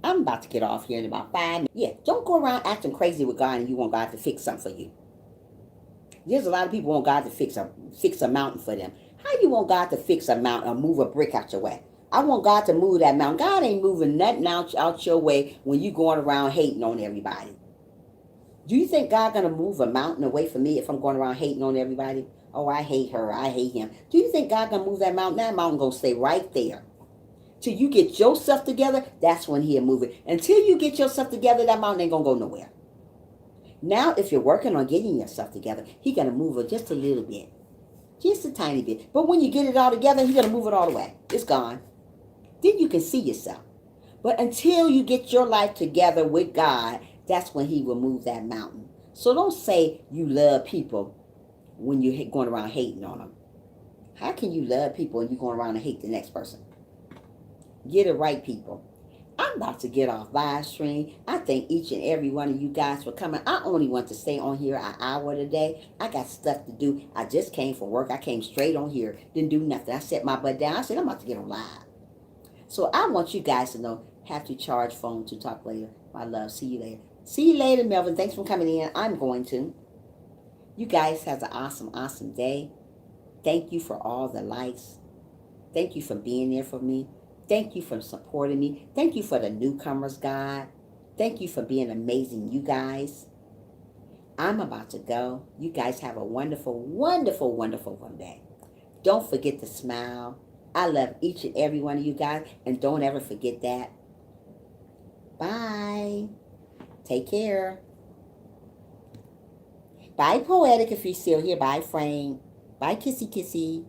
I'm about to get off here in about 5 minutes. Yeah, don't go around acting crazy with God and you want God to fix something for you. There's a lot of people want God to fix a mountain for them. How you want God to fix a mountain or move a brick out your way? I want God to move that mountain. God ain't moving nothing out your way when you going around hating on everybody. Do you think God gonna move a mountain away from me if I'm going around hating on everybody? Oh, I hate her. I hate him. Do you think God gonna move that mountain? That mountain gonna stay right there. Till you get yourself together, that's when He'll move it. Until you get yourself together, that mountain ain't gonna go nowhere. Now, if you're working on getting yourself together, He's gonna move it just a little bit. Just a tiny bit. But when you get it all together, He's gonna move it all the way. It's gone. Then you can see yourself. But until you get your life together with God, that's when He will move that mountain. So don't say you love people when you're going around hating on them. How can you love people and you're going around and hate the next person? Get it right, people. I'm about to get off live stream. I thank each and every one of you guys for coming. I only want to stay on here an hour today. I got stuff to do. I just came from work. I came straight on here. Didn't do nothing. I set my butt down. I said, I'm about to get on live. So I want you guys to know, have to charge phone to talk later. My love. See you later. See you later, Melvin. Thanks for coming in. I'm going to. You guys have an awesome, awesome day. Thank you for all the likes. Thank you for being there for me. Thank you for supporting me. Thank you for the newcomers, God. Thank you for being amazing, you guys. I'm about to go. You guys have a wonderful, wonderful, wonderful one day. Don't forget to smile. I love each and every one of you guys, and don't ever forget that. Bye. Take care. Bye, Poetic, if you're still here. Bye, Frank. Bye, Kissy Kissy.